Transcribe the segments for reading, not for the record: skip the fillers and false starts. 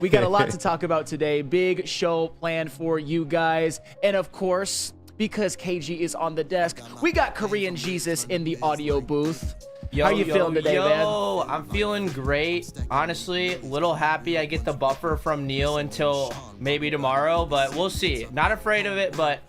We got a lot to talk about today. Big show planned for you guys. And of course, because KG is on the desk, we got Korean Jesus in the audio booth. How you feeling today, man? I'm feeling great. Honestly, a little happy I get the buffer from Neil until maybe tomorrow, but we'll see. Not afraid of it, but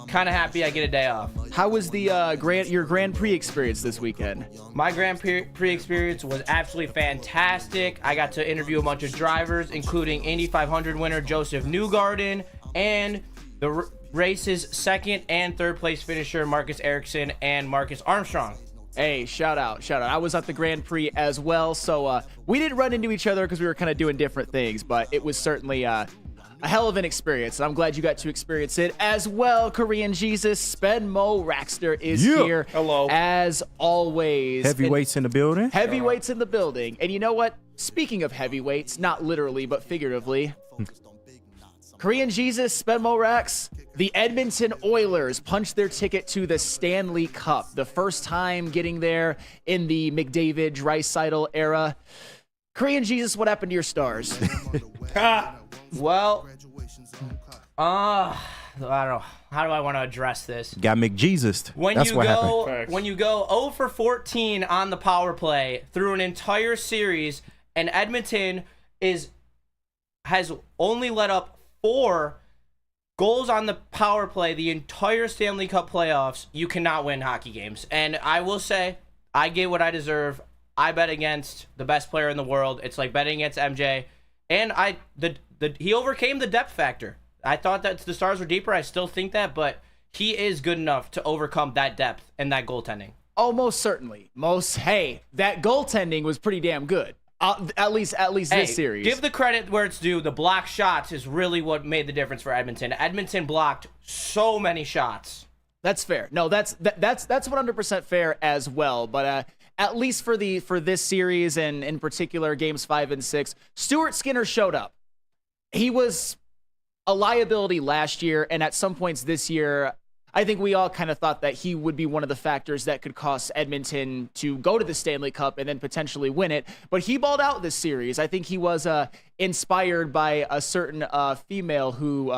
kind of happy I get a day off. How was the your Grand Prix experience this weekend? My Grand Prix experience was absolutely fantastic. I got to interview a bunch of drivers, including Indy 500 winner Joseph Newgarden and the race's second and third place finisher Marcus Ericsson and Marcus Armstrong. Hey, shout out. I was at the Grand Prix as well, so we didn't run into each other because we were kind of doing different things, but it was certainly a hell of an experience, and I'm glad you got to experience it as well. Korean Jesus, Spenmo Raxter is here. Hello. As always. Heavyweights in the building. Heavyweights in the building. And you know what? Speaking of heavyweights, not literally, but figuratively, Korean Jesus, Spenmo Rax, the Edmonton Oilers punched their ticket to the Stanley Cup. The first time getting there in the McDavid-Draisaitl era. Korean Jesus, what happened to your Stars? Well, I don't know. How do I want to address this? Got McJesused. That's what happened. When you go 0 for 14 on the power play through an entire series, and Edmonton has only let up 4 goals on the power play the entire Stanley Cup playoffs, you cannot win hockey games. And I will say, I get what I deserve. I bet against the best player in the world. It's like betting against MJ. And he overcame the depth factor. I thought that the Stars were deeper. I still think that, but he is good enough to overcome that depth and that goaltending. Oh, most certainly. Hey, that goaltending was pretty damn good. At least this series. Give the credit where it's due. The block shots is really what made the difference for Edmonton. Edmonton blocked so many shots. That's fair. No, that's 100% fair as well. But at least for this series and in particular games 5 and 6, Stuart Skinner showed up. He was a liability last year, and at some points this year, I think we all kind of thought that he would be one of the factors that could cost Edmonton to go to the Stanley Cup and then potentially win it. But he balled out this series. I think he was inspired by a certain female who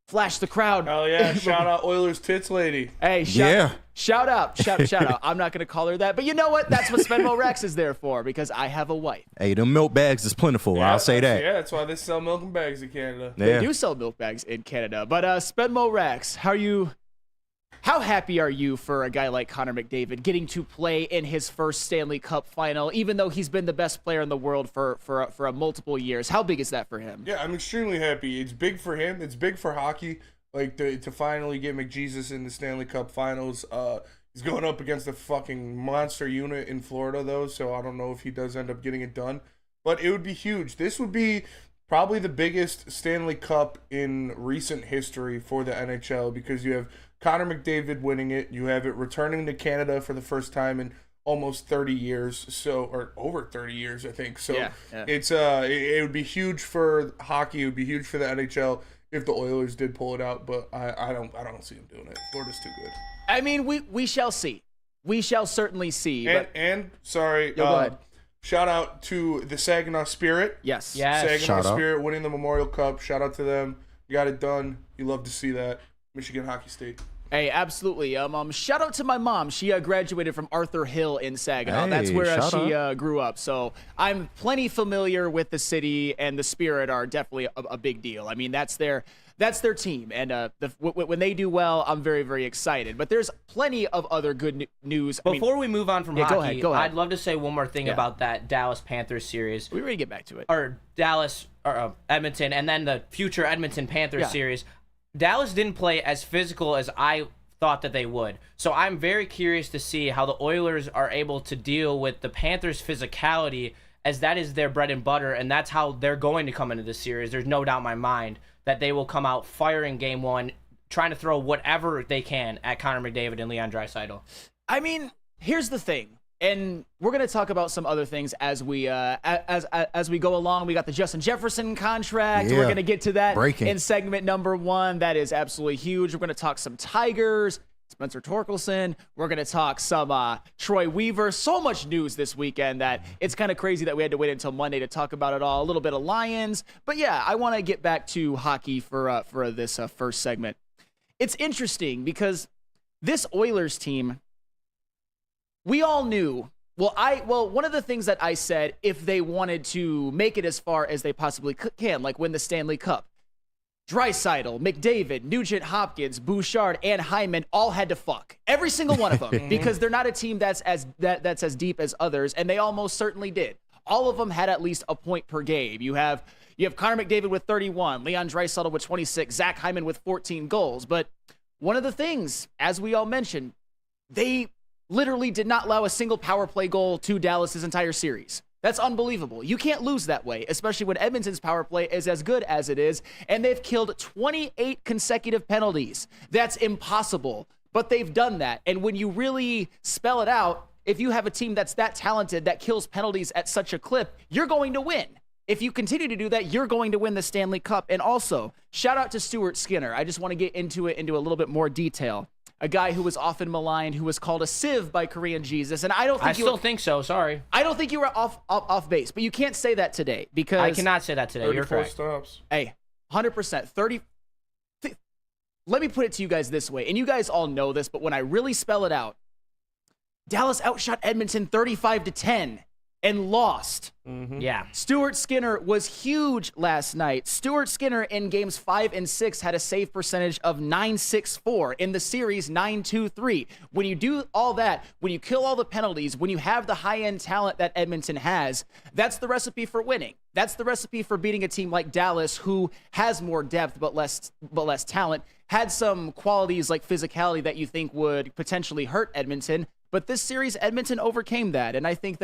flashed the crowd. Oh, yeah. Shout out Oilers Tits Lady. Hey, shout out. I'm not going to call her that. But you know what? That's what Spenmo Rex is there for, because I have a wife. Hey, them milk bags is plentiful. Yeah, I'll say that. Yeah, that's why they sell milk and bags in Canada. Yeah. They do sell milk bags in Canada. But Spenmo Rex, how happy are you for a guy like Connor McDavid getting to play in his first Stanley Cup final, even though he's been the best player in the world for multiple years? How big is that for him? Yeah, I'm extremely happy. It's big for him. It's big for hockey. Like, to finally get McJesus in the Stanley Cup finals. He's going up against a fucking monster unit in Florida, though, so I don't know if he does end up getting it done. But it would be huge. This would be probably the biggest Stanley Cup in recent history for the NHL, because you have Connor McDavid winning it. You have it returning to Canada for the first time in almost 30 years, or over 30 years, I think. So yeah. It would be huge for hockey. It would be huge for the NHL if the Oilers did pull it out, but I don't see them doing it. Florida's too good. I mean, we shall see. We shall certainly see. Sorry, go ahead. Shout out to the Saginaw Spirit. Yes. Saginaw Spirit winning the Memorial Cup. Shout out to them. You got it done. You love to see that. Michigan Hockey State. Hey, absolutely. Shout out to my mom. She graduated from Arthur Hill in Saginaw. Hey, that's where she out. grew up. So I'm plenty familiar with the city, and the Spirit are definitely a big deal. I mean, that's their team, and when they do well, I'm very, very excited. But there's plenty of other good news. Before we move on from hockey, go ahead. I'd love to say one more thing about that Dallas Panthers series. We ready to get back to it. Or Dallas, or Edmonton, and then the future Edmonton Panthers series. Dallas didn't play as physical as I thought that they would. So I'm very curious to see how the Oilers are able to deal with the Panthers' physicality, as that is their bread and butter, and that's how they're going to come into this series. There's no doubt in my mind that they will come out firing game one, trying to throw whatever they can at Connor McDavid and Leon Draisaitl. I mean, here's the thing. And we're going to talk about some other things as we as we go along. We got the Justin Jefferson contract. Yeah. We're going to get to that Breaking. in segment number 1. That is absolutely huge. We're going to talk some Tigers, Spencer Torkelson. We're going to talk some Troy Weaver. So much news this weekend that it's kind of crazy that we had to wait until Monday to talk about it all. A little bit of Lions. But yeah, I want to get back to hockey for this first segment. It's interesting because this Oilers team, we all knew. Well, one of the things that I said, if they wanted to make it as far as they possibly can, like win the Stanley Cup, Draisaitl, McDavid, Nugent Hopkins, Bouchard, and Hyman all had to fuck. Every single one of them, because they're not a team that's as deep as others, and they almost certainly did. All of them had at least a point per game. You have Connor McDavid with 31, Leon Draisaitl with 26, Zach Hyman with 14 goals. But one of the things, as we all mentioned, they literally did not allow a single power play goal to Dallas this entire series. That's unbelievable. You can't lose that way, especially when Edmonton's power play is as good as it is, and they've killed 28 consecutive penalties. That's impossible, but they've done that. And when you really spell it out, if you have a team that's that talented, that kills penalties at such a clip, you're going to win. If you continue to do that, you're going to win the Stanley Cup. And also, shout out to Stuart Skinner. I just want to get into a little bit more detail. A guy who was often maligned, who was called a sieve by Korean Jesus, and I still think so. Sorry, I don't think you were off base, but you can't say that today because I cannot say that today. You're correct. Stops. Hey, 100%, 30. Let me put it to you guys this way, and you guys all know this, but when I really spell it out, Dallas outshot Edmonton 35-10 and lost. Yeah. Stuart Skinner was huge last night. Stuart Skinner in games 5 and 6 had a save percentage of .964. In the series, .923. When you do all that, when you kill all the penalties, when you have the high-end talent that Edmonton has, that's the recipe for winning. That's the recipe for beating a team like Dallas, who has more depth but less talent, had some qualities like physicality that you think would potentially hurt Edmonton. But this series, Edmonton overcame that, and I think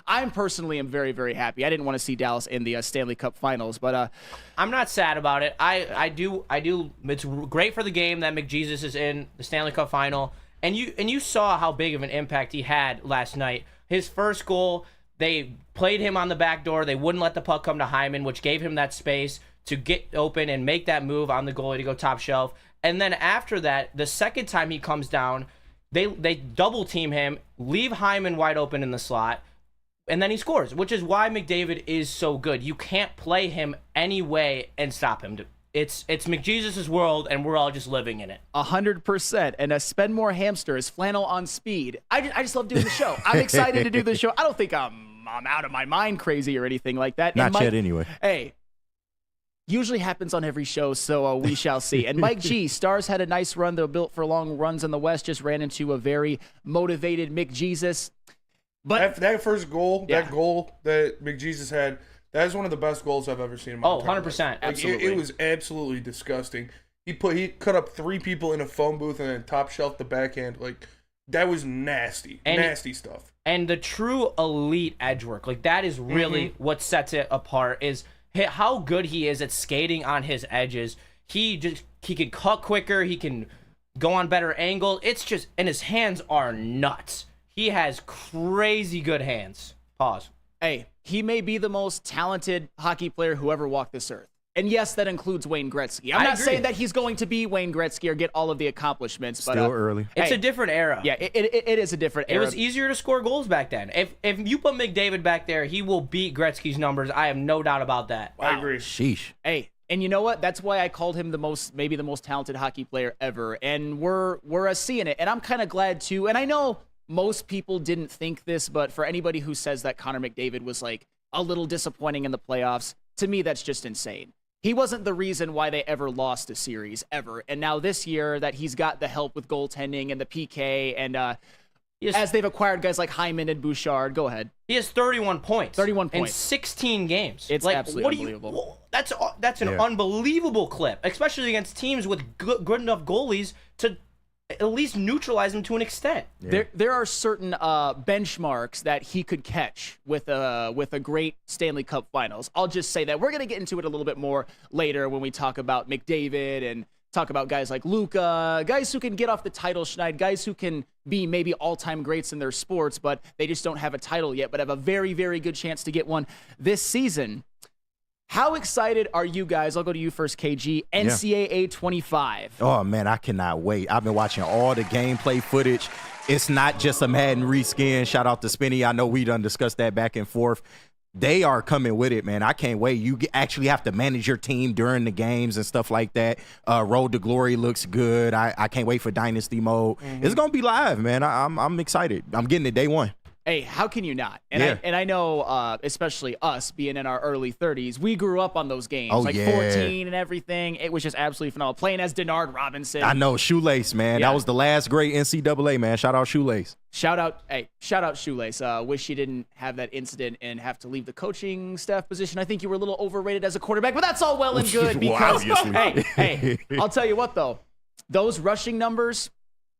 I'm personally am very, very happy. I didn't want to see Dallas in the Stanley Cup Finals, but I'm not sad about it. I do. It's great for the game that McJesus is in the Stanley Cup Final, and you saw how big of an impact he had last night. His first goal, they played him on the back door. They wouldn't let the puck come to Hyman, which gave him that space to get open and make that move on the goalie to go top shelf. And then after that, the second time he comes down, They double team him, leave Hyman wide open in the slot, and then he scores, which is why McDavid is so good. You can't play him any way and stop him. It's McJesus' world, and we're all just living in it. 100%. And spend more hamsters, flannel on speed. I just love doing the show. I'm excited to do the show. I don't think I'm out of my mind crazy or anything like that. Not yet, anyway. Hey. Usually happens on every show, so we shall see. And Mike G, Stars had a nice run. They were built for long runs in the West, just ran into a very motivated McJesus. But that first goal, that goal that McJesus had, that is one of the best goals I've ever seen in my entire 100%. life. Absolutely. It was absolutely disgusting. He cut up 3 people in a phone booth and then top shelf the backhand. Like, that was nasty. Nasty stuff. And the true elite edge work, like that is really what sets it apart, is how good he is at skating on his edges. He can cut quicker. He can go on better angle. It's just, and his hands are nuts. He has crazy good hands. Pause. Hey, he may be the most talented hockey player who ever walked this earth. And yes, that includes Wayne Gretzky. I'm not saying that he's going to be Wayne Gretzky or get all of the accomplishments. Still but, early. It's a different era. Yeah, it is a different era. It was easier to score goals back then. If you put McDavid back there, he will beat Gretzky's numbers. I have no doubt about that. Wow. I agree. Sheesh. Hey, and you know what? That's why I called him maybe the most talented hockey player ever. And we're seeing it. And I'm kind of glad too. And I know most people didn't think this, but for anybody who says that Connor McDavid was like a little disappointing in the playoffs, to me, that's just insane. He wasn't the reason why they ever lost a series, ever. And now this year that he's got the help with goaltending and the PK, and as they've acquired guys like Hyman and Bouchard, go ahead. He has 31 points. 31 points. In 16 games. It's absolutely unbelievable. That's an unbelievable clip, especially against teams with good enough goalies to at least neutralize him to an extent. Yeah. There are certain benchmarks that he could catch with a great Stanley Cup Finals. I'll just say that. We're going to get into it a little bit more later when we talk about McDavid and talk about guys like Luka, guys who can get off the title schneid, guys who can be maybe all-time greats in their sports, but they just don't have a title yet, but have a very, very good chance to get one this season. How excited are you guys? I'll go to you first, KG. NCAA 25. Oh, man, I cannot wait. I've been watching all the gameplay footage. It's not just a Madden reskin. Shout out to Spinny. I know we done discussed that back and forth. They are coming with it, man. I can't wait. You actually have to manage your team during the games and stuff like that. Road to Glory looks good. I can't wait for Dynasty mode. It's going to be live, man. I'm excited. I'm getting it day one. Hey, how can you not? And I know, especially us being in our early 30s, we grew up on those games, 14 and everything. It was just absolutely phenomenal. Playing as Denard Robinson. I know, Shoelace, man. That was the last great NCAA, man. Shout out Shoelace. Shout out Shoelace. Wish you didn't have that incident and have to leave the coaching staff position. I think you were a little overrated as a quarterback, but that's all well and good because, hey, I'll tell you what, though. Those rushing numbers,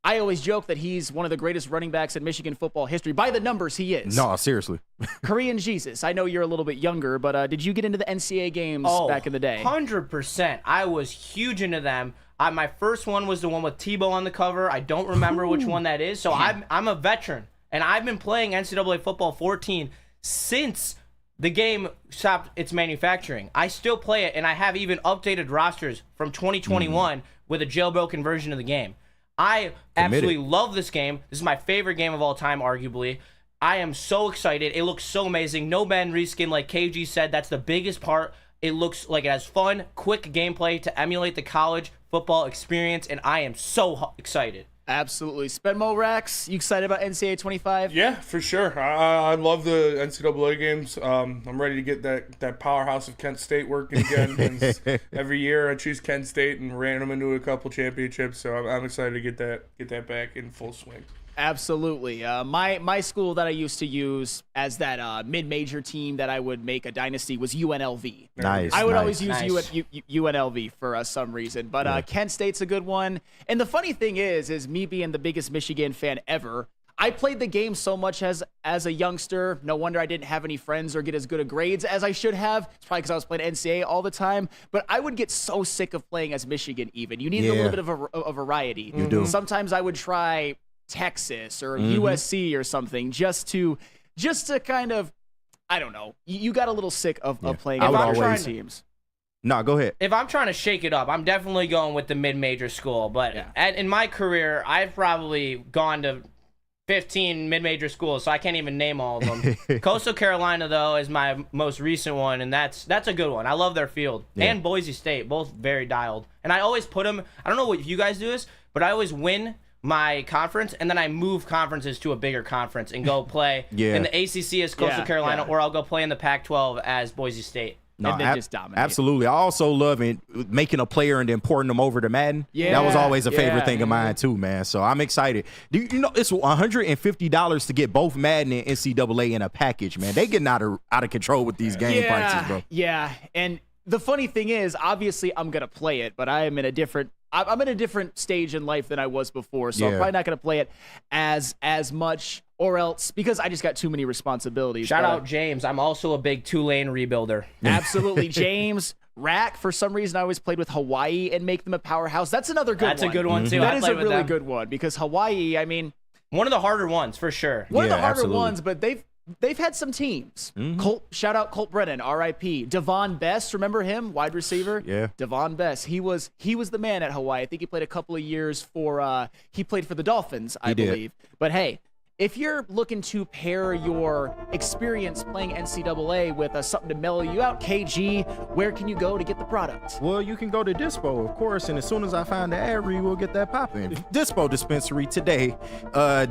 I always joke that he's one of the greatest running backs in Michigan football history. By the numbers, he is. No, seriously. Korean Jesus. I know you're a little bit younger, but did you get into the NCAA games back in the day? 100%. I was huge into them. My first one was the one with Tebow on the cover. I don't remember which one that is. So I'm a veteran, and I've been playing NCAA football 14 since the game stopped its manufacturing. I still play it, and I have even updated rosters from 2021 with a jailbroken version of the game. I absolutely love this game. This is my favorite game of all time, arguably. I am so excited. It looks so amazing. No Madden reskin, like KG said. That's the biggest part. It looks like it has fun, quick gameplay to emulate the college football experience, and I am so excited. Absolutely. Spenmo Rax, you excited about NCAA 25? Yeah, for sure. I love the NCAA games. I'm ready to get that powerhouse of Kent State working again. Every year I choose Kent State and ran them into a couple championships, so I'm excited to get that back in full swing. Absolutely. My school that I used to use as that mid-major team that I would make a dynasty was UNLV. Nice. I would always use UNLV for some reason, but Kent State's a good one. And the funny thing is me being the biggest Michigan fan ever, I played the game so much as a youngster. No wonder I didn't have any friends or get as good of grades as I should have. It's probably because I was playing NCAA all the time. But I would get so sick of playing as Michigan even. You needed a little bit of a variety. You do. Sometimes I would try Texas or USC or something just to kind of, I don't know. You got a little sick of playing against teams. No, go ahead. If I'm trying to shake it up, I'm definitely going with the mid-major school. But in my career, I've probably gone to 15 mid-major schools, so I can't even name all of them. Coastal Carolina, though, is my most recent one, and that's a good one. I love their field. And Boise State, both very dialed. And I always put them, I don't know if you guys do this, but I always win my conference, and then I move conferences to a bigger conference and go play in the ACC as Coastal Carolina, or I'll go play in the Pac-12 as Boise State. No, and then just dominate. Absolutely. I also love making a player and then porting them over to Madden. Yeah, that was always a favorite thing of mine too, man. So I'm excited. Do you know it's $150 to get both Madden and NCAA in a package, man? They getting out of control with these game prices, bro. Yeah, and the funny thing is, obviously, I'm gonna play it, but I'm in a different stage in life than I was before, so I'm probably not gonna play it as much. Or else, because I just got too many responsibilities. Shout out James. I'm also a big two-lane rebuilder. Absolutely. James, Rack, for some reason, I always played with Hawaii and make them a powerhouse. That's another good one. That's a good one, too. That is a really good one, because Hawaii, I mean... one of the harder ones, for sure. One of the harder ones, but they've had some teams. Shout out Colt Brennan, R.I.P. Devon Best, remember him? Wide receiver? Yeah. Devon Best. He was the man at Hawaii. I think he played a couple of years he played for the Dolphins, I believe. But hey... if you're looking to pair your experience playing NCAA with something to mellow you out, KG, where can you go to get the product? Well, you can go to Dispo, of course, and as soon as I find the ad read, we'll get that popping. Dispo Dispensary today.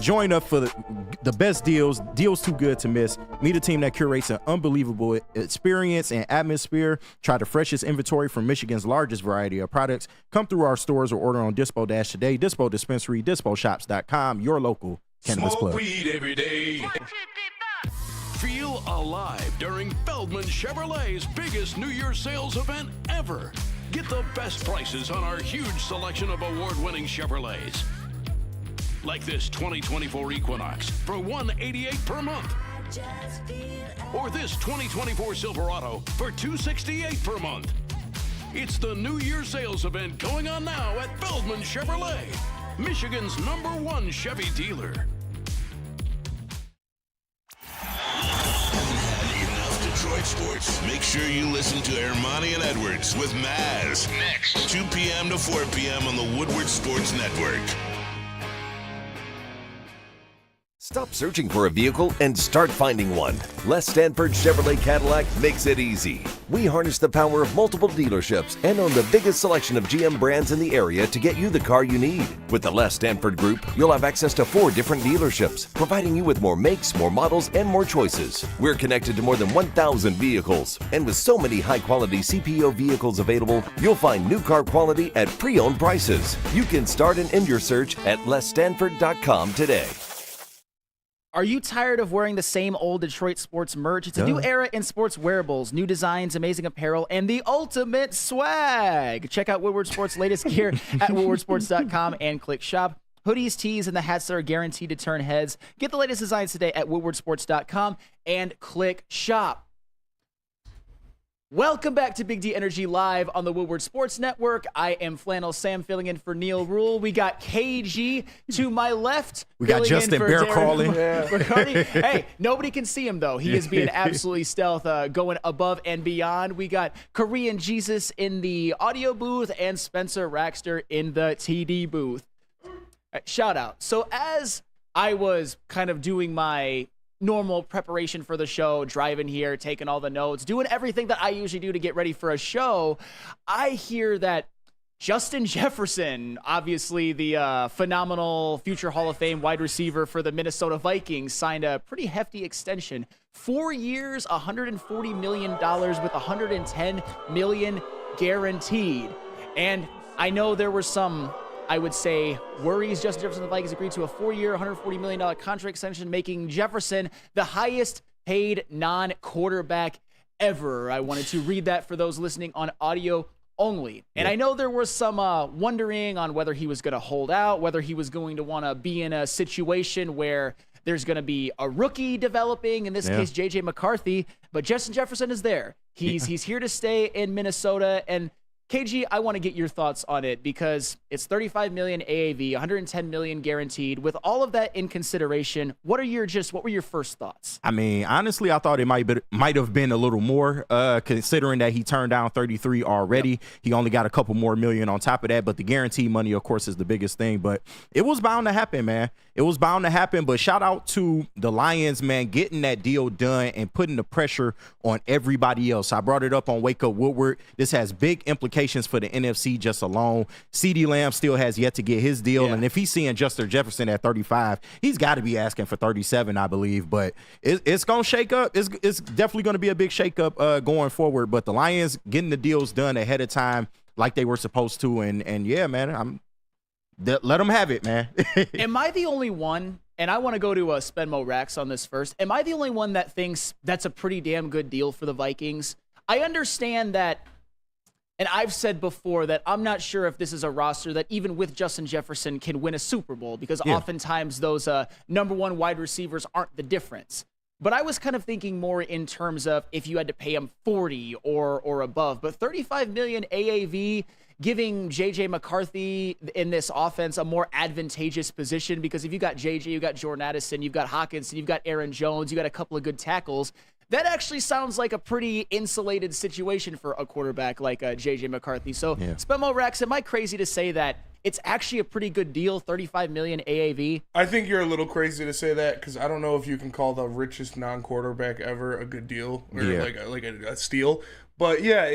Join up for the best deals too good to miss. Meet a team that curates an unbelievable experience and atmosphere. Try the freshest inventory from Michigan's largest variety of products. Come through our stores or order on Dispo Dash today. Dispo Dispensary, disposhops.com, your local cannabis Smoke plug. weed every day. Feel alive during Feldman Chevrolet's biggest New Year's sales event ever. Get the best prices on our huge selection of award-winning Chevrolets. Like this 2024 Equinox for $188 per month. Or this 2024 Silverado for $268 per month. It's the New Year's sales event going on now at Feldman Chevrolet, Michigan's #1 Chevy dealer. Enough Detroit Sports. Make sure you listen to Ermanni and Edwards with Maz next, 2 p.m. to 4 p.m. on the Woodward Sports Network. Stop searching for a vehicle and start finding one. Les Stanford Chevrolet Cadillac makes it easy. We harness the power of multiple dealerships and own the biggest selection of GM brands in the area to get you the car you need. With the Les Stanford Group, you'll have access to 4 different dealerships, providing you with more makes, more models, and more choices. We're connected to more than 1,000 vehicles, and with so many high-quality CPO vehicles available, you'll find new car quality at pre-owned prices. You can start and end your search at lesstanford.com today. Are you tired of wearing the same old Detroit sports merch? It's a new era in sports wearables, new designs, amazing apparel, and the ultimate swag. Check out Woodward Sports' latest gear at woodwardsports.com and click shop. Hoodies, tees, and the hats that are guaranteed to turn heads. Get the latest designs today at woodwardsports.com and click shop. Welcome back to Big D Energy Live on the Woodward Sports Network. I am Flannel Sam filling in for Neil Rule. We got KG to my left. We got Justin Bear crawling. Hey, nobody can see him, though. He is being absolutely stealth, going above and beyond. We got Korean Jesus in the audio booth and Spencer Raxter in the TD booth. Shout out. So as I was kind of doing my normal preparation for the show, driving here, taking all the notes, doing everything that I usually do to get ready for a show, I hear that Justin Jefferson, obviously the phenomenal future Hall of Fame wide receiver for the Minnesota Vikings, signed a pretty hefty extension. 4 years, $140 million with $110 million guaranteed. And I know there were some, I would say, worries. Justin Jefferson and the Vikings agreed to a 4-year, $140 million contract extension, making Jefferson the highest paid non-quarterback ever. I wanted to read that for those listening on audio only. And I know there was some wondering on whether he was going to hold out, whether he was going to want to be in a situation where there's going to be a rookie developing, in this case, J.J. McCarthy. But Justin Jefferson is there. He's here to stay in Minnesota. And KG, I want to get your thoughts on it because it's $35 million AAV, $110 million guaranteed. With all of that in consideration, what were your first thoughts? I mean, honestly, I thought it might have been a little more, considering that he turned down 33 already. Yep. He only got a couple more million on top of that, but the guaranteed money, of course, is the biggest thing. But it was bound to happen, man. It was bound to happen. But shout out to the Lions, man, getting that deal done and putting the pressure on everybody else. I brought it up on Wake Up Woodward. This has big implications for the NFC just alone. CeeDee Lamb still has yet to get his deal, and if he's seeing Justin Jefferson at 35, he's got to be asking for 37, I believe. But it's going to shake up. It's definitely going to be a big shake up going forward. But the Lions getting the deals done ahead of time like they were supposed to, and yeah, man, let them have it, man. Am I the only one? And I want to go to Spenmo Rax on this first. Am I the only one that thinks that's a pretty damn good deal for the Vikings? I understand that. And I've said before that I'm not sure if this is a roster that even with Justin Jefferson can win a Super Bowl because oftentimes those number one wide receivers aren't the difference. But I was kind of thinking more in terms of if you had to pay him 40 or above. But 35 million AAV, giving J.J. McCarthy in this offense a more advantageous position because if you got J.J., you got Jordan Addison, you've got Hawkinson, you've got Aaron Jones, you got a couple of good tackles. That actually sounds like a pretty insulated situation for a quarterback like J.J. McCarthy. So, Spenmo Rex, am I crazy to say that it's actually a pretty good deal, $35 million AAV? I think you're a little crazy to say that because I don't know if you can call the richest non-quarterback ever a good deal or like a steal. But, yeah,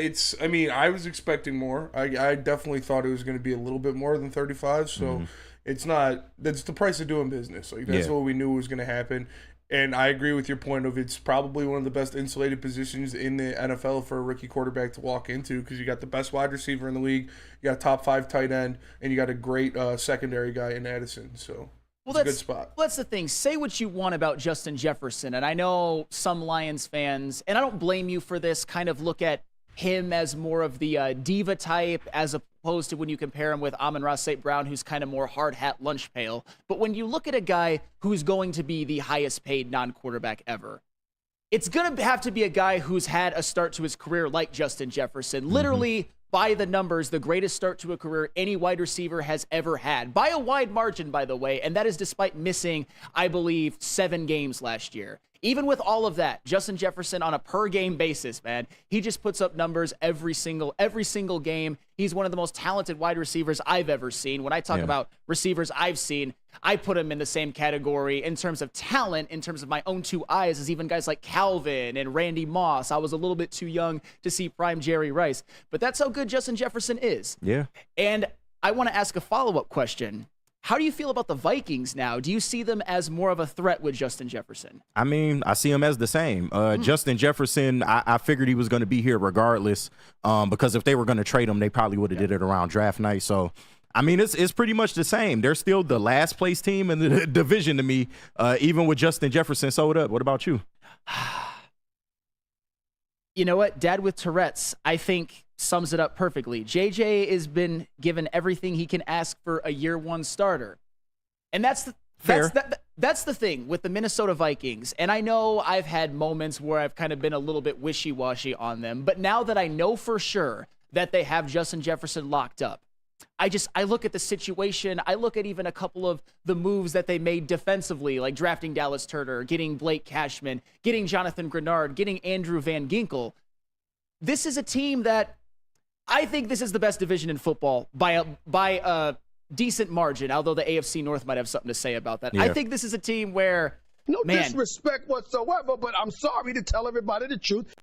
I was expecting more. I definitely thought it was going to be a little bit more than 35. So, it's not – that's the price of doing business. Like, that's what we knew was going to happen. And I agree with your point of it's probably one of the best insulated positions in the NFL for a rookie quarterback to walk into because you got the best wide receiver in the league, you got top 5 tight end, and you got a great secondary guy in Addison. So it's a good spot. Well, that's the thing. Say what you want about Justin Jefferson, and I know some Lions fans, and I don't blame you for this, kind of look at him as more of the diva type as opposed to when you compare him with Amon-Ra St. Brown, who's kind of more hard hat lunch pail. But when you look at a guy who's going to be the highest paid non-quarterback ever, it's going to have to be a guy who's had a start to his career like Justin Jefferson. Literally, by the numbers, the greatest start to a career any wide receiver has ever had. By a wide margin, by the way, and that is despite missing, I believe, 7 games last year. Even with all of that, Justin Jefferson on a per game basis, man, he just puts up numbers every single game. He's one of the most talented wide receivers I've ever seen. When I talk about receivers I've seen, I put him in the same category in terms of talent, in terms of my own two eyes, as even guys like Calvin and Randy Moss. I was a little bit too young to see prime Jerry Rice, but that's how good Justin Jefferson is. Yeah. And I want to ask a follow-up question. How do you feel about the Vikings now? Do you see them as more of a threat with Justin Jefferson? I mean, I see him as the same. Justin Jefferson, I figured he was going to be here regardless, because if they were going to trade him, they probably would have did it around draft night. So, I mean, it's pretty much the same. They're still the last place team in the division to me, even with Justin Jefferson sold up. What about you? You know what? Dad with Tourette's, I think, sums it up perfectly. JJ has been given everything he can ask for a year one starter. And that's the thing with the Minnesota Vikings. And I know I've had moments where I've kind of been a little bit wishy-washy on them. But now that I know for sure that they have Justin Jefferson locked up, I look at the situation. I look at even a couple of the moves that they made defensively, like drafting Dallas Turner, getting Blake Cashman, getting Jonathan Grenard, getting Andrew Van Ginkel. This is a team that I think this is the best division in football by a decent margin, although the AFC North might have something to say about that. Yeah. I think this is a team where, no disrespect whatsoever, but I'm sorry to tell everybody the truth.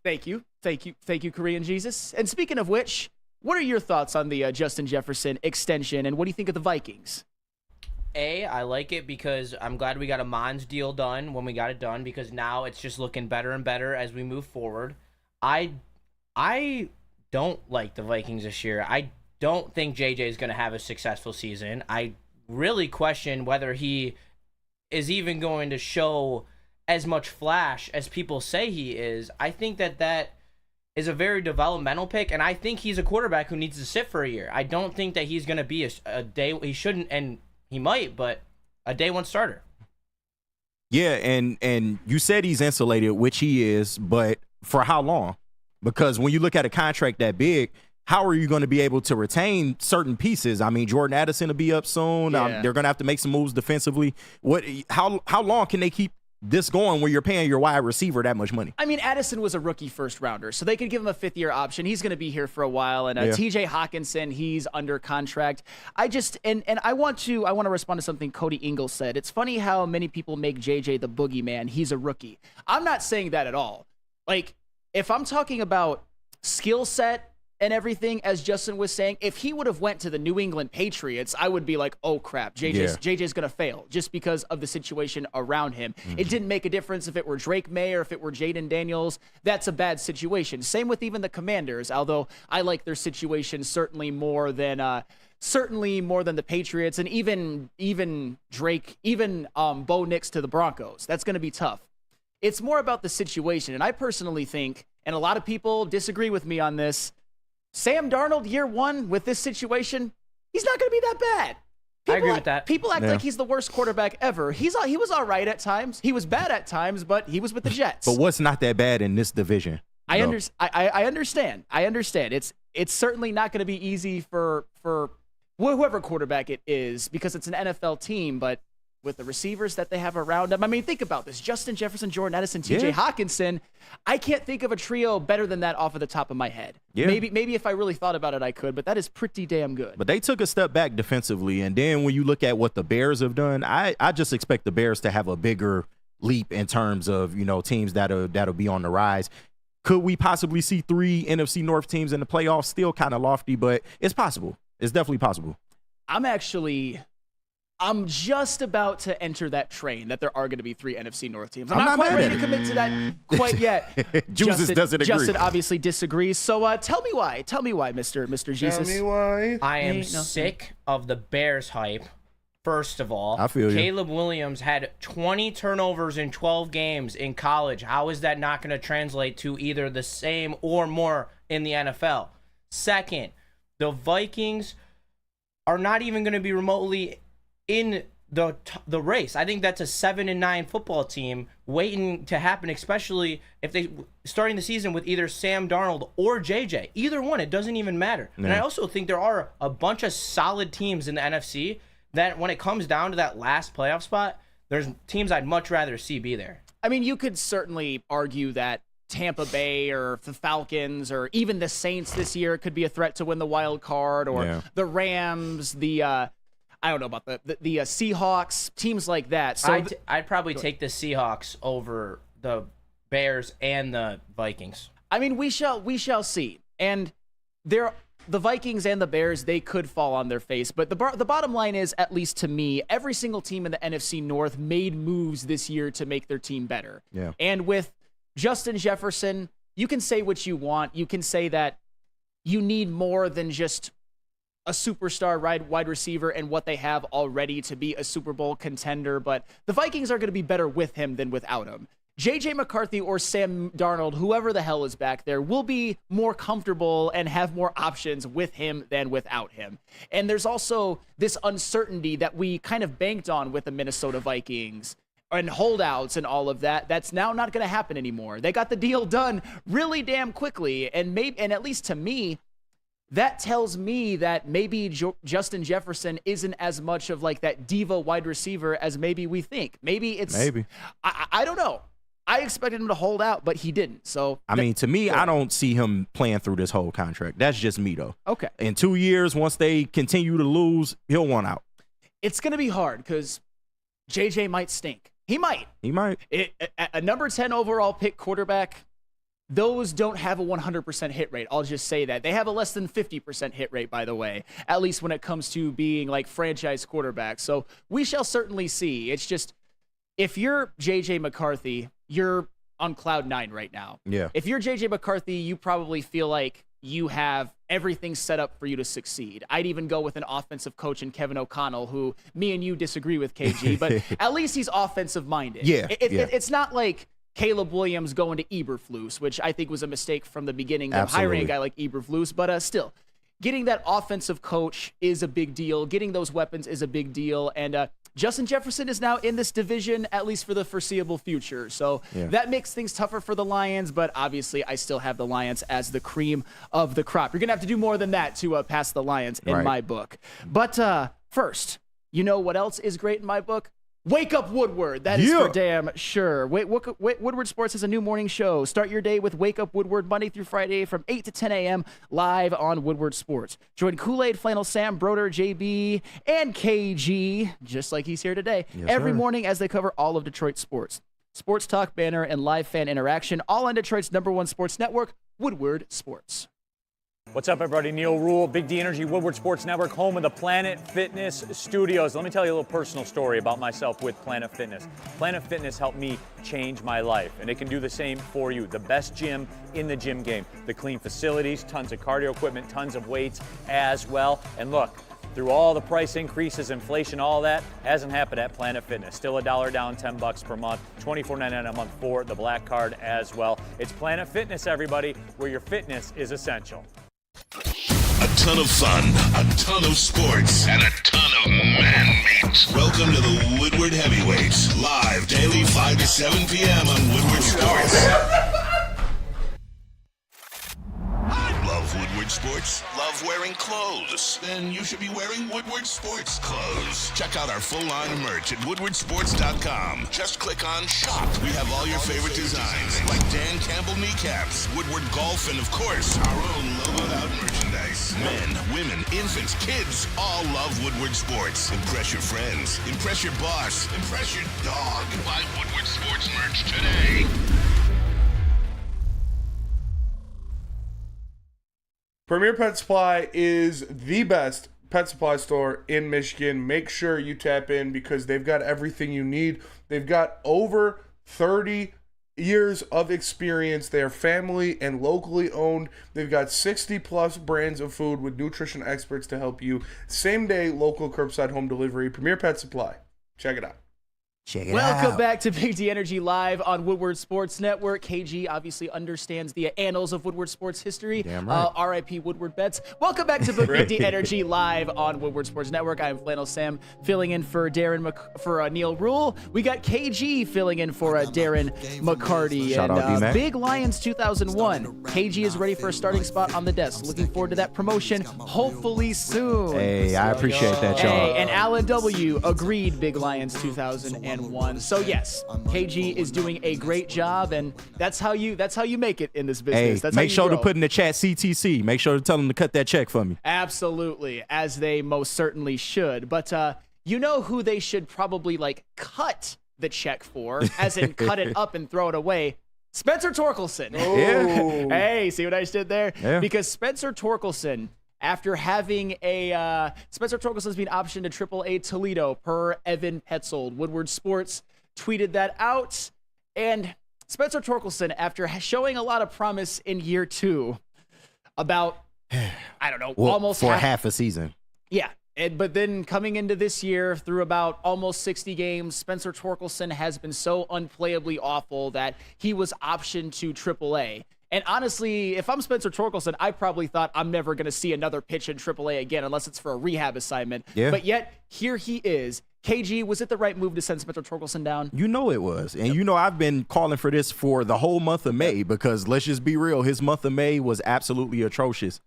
Thank you, Korean Jesus. And speaking of which, what are your thoughts on the Justin Jefferson extension, and what do you think of the Vikings? I like it because I'm glad we got a Mons deal done when we got it done, because now it's just looking better and better as we move forward. I don't like the Vikings this year. I don't think JJ is going to have a successful season. I really question whether he is even going to show as much flash as people say he is. I think that is a very developmental pick, and I think he's a quarterback who needs to sit for a year. I don't think that he's going to be a day, he shouldn't, and he might, but a day one starter. Yeah, and you said he's insulated, which he is, but for how long? Because when you look at a contract that big, how are you going to be able to retain certain pieces? I mean, Jordan Addison will be up soon. Yeah. They're going to have to make some moves defensively. How long can they keep this going when you're paying your wide receiver that much money? I mean, Addison was a rookie first rounder, so they could give him a fifth-year option. He's going to be here for a while. And TJ Hawkinson, he's under contract. I want to respond to something Cody Ingle said. It's funny how many people make JJ the boogeyman. He's a rookie. I'm not saying that at all. Like, if I'm talking about skill set and everything, as Justin was saying, if he would have went to the New England Patriots, I would be like, oh crap, JJ's going to fail just because of the situation around him. Mm-hmm. It didn't make a difference if it were Drake May or if it were Jaden Daniels. That's a bad situation. Same with even the Commanders, although I like their situation certainly more than the Patriots, and even Drake, Bo Nix to the Broncos. That's going to be tough. It's more about the situation, and I personally think, and a lot of people disagree with me on this, Sam Darnold, year one with this situation, he's not going to be that bad. I agree with that. People act like he's the worst quarterback ever. He was all right at times. He was bad at times, but he was with the Jets. But what's not that bad in this division? I understand. It's certainly not going to be easy for whoever quarterback it is, because it's an NFL team, but with the receivers that they have around them. I mean, think about this. Justin Jefferson, Jordan Addison, TJ Hawkinson. I can't think of a trio better than that off of the top of my head. Yeah. Maybe if I really thought about it, I could, but that is pretty damn good. But they took a step back defensively, and then when you look at what the Bears have done, I just expect the Bears to have a bigger leap in terms of, teams that'll be on the rise. Could we possibly see 3 NFC North teams in the playoffs? Still kind of lofty, but it's possible. It's definitely possible. I'm just about to enter that train that there are going to be 3 NFC North teams. I'm not quite ready to commit to that quite yet. Justin obviously disagrees. So tell me why. Tell me why, Mr. Jesus. Tell me why. I am sick of the Bears hype. First of all, I feel you. Caleb Williams had 20 turnovers in 12 games in college. How is that not going to translate to either the same or more in the NFL? Second, the Vikings are not even going to be remotely in the race. I think that's a 7-9 football team waiting to happen, especially if they starting the season with either Sam Darnold or JJ. Either one, it doesn't even matter. Yeah. And I also think there are a bunch of solid teams in the NFC that when it comes down to that last playoff spot, there's teams I'd much rather see be there. I mean, you could certainly argue that Tampa Bay or the Falcons or even the Saints this year could be a threat to win the wild card, or the Rams, I don't know about the Seahawks, teams like that. So I'd probably take the Seahawks over the Bears and the Vikings. I mean, we shall see. And the Vikings and the Bears, they could fall on their face. But the bottom line is, at least to me, every single team in the NFC North made moves this year to make their team better. Yeah. And with Justin Jefferson, you can say what you want. You can say that you need more than just a superstar wide receiver and what they have already to be a Super Bowl contender. But the Vikings are going to be better with him than without him. J.J. McCarthy or Sam Darnold, whoever the hell is back there, will be more comfortable and have more options with him than without him. And there's also this uncertainty that we kind of banked on with the Minnesota Vikings and holdouts and all of that. That's now not going to happen anymore. They got the deal done really damn quickly. And at least to me, that tells me that maybe Justin Jefferson isn't as much of like that diva wide receiver as maybe we think. Maybe. I don't know. I expected him to hold out, but he didn't. So I mean, to me, I don't see him playing through this whole contract. That's just me, though. Okay. In 2 years, once they continue to lose, he'll want out. It's going to be hard because JJ might stink. He might. A number 10 overall pick quarterback, those don't have a 100% hit rate. I'll just say that. They have a less than 50% hit rate, by the way, at least when it comes to being like franchise quarterbacks. So we shall certainly see. It's just, if you're JJ McCarthy, you're on cloud 9 right now. Yeah. If you're JJ McCarthy, you probably feel like you have everything set up for you to succeed. I'd even go with an offensive coach in Kevin O'Connell, who me and you disagree with, KG, but at least he's offensive minded. Yeah. It's not like Caleb Williams going to Eberflus, which I think was a mistake from the beginning of hiring a guy like Eberflus, but still, getting that offensive coach is a big deal. Getting those weapons is a big deal. And Justin Jefferson is now in this division, at least for the foreseeable future. So that makes things tougher for the Lions, but obviously I still have the Lions as the cream of the crop. You're going to have to do more than that to pass the Lions in my book. But first, you know what else is great in my book? Wake Up Woodward. That is for damn sure. Woodward Sports has a new morning show. Start your day with Wake Up Woodward Monday through Friday from 8 to 10 a.m. live on Woodward Sports. Join Kool-Aid, Flannel Sam, Broder, JB, and KG, just like he's here today, every morning as they cover all of Detroit sports. Sports talk, banner, and live fan interaction, all on Detroit's #1 sports network, Woodward Sports. What's up, everybody? Neil Rule, Big D Energy, Woodward Sports Network, home of the Planet Fitness Studios. Let me tell you a little personal story about myself with Planet Fitness. Planet Fitness helped me change my life, and it can do the same for you. The best gym in the gym game. The clean facilities, tons of cardio equipment, tons of weights as well. And look, through all the price increases, inflation, all that, hasn't happened at Planet Fitness. Still $1 down, $10 per month, $24.99 a month for the Black Card as well. It's Planet Fitness, everybody, where your fitness is essential. A ton of fun, a ton of sports, and a ton of man meat. Welcome to the Woodward Heavyweights, live daily 5 to 7 p.m. on Woodward Sports. Love Woodward Sports? Love wearing clothes? Then you should be wearing Woodward Sports clothes. Check out our full line of merch at woodwardsports.com. Just click on shop. We have all your favorite designs, like Dan Campbell kneecaps, Woodward golf, and of course, our own logoed out merchandise. Men, women, infants, kids all love Woodward Sports. Impress your friends. Impress your boss. Impress your dog. Buy Woodward Sports merch today. Premier Pet Supply is the best pet supply store in Michigan. Make sure you tap in because they've got everything you need. They've got over 30 years of experience. They are family and locally owned. They've got 60 plus brands of food with nutrition experts to help you. Same day, local curbside home delivery. Premier Pet Supply. Check it out. Welcome back to Big D Energy Live on Woodward Sports Network. KG obviously understands the annals of Woodward sports history. Damn right. RIP Woodward Bets. Welcome back to Big D Energy Live on Woodward Sports Network. I am Flannel Sam filling in for Neil Rule. We got KG filling in for Darren McCarty. Shout out D-Mac. Big Lions 2001. KG is ready for a starting spot on the desk. Looking forward to that promotion hopefully soon. Hey, I appreciate that, y'all. Hey, and Alan W. agreed Big Lions 2001. and 1. So yes, KG is doing a great job, and that's how you make it in this business. Hey, That's make how sure you to grow. put in the chat CTC. Make sure to tell them to cut that check for me. Absolutely, as they most certainly should. But you know who they should probably cut the check for, as in cut it up and throw it away? Spencer Torkelson. Oh. Hey, see what I just did there? Yeah. Because Spencer Torkelson, after having Spencer Torkelson's being optioned to AAA Toledo per Evan Petzold. Woodward Sports tweeted that out. And Spencer Torkelson, after showing a lot of promise in year 2, about, I don't know, almost for half a season. Yeah. But then coming into this year, through about almost 60 games, Spencer Torkelson has been so unplayably awful that he was optioned to AAA. And honestly, if I'm Spencer Torkelson, I probably thought I'm never going to see another pitch in AAA again unless it's for a rehab assignment. Yeah. But yet, here he is. KG, was it the right move to send Spencer Torkelson down? You know it was. And I've been calling for this for the whole month of May because let's just be real, his month of May was absolutely atrocious.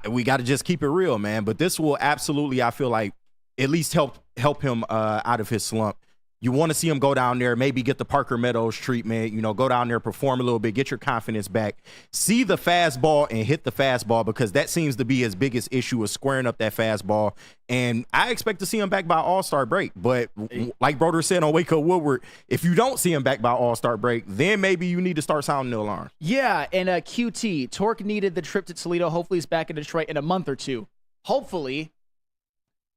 We got to just keep it real, man. But this will absolutely, I feel like, at least help him out of his slump. You want to see him go down there, maybe get the Parker Meadows treatment, go down there, perform a little bit, get your confidence back, see the fastball and hit the fastball because that seems to be his biggest issue is squaring up that fastball. And I expect to see him back by All-Star break. But like Broder said on Wake Up Woodward, if you don't see him back by All-Star break, then maybe you need to start sounding the alarm. Yeah, and QT, Torque needed the trip to Toledo. Hopefully he's back in Detroit in a month or two. Hopefully.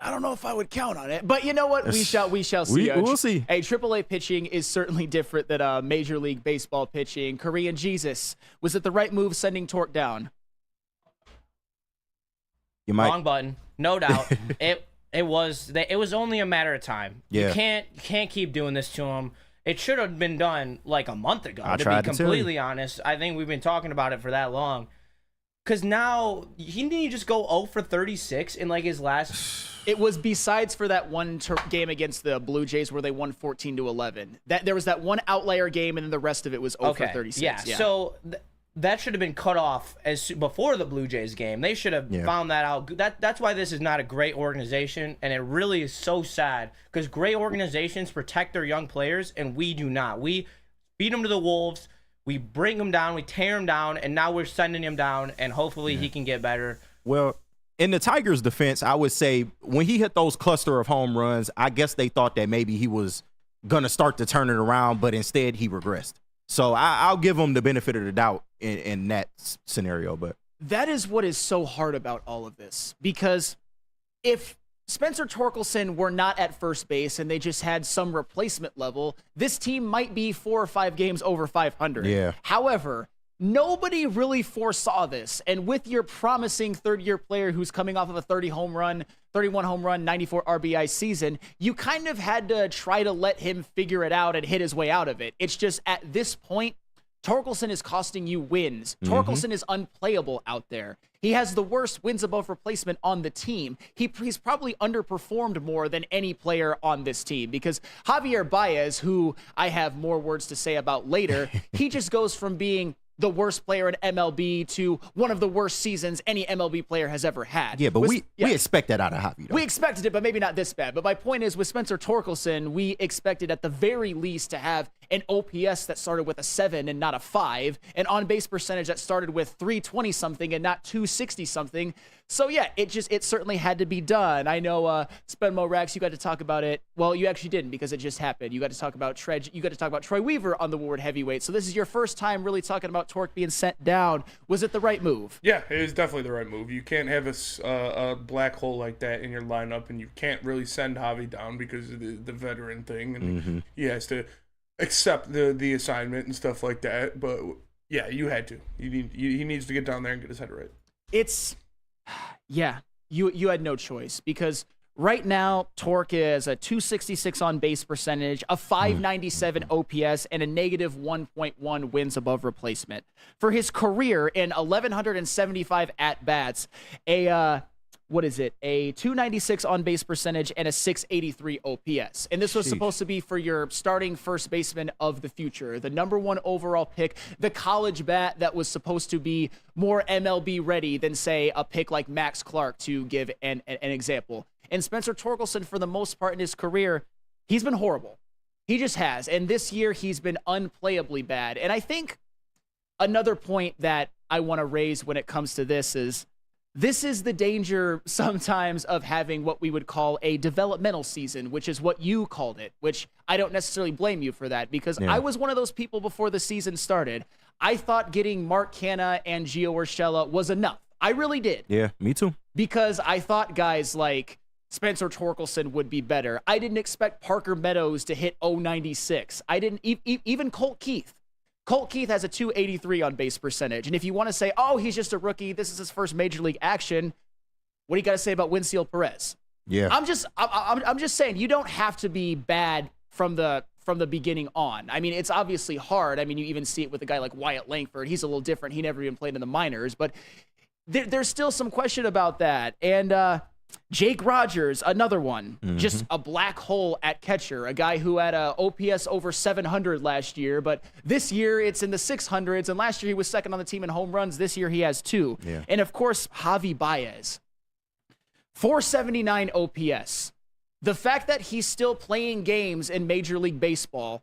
I don't know if I would count on it, but you know what? We shall see. We'll see. Hey, AAA pitching is certainly different than Major League Baseball pitching. Korean Jesus, was it the right move sending Torque down? You might. Wrong button, no doubt. It was only a matter of time. Yeah. You can't keep doing this to him. It should have been done like a month ago. I To tried be to tell you. completely honest, I think we've been talking about it for that long. Because now he didn't just go 0 for 36 in like his last. It was besides for that one game against the Blue Jays where they won 14-11. That there was that one outlier game, and then the rest of it was 0 for 36. Yeah. So that should have been cut off before the Blue Jays game. They should have found that out. That's why this is not a great organization, and it really is so sad because great organizations protect their young players, and we do not. We beat them to the wolves. We bring him down, we tear him down, and now we're sending him down, and hopefully he can get better. Well, in the Tigers' defense, I would say when he hit those cluster of home runs, I guess they thought that maybe he was going to start to turn it around, but instead he regressed. So I'll give him the benefit of the doubt in that scenario. But that is what is so hard about all of this, because if Spencer Torkelson were not at first base and they just had some replacement level, this team might be 4 or 5 games over 500. Yeah. However, nobody really foresaw this. And with your promising third-year player who's coming off of a 31 home run, 94 RBI season, you kind of had to try to let him figure it out and hit his way out of it. It's just at this point, Torkelson is costing you wins. Torkelson is unplayable out there. He has the worst wins above replacement on the team. He's probably underperformed more than any player on this team because Javier Baez, who I have more words to say about later, he just goes from being the worst player in MLB to one of the worst seasons any MLB player has ever had. yeah, but we expect that out of Javi, though. We expected it, but maybe not this bad. But my point is, with Spencer Torkelson, we expected at the very least to have an OPS that started with a 7 and not a 5, an on-base percentage that started with 320-something and not 260-something. So yeah, it certainly had to be done. I know Spenmo Rax, you got to talk about it. Well, you actually didn't because it just happened. You got to talk about Troy Weaver on the Woodward heavyweight. So this is your first time really talking about Torque being sent down. Was it the right move? Yeah, it was definitely the right move. You can't have a black hole like that in your lineup, and you can't really send Javi down because of the veteran thing, and he has to accept the assignment and stuff like that. But yeah, you had to. He needs to get down there and get his head right. You had no choice because right now Torque is a 266 on base percentage, a 597 OPS, and a negative 1.1 wins above replacement. For his career in 1,175 at bats, a 296 on base percentage and a 683 OPS. And this was supposed to be for your starting first baseman of the future, the number 1 overall pick, the college bat that was supposed to be more MLB ready than, say, a pick like Max Clark, to give an example. And Spencer Torkelson, for the most part in his career, he's been horrible. He just has. And this year, he's been unplayably bad. And I think another point that I want to raise when it comes to this is the danger sometimes of having what we would call a developmental season, which is what you called it, which I don't necessarily blame you for that, because I was one of those people before the season started. I thought getting Mark Canha and Gio Urshela was enough. I really did. Yeah, me too. Because I thought guys like Spencer Torkelson would be better. I didn't expect Parker Meadows to hit 0.96. I didn't even Colt Keith. Colt Keith has a 283 on base percentage. And if you want to say, oh, he's just a rookie, this is his first major league action, what do you got to say about Winfield Perez? Yeah. I'm just saying, you don't have to be bad from the beginning on. I mean, it's obviously hard. I mean, you even see it with a guy like Wyatt Langford. He's a little different. He never even played in the minors, but there's still some question about that. And Jake Rogers, another one, just a black hole at catcher, a guy who had a OPS over 700 last year, but this year it's in the 600s, and last year he was second on the team in home runs. This year he has 2. Yeah. And of course, Javi Baez, 479 OPS. The fact that he's still playing games in Major League Baseball,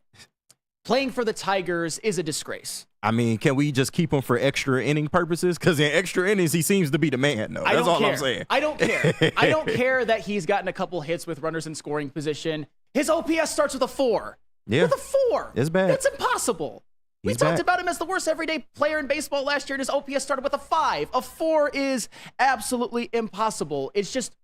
playing for the Tigers, is a disgrace. I mean, can we just keep him for extra inning purposes? Because in extra innings, he seems to be the man, though. That's all I'm saying. I don't care. I don't care that he's gotten a couple hits with runners in scoring position. His OPS starts with a 4. Yeah. With a 4. It's bad. That's impossible. We talked about him as the worst everyday player in baseball last year, and his OPS started with a 5. A 4 is absolutely impossible. It's just,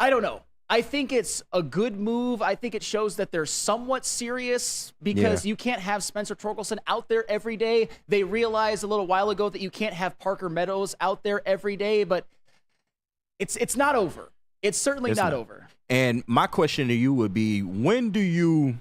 I don't know. I think it's a good move. I think it shows that they're somewhat serious, because you can't have Spencer Torkelson out there every day. They realized a little while ago that you can't have Parker Meadows out there every day, but it's not over. It's certainly not over. And my question to you would be, when do you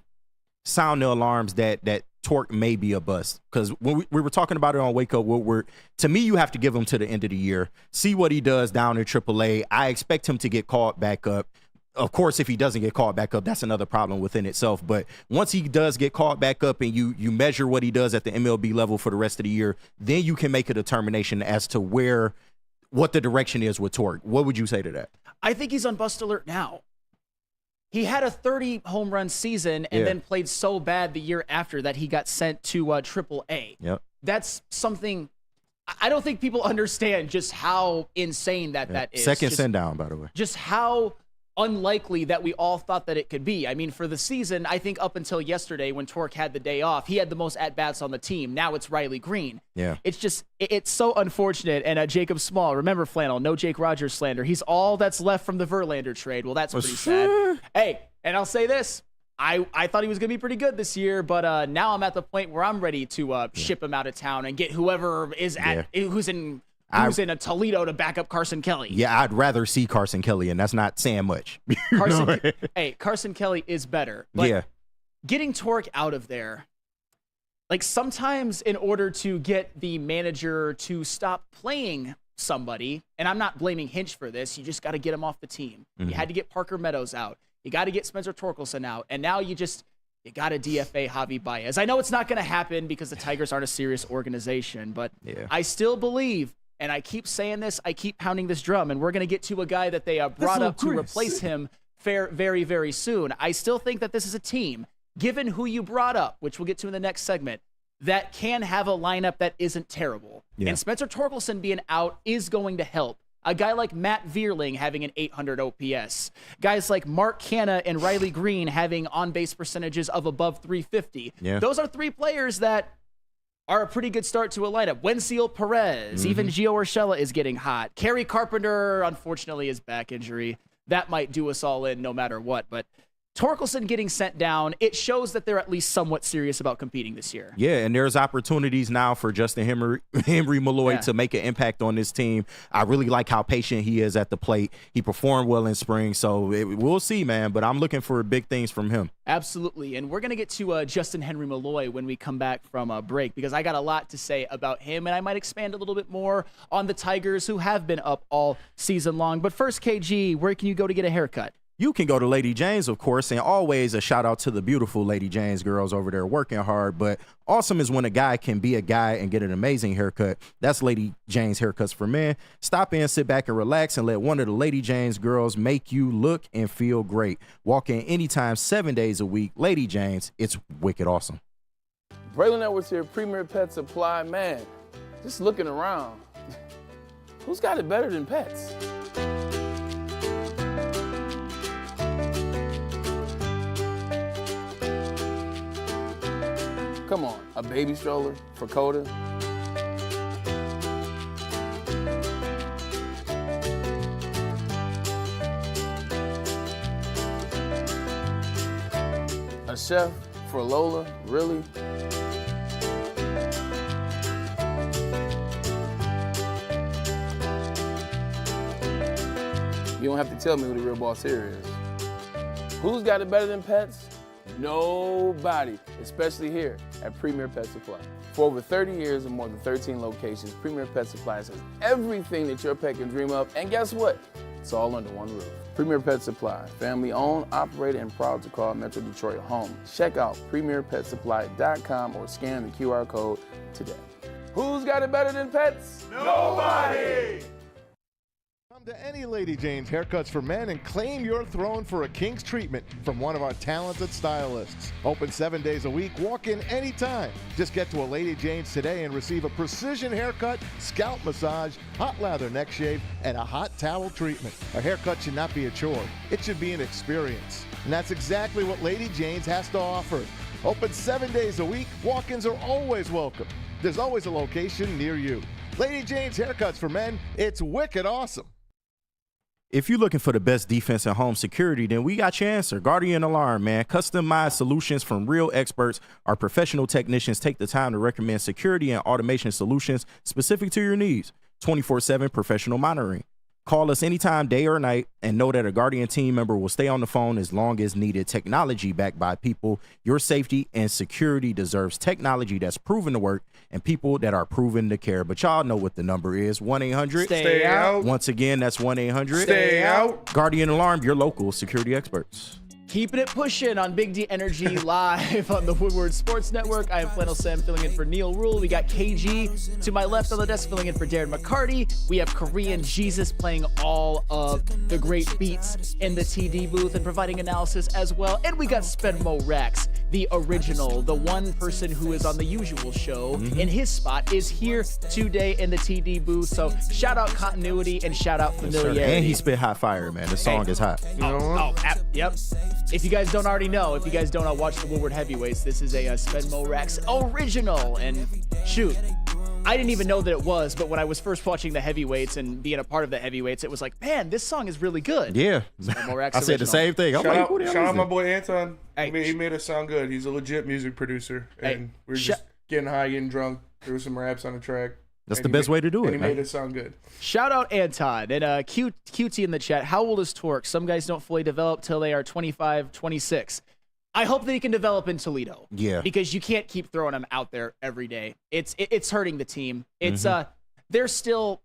sound the alarms that Torque may be a bust? Because when we were talking about it on Wake Up Woodward, to me, you have to give him to the end of the year, see what he does down in AAA. I expect him to get called back up. Of course, if he doesn't get called back up, that's another problem within itself. But once he does get called back up and you measure what he does at the MLB level for the rest of the year, then you can make a determination as to what the direction is with Torque. What would you say to that? I think he's on bust alert now. He had a 30 home run season and then played so bad the year after that he got sent to AAA. Yep. That's something I don't think people understand, just how insane that is. Second send down, by the way. Just how unlikely that we all thought that it could be. I mean, for the season, I think up until yesterday when Torque had the day off, he had the most at-bats on the team. Now it's Riley Green. Yeah. It's just, it's so unfortunate. And Jacob Small, remember Flannel, no Jake Rogers slander. He's all that's left from the Verlander trade. Well, that's pretty sad. Hey, and I'll say this. I thought he was going to be pretty good this year, but now I'm at the point where I'm ready to ship him out of town and get whoever is who's in a Toledo to back up Carson Kelly. Yeah, I'd rather see Carson Kelly, and that's not saying much. Carson Kelly is better. But getting Torque out of there, like sometimes in order to get the manager to stop playing somebody, and I'm not blaming Hinch for this, you just got to get him off the team. You had to get Parker Meadows out. You got to get Spencer Torkelson out. And now you got to DFA Javi Baez. I know it's not going to happen because the Tigers aren't a serious organization, but I still believe, and I keep saying this, I keep pounding this drum, and we're going to get to a guy that they brought up to replace him very, very soon. I still think that this is a team, given who you brought up, which we'll get to in the next segment, that can have a lineup that isn't terrible. Yeah. And Spencer Torkelson being out is going to help. A guy like Matt Vierling having an 800 OPS. Guys like Mark Canha and Riley Green having on-base percentages of above 350. Yeah. Those are 3 players that are a pretty good start to a lineup. Winfield Perez, even Gio Urshela is getting hot. Kerry Carpenter, unfortunately, his back injury. That might do us all in no matter what. But Torkelson getting sent down, it shows that they're at least somewhat serious about competing this year. Yeah, and there's opportunities now for Justin Henry Malloy to make an impact on this team. I really like how patient he is at the plate. He performed well in spring, so we'll see, man. But I'm looking for big things from him. Absolutely, and we're going to get to Justin Henry Malloy when we come back from a break, because I got a lot to say about him, and I might expand a little bit more on the Tigers, who have been up all season long. But first, KG, where can you go to get a haircut? You can go to Lady Jane's, of course, and always a shout out to the beautiful Lady Jane's girls over there working hard. But awesome is when a guy can be a guy and get an amazing haircut. That's Lady Jane's Haircuts for Men. Stop in, sit back, and relax, and let one of the Lady Jane's girls make you look and feel great. Walk in anytime, 7 days a week. Lady Jane's, it's wicked awesome. Braylon Edwards here, Premier Pet Supply. Man, just looking around, who's got it better than pets? Come on, a baby stroller for Coda? A chef for Lola, really? You don't have to tell me who the real boss here is. Who's got it better than pets? Nobody, especially here at Premier Pet Supply. For over 30 years and more than 13 locations, Premier Pet Supply has everything that your pet can dream of, and guess what? It's all under one roof. Premier Pet Supply, family owned, operated, and proud to call Metro Detroit home. Check out premierpetsupply.com or scan the QR code today. Who's got it better than pets? Nobody! Come to any Lady Jane's Haircuts for Men and claim your throne for a king's treatment from one of our talented stylists. Open 7 days a week, walk in anytime. Just get to a Lady Jane's today and receive a precision haircut, scalp massage, hot lather neck shave, and a hot towel treatment. A haircut should not be a chore. It should be an experience. And that's exactly what Lady Jane's has to offer. Open 7 days a week, walk-ins are always welcome. There's always a location near you. Lady Jane's Haircuts for Men, it's wicked awesome. If you're looking for the best defense and home security, then we got your answer. Guardian Alarm, man. Customized solutions from real experts. Our professional technicians take the time to recommend security and automation solutions specific to your needs. 24/7 professional monitoring. Call us anytime, day or night, and know that a Guardian team member will stay on the phone as long as needed. Technology backed by people. Your safety and security deserves technology that's proven to work and people that are proven to care. But y'all know what the number is. 1-800. Stay out. Once again, that's 1-800. Stay out. Guardian Alarm, your local security experts. Keeping it pushing on Big D Energy live on the Woodward Sports Network. I am Flannel Sam filling in for Neil Rule. We got KG to my left on the desk filling in for Darren McCarty. We have Korean Jesus playing all of the great beats in the TD booth and providing analysis as well. And we got Spenmo Rex, the original, the one person who is on the usual show in his spot is here today in the TD booth. So shout out continuity and shout out familiarity. And he spit hot fire, man. The song is hot. Yep. If you guys don't already know, if you guys don't watch the Woodward Heavyweights, this is a Spenmo Rex original. And shoot, I didn't even know that it was, but when I was first watching the Heavyweights and being a part of the Heavyweights, it was like, man, this song is really good. Yeah. Spenmo Rex I said the original. same thing. I'm like, who the hell Shout is out my this? boy Anton. Hey, He made us sound good. He's a legit music producer. And we're just getting high, getting drunk, threw some raps on the track. That's the best way to do it, And he man. made it sound good. Shout out Anton and QT in the chat. How old is Torque? Some guys don't fully develop till they are 25, 26. I hope that he can develop in Toledo. Yeah. Because you can't keep throwing him out there every day. It's hurting the team. It's they're still,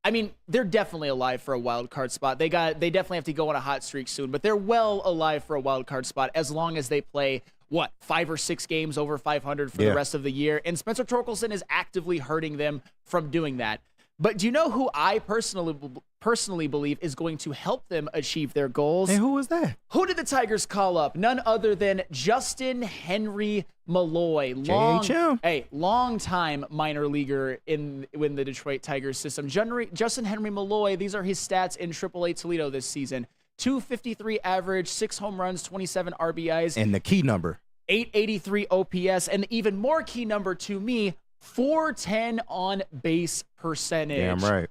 I mean, they're definitely alive for a wild card spot. They definitely have to go on a hot streak soon, but they're well alive for a wild card spot as long as they play 5 or 6 games over 500 for the rest of the year. And Spencer Torkelson is actively hurting them from doing that. But do you know who I personally believe is going to help them achieve their goals? And who was that? Who did the Tigers call up? None other than Justin Henry Malloy. Long time minor leaguer in the Detroit Tigers system. Justin Henry Malloy, these are his stats in AAA Toledo this season. 253 average, 6 home runs, 27 RBIs. And the key number. 883 OPS. And the even more key number to me, 410 on base percentage. Damn right.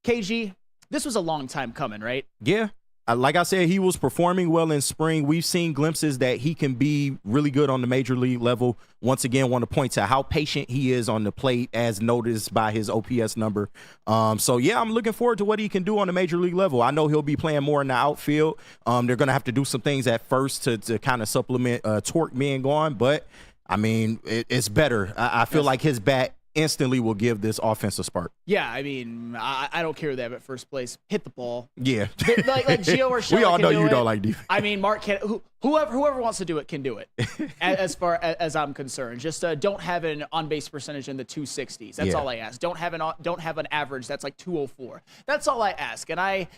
KG, this was a long time coming, right? Yeah. Like I said, he was performing well in spring. We've seen glimpses that he can be really good on the major league level. Once again, want to point to how patient he is on the plate as noticed by his OPS number. So, yeah, I'm looking forward to what he can do on the major league level. I know he'll be playing more in the outfield. They're going to have to do some things at first to kind of supplement Torque being gone. But, I mean, it's better. I feel like his bat instantly will give this offense a spark. Yeah, I mean, I don't care who they have at first place. Hit the ball. Yeah. like Gio Urshela we all can know do you it. don't like defense. I mean, Mark can. Whoever wants to do it can do it. As far as I'm concerned, just don't have an on-base percentage in the 260s. That's all I ask. Don't have an average that's like 204. That's all I ask. And I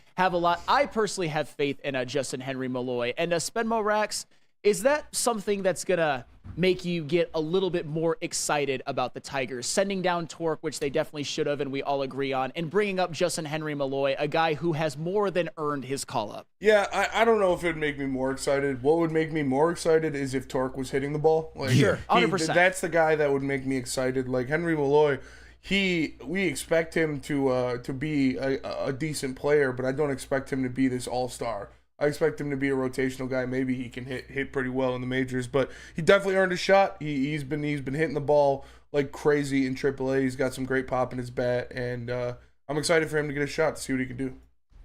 personally have faith in Justin Henry Malloy and Spenmo Rax. Is that something that's gonna make you get a little bit more excited about the Tigers sending down Torque, which they definitely should have, and we all agree on, and bringing up Justin Henry Malloy, a guy who has more than earned his call-up? Yeah, I don't know if it would make me more excited. What would make me more excited is if Torque was hitting the ball. Like, sure, 100%. That's the guy that would make me excited. Like Henry Malloy, we expect him to be a decent player, but I don't expect him to be this all-star. I expect him to be a rotational guy. Maybe he can hit pretty well in the majors, but he definitely earned a shot. He's been hitting the ball like crazy in AAA. He's got some great pop in his bat, and I'm excited for him to get a shot to see what he can do.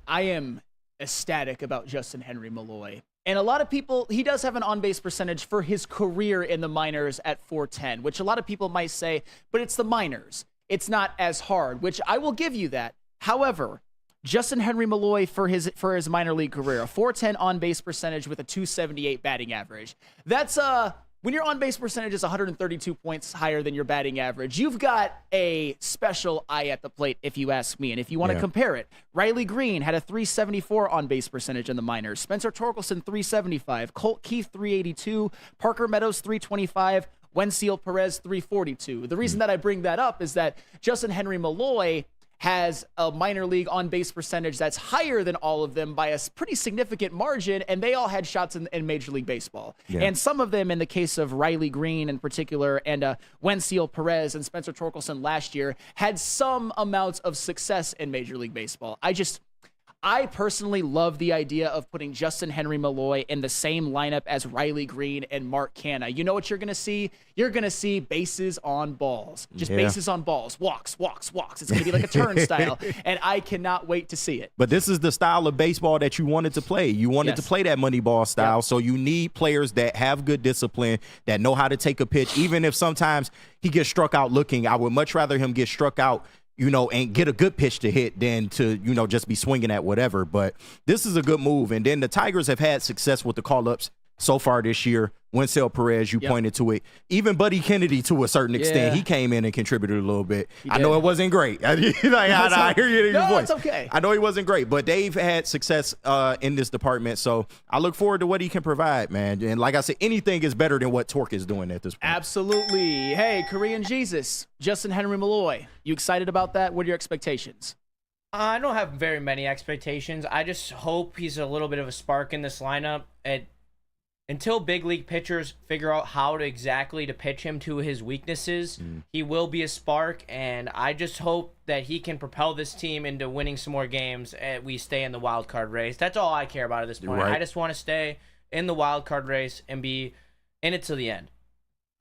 I am ecstatic about Justin Henry Malloy. And a lot of people, he does have an on-base percentage for his career in the minors at .410, which a lot of people might say, but it's the minors. It's not as hard, which I will give you that. However, Justin Henry Malloy for his minor league career, a .410 on-base percentage with a .278 batting average. That's when your on-base percentage is 132 points higher than your batting average, you've got a special eye at the plate, if you ask me. And if you want to compare it, Riley Green had a .374 on-base percentage in the minors. Spencer Torkelson, .375. Colt Keith, .382. Parker Meadows, .325. Wensiel Perez, .342. The reason that I bring that up is that Justin Henry Malloy has a minor league on-base percentage that's higher than all of them by a pretty significant margin, and they all had shots in Major League Baseball. Yeah. And some of them, in the case of Riley Green in particular, and Wensiel Perez and Spencer Torkelson last year, had some amounts of success in Major League Baseball. I personally love the idea of putting Justin Henry Malloy in the same lineup as Riley Green and Mark Canha. You know what you're going to see? You're going to see bases on balls. Just bases on balls. Walks. It's going to be like a turnstile, and I cannot wait to see it. But this is the style of baseball that you wanted to play. You wanted to play that money ball style, so you need players that have good discipline, that know how to take a pitch, even if sometimes he gets struck out looking. I would much rather him get struck out, and get a good pitch to hit than to, just be swinging at whatever. But this is a good move. And then the Tigers have had success with the call-ups so far this year. Wensiel Perez, you pointed to it. Even Buddy Kennedy, to a certain extent, he came in and contributed a little bit. I know it wasn't great. I hear you in your voice. It's okay. I know he wasn't great, but they've had success in this department. So I look forward to what he can provide, man. And like I said, anything is better than what Torque is doing at this point. Absolutely. Hey, Korean Jesus, Justin Henry Malloy, you excited about that? What are your expectations? I don't have very many expectations. I just hope he's a little bit of a spark in this lineup. Until big league pitchers figure out how to pitch him to his weaknesses, he will be a spark, and I just hope that he can propel this team into winning some more games and we stay in the wild card race. That's all I care about at this point. Right. I just want to stay in the wild card race and be in it to the end.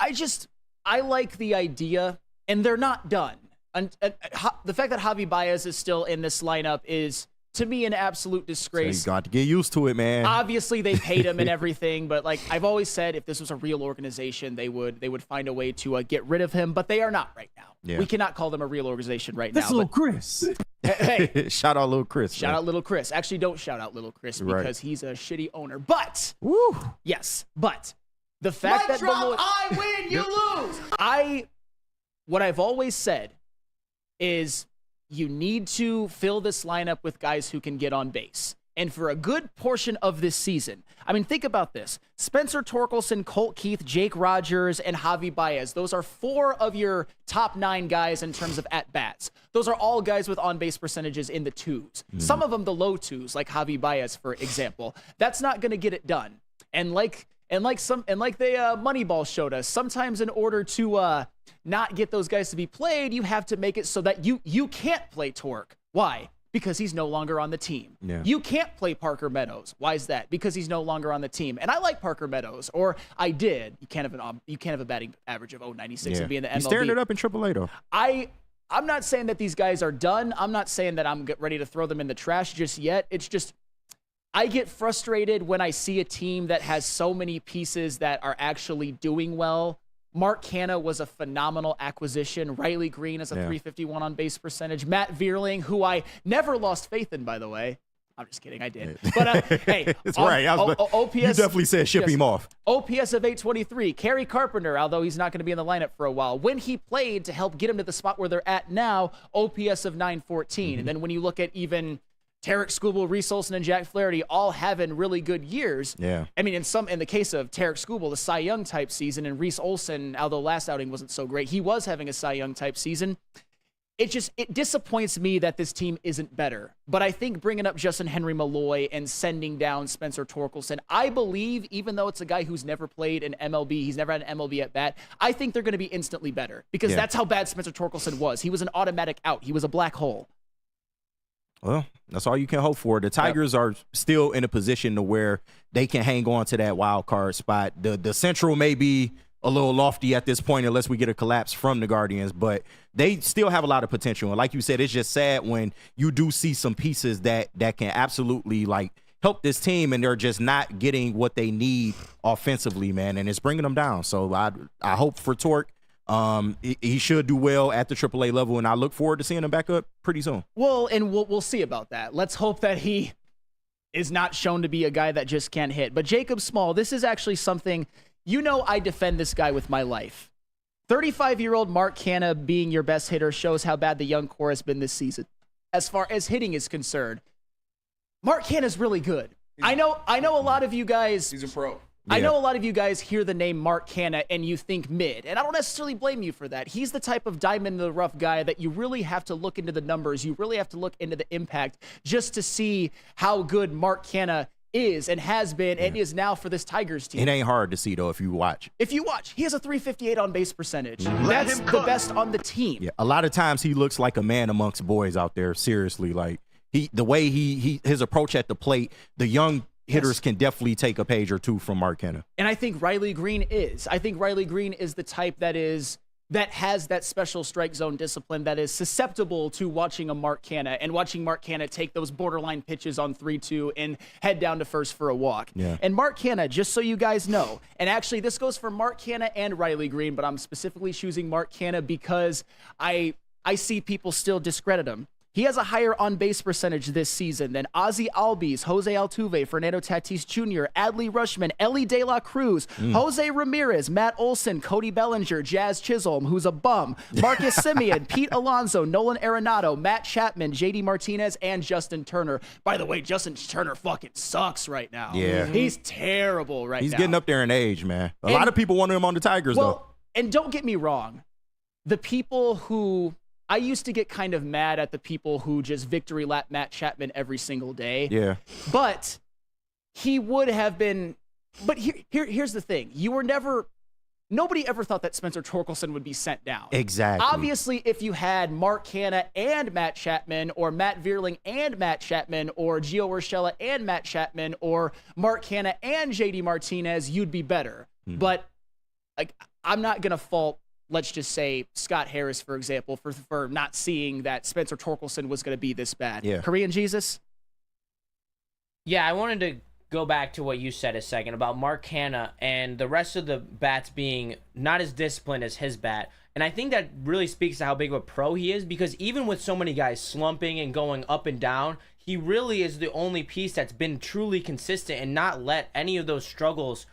I like the idea, and they're not done. The fact that Javi Baez is still in this lineup is, to me, an absolute disgrace. So you got to get used to it, man. Obviously, they paid him and everything, but like I've always said, if this was a real organization, they would find a way to get rid of him, but they are not right now. Yeah. We cannot call them a real organization right now. That's Little Chris. Hey, shout out Little Chris. Shout out Little Chris. Actually, don't shout out Little Chris because he's a shitty owner. But but the fact that I win, you lose. What I've always said is, you need to fill this lineup with guys who can get on base. And for a good portion of this season, I mean, think about this. Spencer Torkelson, Colt Keith, Jake Rogers, and Javi Baez. Those are 4 of your top 9 guys in terms of at-bats. Those are all guys with on-base percentages in the 2s. Some of them the low 2s, like Javi Baez, for example. That's not going to get it done. And like the Moneyball showed us, sometimes in order to not get those guys to be played, you have to make it so that you can't play Torque. Why? Because he's no longer on the team. Yeah. You can't play Parker Meadows. Why is that? Because he's no longer on the team. And I like Parker Meadows, or I did. You can't have a batting average of 0.96 and be in the MLB. He's staring it up in AAA though. I'm not saying that these guys are done. I'm not saying that I'm ready to throw them in the trash just yet. It's just, I get frustrated when I see a team that has so many pieces that are actually doing well Mark Canha was a phenomenal acquisition. Riley Green is a 351 on base percentage. Matt Vierling, who I never lost faith in, by the way. I'm just kidding. I did. But, hey. It's right. OPS, you definitely said ship him off. OPS of 823. Kerry Carpenter, although he's not going to be in the lineup for a while. When he played to help get him to the spot where they're at now, OPS of 914. And then when you look at even Tarek Skubal, Reese Olson, and Jack Flaherty all having really good years. Yeah. I mean, in the case of Tarek Skubal, the Cy Young type season, and Reese Olson, although last outing wasn't so great, he was having a Cy Young type season. It disappoints me that this team isn't better. But I think bringing up Justin Henry Malloy and sending down Spencer Torkelson, I believe, even though it's a guy who's never played an MLB, he's never had an MLB at bat, I think they're going to be instantly better because that's how bad Spencer Torkelson was. He was an automatic out. He was a black hole. Well, that's all you can hope for. The Tigers are still in a position to where they can hang on to that wild card spot. The Central may be a little lofty at this point unless we get a collapse from the Guardians, but they still have a lot of potential. And like you said, it's just sad when you do see some pieces that can absolutely help this team and they're just not getting what they need offensively, man, and it's bringing them down. So I hope for Torque. He should do well at the AAA level, and I look forward to seeing him back up pretty soon. Well, and we'll see about that. Let's hope that he is not shown to be a guy that just can't hit. But Jacob Small, this is actually something, I defend this guy with my life. 35-year-old Mark Canha being your best hitter shows how bad the young core has been this season. As far as hitting is concerned, Mark Canha is really good. I know a lot of you guys. He's a pro. I know a lot of you guys hear the name Mark Canha and you think mid, and I don't necessarily blame you for that. He's the type of diamond in the rough guy that you really have to look into the numbers. You really have to look into the impact just to see how good Mark Canha is and has been and is now for this Tigers team. It ain't hard to see, though, if you watch. He has a 358 on base percentage. That's the best on the team. Yeah, a lot of times he looks like a man amongst boys out there, seriously. The way his approach at the plate, the young hitters can definitely take a page or two from Mark Canha. And I think Riley Green is. I think Riley Green is the type that has that special strike zone discipline that is susceptible to watching a Mark Canha and watching Mark Canha take those borderline pitches on 3-2 and head down to first for a walk. Yeah. And Mark Canha, just so you guys know, and actually this goes for Mark Canha and Riley Green, but I'm specifically choosing Mark Canha because I see people still discredit him. He has a higher on-base percentage this season than Ozzy Albies, Jose Altuve, Fernando Tatis Jr., Adley Rutschman, Ellie De La Cruz, Jose Ramirez, Matt Olson, Cody Bellinger, Jazz Chisholm, who's a bum, Marcus Semien, Pete Alonso, Nolan Arenado, Matt Chapman, JD Martinez, and Justin Turner. By the way, Justin Turner fucking sucks right now. Yeah. He's terrible right now. He's getting up there in age, man. A lot of people want him on the Tigers, though. And don't get me wrong. The people who... I used to get kind of mad at the people who just victory lap Matt Chapman every single day. Yeah. But he would have been. But here's the thing. Nobody ever thought that Spencer Torkelson would be sent down. Exactly. Obviously, if you had Mark Canha and Matt Chapman, or Matt Vierling and Matt Chapman, or Gio Urshela and Matt Chapman, or Mark Canha and JD Martinez, you'd be better. But I'm not going to fault, let's just say, Scott Harris, for example, for not seeing that Spencer Torkelson was going to be this bad. Yeah. Korean Jesus? Yeah, I wanted to go back to what you said a second about Mark Canha and the rest of the bats being not as disciplined as his bat. And I think that really speaks to how big of a pro he is, because even with so many guys slumping and going up and down, he really is the only piece that's been truly consistent and not let any of those struggles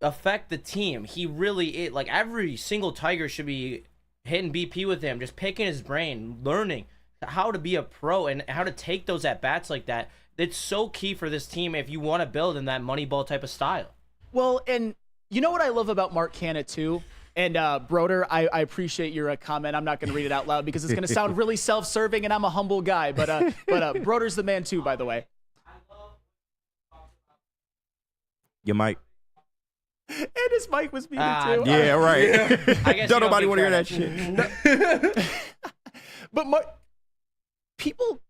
affect the team. He really every single Tiger should be hitting BP with him, just picking his brain, learning how to be a pro and how to take those at bats like that. It's so key for this team if you want to build in that Moneyball type of style. Well, and you know what I love about Mark Canha too? And Broder, I appreciate your comment. I'm not going to read it out loud because it's going to sound really self-serving, and I'm a humble guy. But Broder's the man too, by the way. Your mic. And his mic was muted too. Yeah, right. Yeah. I guess don't nobody want to hear that shit. But people,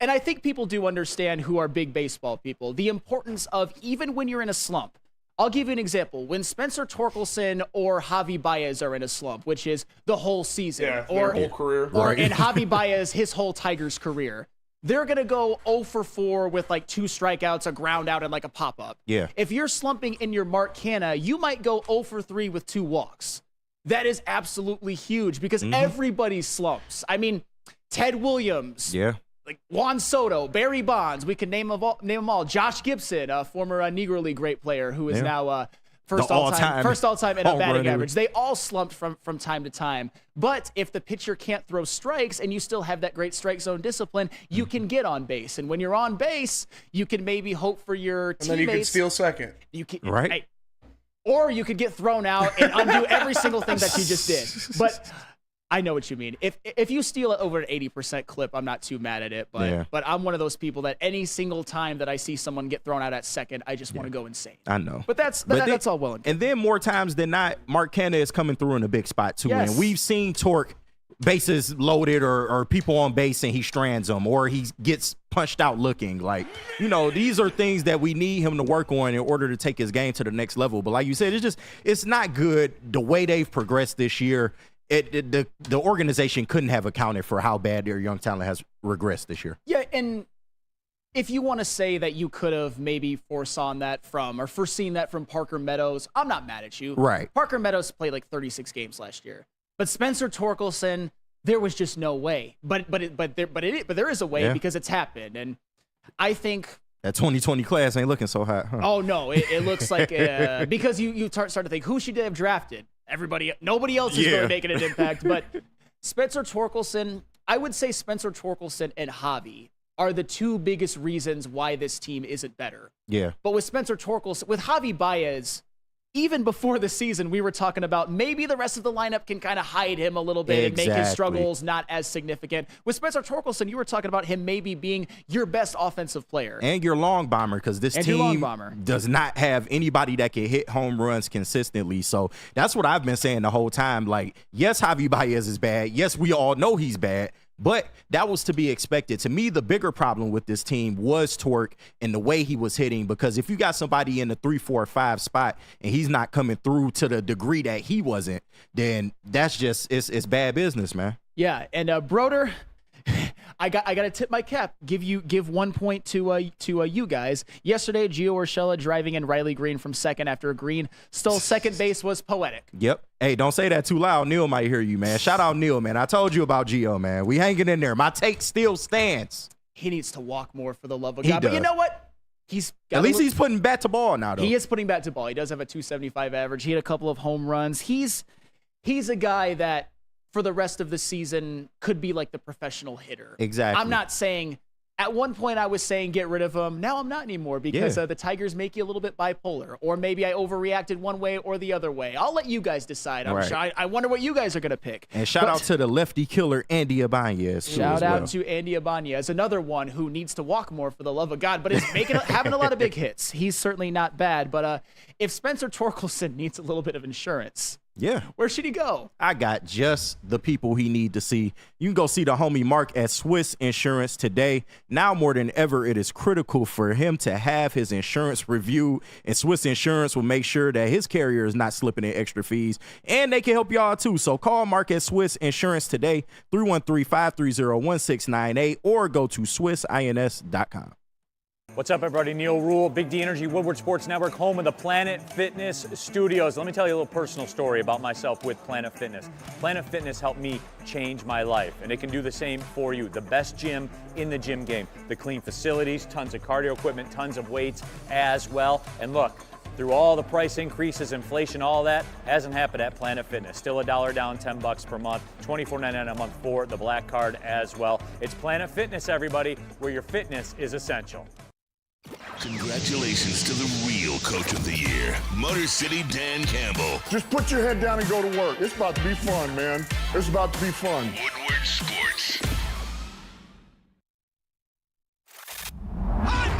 and I think people do understand who are big baseball people, the importance of, even when you're in a slump. I'll give you an example. When Spencer Torkelson or Javi Baez are in a slump, which is the whole season, or their whole career, or in Javi Baez, his whole Tigers career, they're going to go 0 for 4 with 2 strikeouts, a ground out, and a pop-up. Yeah. If you're slumping in your Mark Canha, you might go 0 for 3 with 2 walks. That is absolutely huge because everybody slumps. I mean, Ted Williams, like Juan Soto, Barry Bonds, we can name them all. Josh Gibson, a former Negro League great player who is now first all-time in batting average. They all slumped from time to time. But if the pitcher can't throw strikes and you still have that great strike zone discipline, you can get on base. And when you're on base, you can maybe hope for your teammates. And then you can steal second. You can, right? Or you could get thrown out and undo every single thing that you just did. But I know what you mean. If you steal it over an 80% clip, I'm not too mad at it. But I'm one of those people that any single time that I see someone get thrown out at second, I just want to go insane. I know. But that's all well and good. And then more times than not, Mark Canha is coming through in a big spot too. Yes. And we've seen Torque bases loaded or people on base and he strands them or he gets punched out looking. Like, these are things that we need him to work on in order to take his game to the next level. But like you said, it's not good the way they've progressed this year. The organization couldn't have accounted for how bad their young talent has regressed this year. Yeah, and if you want to say that you could have maybe foreseen that from Parker Meadows, I'm not mad at you. Right. Parker Meadows played like 36 games last year. But Spencer Torkelson, there was just no way. But there is a way because it's happened. And I think that 2020 class ain't looking so hot, huh? Oh, no. It looks like because you start to think, who should they have drafted? Nobody else is going to make an impact. But Spencer Torkelson, I would say Spencer Torkelson and Javi are the two biggest reasons why this team isn't better. Yeah. But with Spencer Torkelson, with Javi Baez, even before the season, we were talking about maybe the rest of the lineup can kind of hide him a little bit and make his struggles not as significant. With Spencer Torkelson, you were talking about him maybe being your best offensive player. And your long bomber, because this team does not have anybody that can hit home runs consistently. So that's what I've been saying the whole time. Like, yes, Javi Baez is bad. Yes, we all know he's bad. But that was to be expected. To me, the bigger problem with this team was Torque and the way he was hitting, because if you got somebody in the 3, 4, 5 spot and he's not coming through to the degree that he wasn't, then that's just it's bad business, man. Yeah, and Broder, I got to tip my cap. Give 1 point to you guys. Yesterday, Gio Urshela driving in Riley Green from second after a Green stole second base was poetic. Yep. Hey, don't say that too loud. Neil might hear you, man. Shout out Neil, man. I told you about Gio, man. We hanging in there. My take still stands. He needs to walk more for the love of God. But you know what? He's putting bat to ball now, though. He is putting bat to ball. He does have a 275 average. He had a couple of home runs. He's a guy that for the rest of the season could be like the professional hitter. Exactly. I'm not saying, at one point I was saying get rid of him. Now I'm not anymore because the Tigers make you a little bit bipolar, or maybe I overreacted one way or the other way. I'll let you guys decide. I wonder what you guys are going to pick. And shout out to the lefty killer, Andy Ibanez. Shout out to Andy Ibanez, another one who needs to walk more for the love of God, but is having a lot of big hits. He's certainly not bad, but if Spencer Torkelson needs a little bit of insurance, where should he go? I got just the people he need to see. You can go see the homie Mark at Swiss Insurance today. Now more than ever, it is critical for him to have his insurance reviewed, and Swiss Insurance will make sure that his carrier is not slipping in extra fees, and they can help y'all too. So call Mark at Swiss Insurance today, 313-530-1698, or go to swissins.com. What's up, everybody? Neil Rule, Big D Energy, Woodward Sports Network, home of the Planet Fitness Studios. Let me tell you a little personal story about myself with Planet Fitness. Planet Fitness helped me change my life, and it can do the same for you. The best gym in the gym game. The clean facilities, tons of cardio equipment, tons of weights as well. And look, through all the price increases, inflation, all that, hasn't happened at Planet Fitness. Still $1 down, $10 per month, $24.99 a month for the Black Card as well. It's Planet Fitness, everybody, where your fitness is essential. Congratulations to the real Coach of the Year, Motor City Dan Campbell. Just put your head down and go to work. It's about to be fun, man. It's about to be fun. Woodward Sports.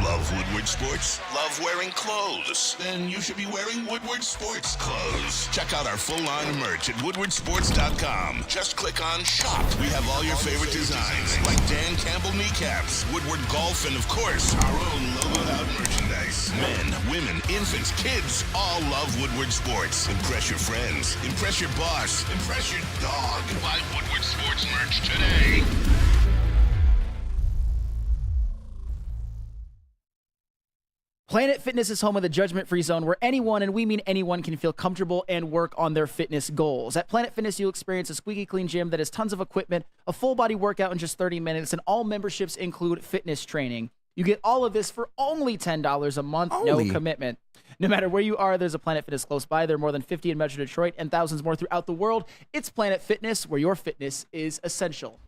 Love Woodward Sports? Love wearing clothes? Then you should be wearing Woodward Sports clothes. Check out our full line of merch at woodwardsports.com. Just click on Shop. We have all your favorite designs, like Dan Campbell kneecaps, Woodward Golf, and of course, our own logoed out merchandise. Men, women, infants, kids, all love Woodward Sports. Impress your friends. Impress your boss. Impress your dog. Buy Woodward Sports merch today. Planet Fitness is home of the judgment-free zone where anyone, and we mean anyone, can feel comfortable and work on their fitness goals. At Planet Fitness, you'll experience a squeaky clean gym that has tons of equipment, a full-body workout in just 30 minutes, and all memberships include fitness training. You get all of this for only $10 a month, no commitment. No matter where you are, there's a Planet Fitness close by. There are more than 50 in Metro Detroit and thousands more throughout the world. It's Planet Fitness, where your fitness is essential.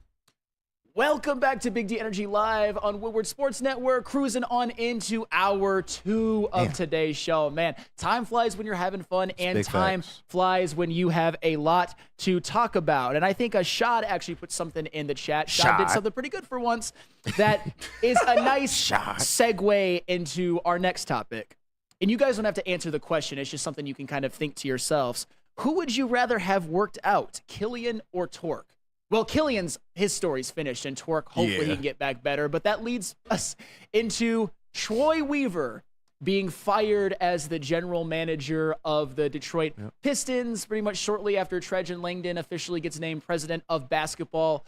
Welcome back to Big D Energy Live on Woodward Sports Network, cruising on into hour 2 of today's show. Man, time flies when you're having fun, and time flies when you have a lot to talk about. And I think Shad actually put something in the chat. Shad did something pretty good for once. That is a nice segue into our next topic. And you guys don't have to answer the question. It's just something you can kind of think to yourselves. Who would you rather have worked out, Killian or Torque? Well, Killian's, his story's finished, and Torque, hopefully he can get back better. But that leads us into Troy Weaver being fired as the general manager of the Detroit Pistons pretty much shortly after Trajan Langdon officially gets named president of basketball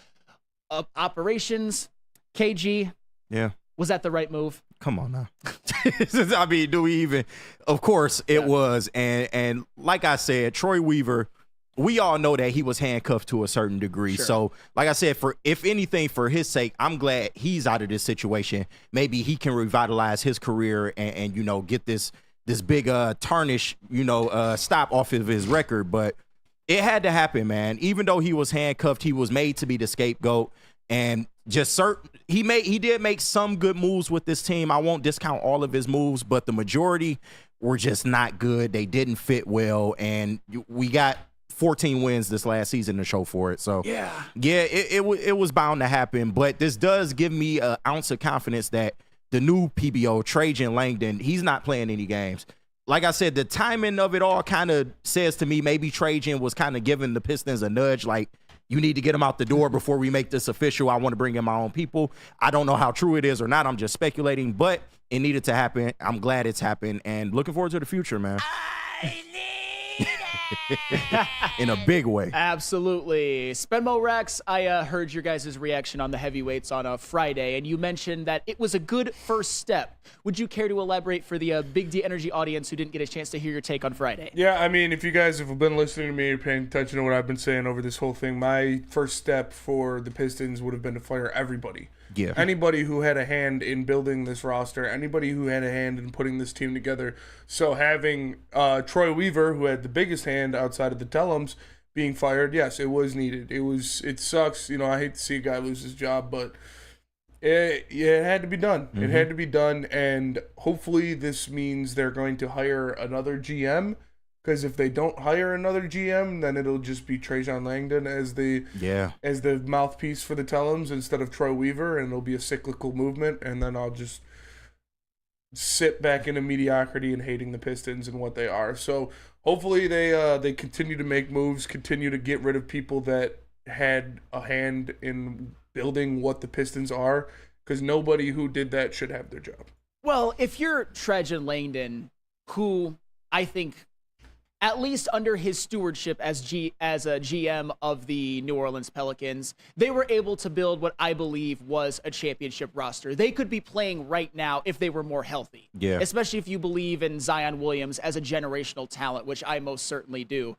operations. KG, was that the right move? Come on now. I mean, do we even? Of course it was. And like I said, Troy Weaver, we all know that he was handcuffed to a certain degree. Sure. So, like I said, if anything, for his sake, I'm glad he's out of this situation. Maybe he can revitalize his career and get this big tarnish, stop off of his record. But it had to happen, man. Even though he was handcuffed, he was made to be the scapegoat. And he did make some good moves with this team. I won't discount all of his moves, but the majority were just not good. They didn't fit well, and we got 14 wins this last season to show for it. So it was bound to happen. But this does give me an ounce of confidence that the new PBO, Trajan Langdon, he's not playing any games. Like I said, the timing of it all kind of says to me maybe Trajan was kind of giving the Pistons a nudge, like, you need to get him out the door before we make this official. I want to bring in my own people. I don't know how true it is or not. I'm just speculating, but it needed to happen. I'm glad it's happened, and looking forward to the future, man. In a big way. Absolutely. Spenmo Rex, I heard your guys' reaction on the heavyweights on a Friday, and you mentioned that it was a good first step. Would you care to elaborate for the Big D Energy audience who didn't get a chance to hear your take on Friday? Yeah, I mean, if you guys have been listening to me or paying attention to what I've been saying over this whole thing, my first step for the Pistons would have been to fire everybody. Yeah. Anybody who had a hand in building this roster, anybody who had a hand in putting this team together. So having Troy Weaver, who had the biggest hand outside of the Tellums, being fired, yes, it was needed. It sucks. I hate to see a guy lose his job, but it had to be done. It had to be done, and hopefully this means they're going to hire another GM. Because if they don't hire another GM, then it'll just be Trajan Langdon as the mouthpiece for the Tellums instead of Troy Weaver, and it'll be a cyclical movement. And then I'll just sit back into mediocrity and hating the Pistons and what they are. So hopefully they continue to make moves, continue to get rid of people that had a hand in building what the Pistons are. Because nobody who did that should have their job. Well, if you're Trajan Langdon, who I think, at least under his stewardship as a GM of the New Orleans Pelicans, they were able to build what I believe was a championship roster. They could be playing right now if they were more healthy. Yeah. Especially if you believe in Zion Williams as a generational talent, which I most certainly do.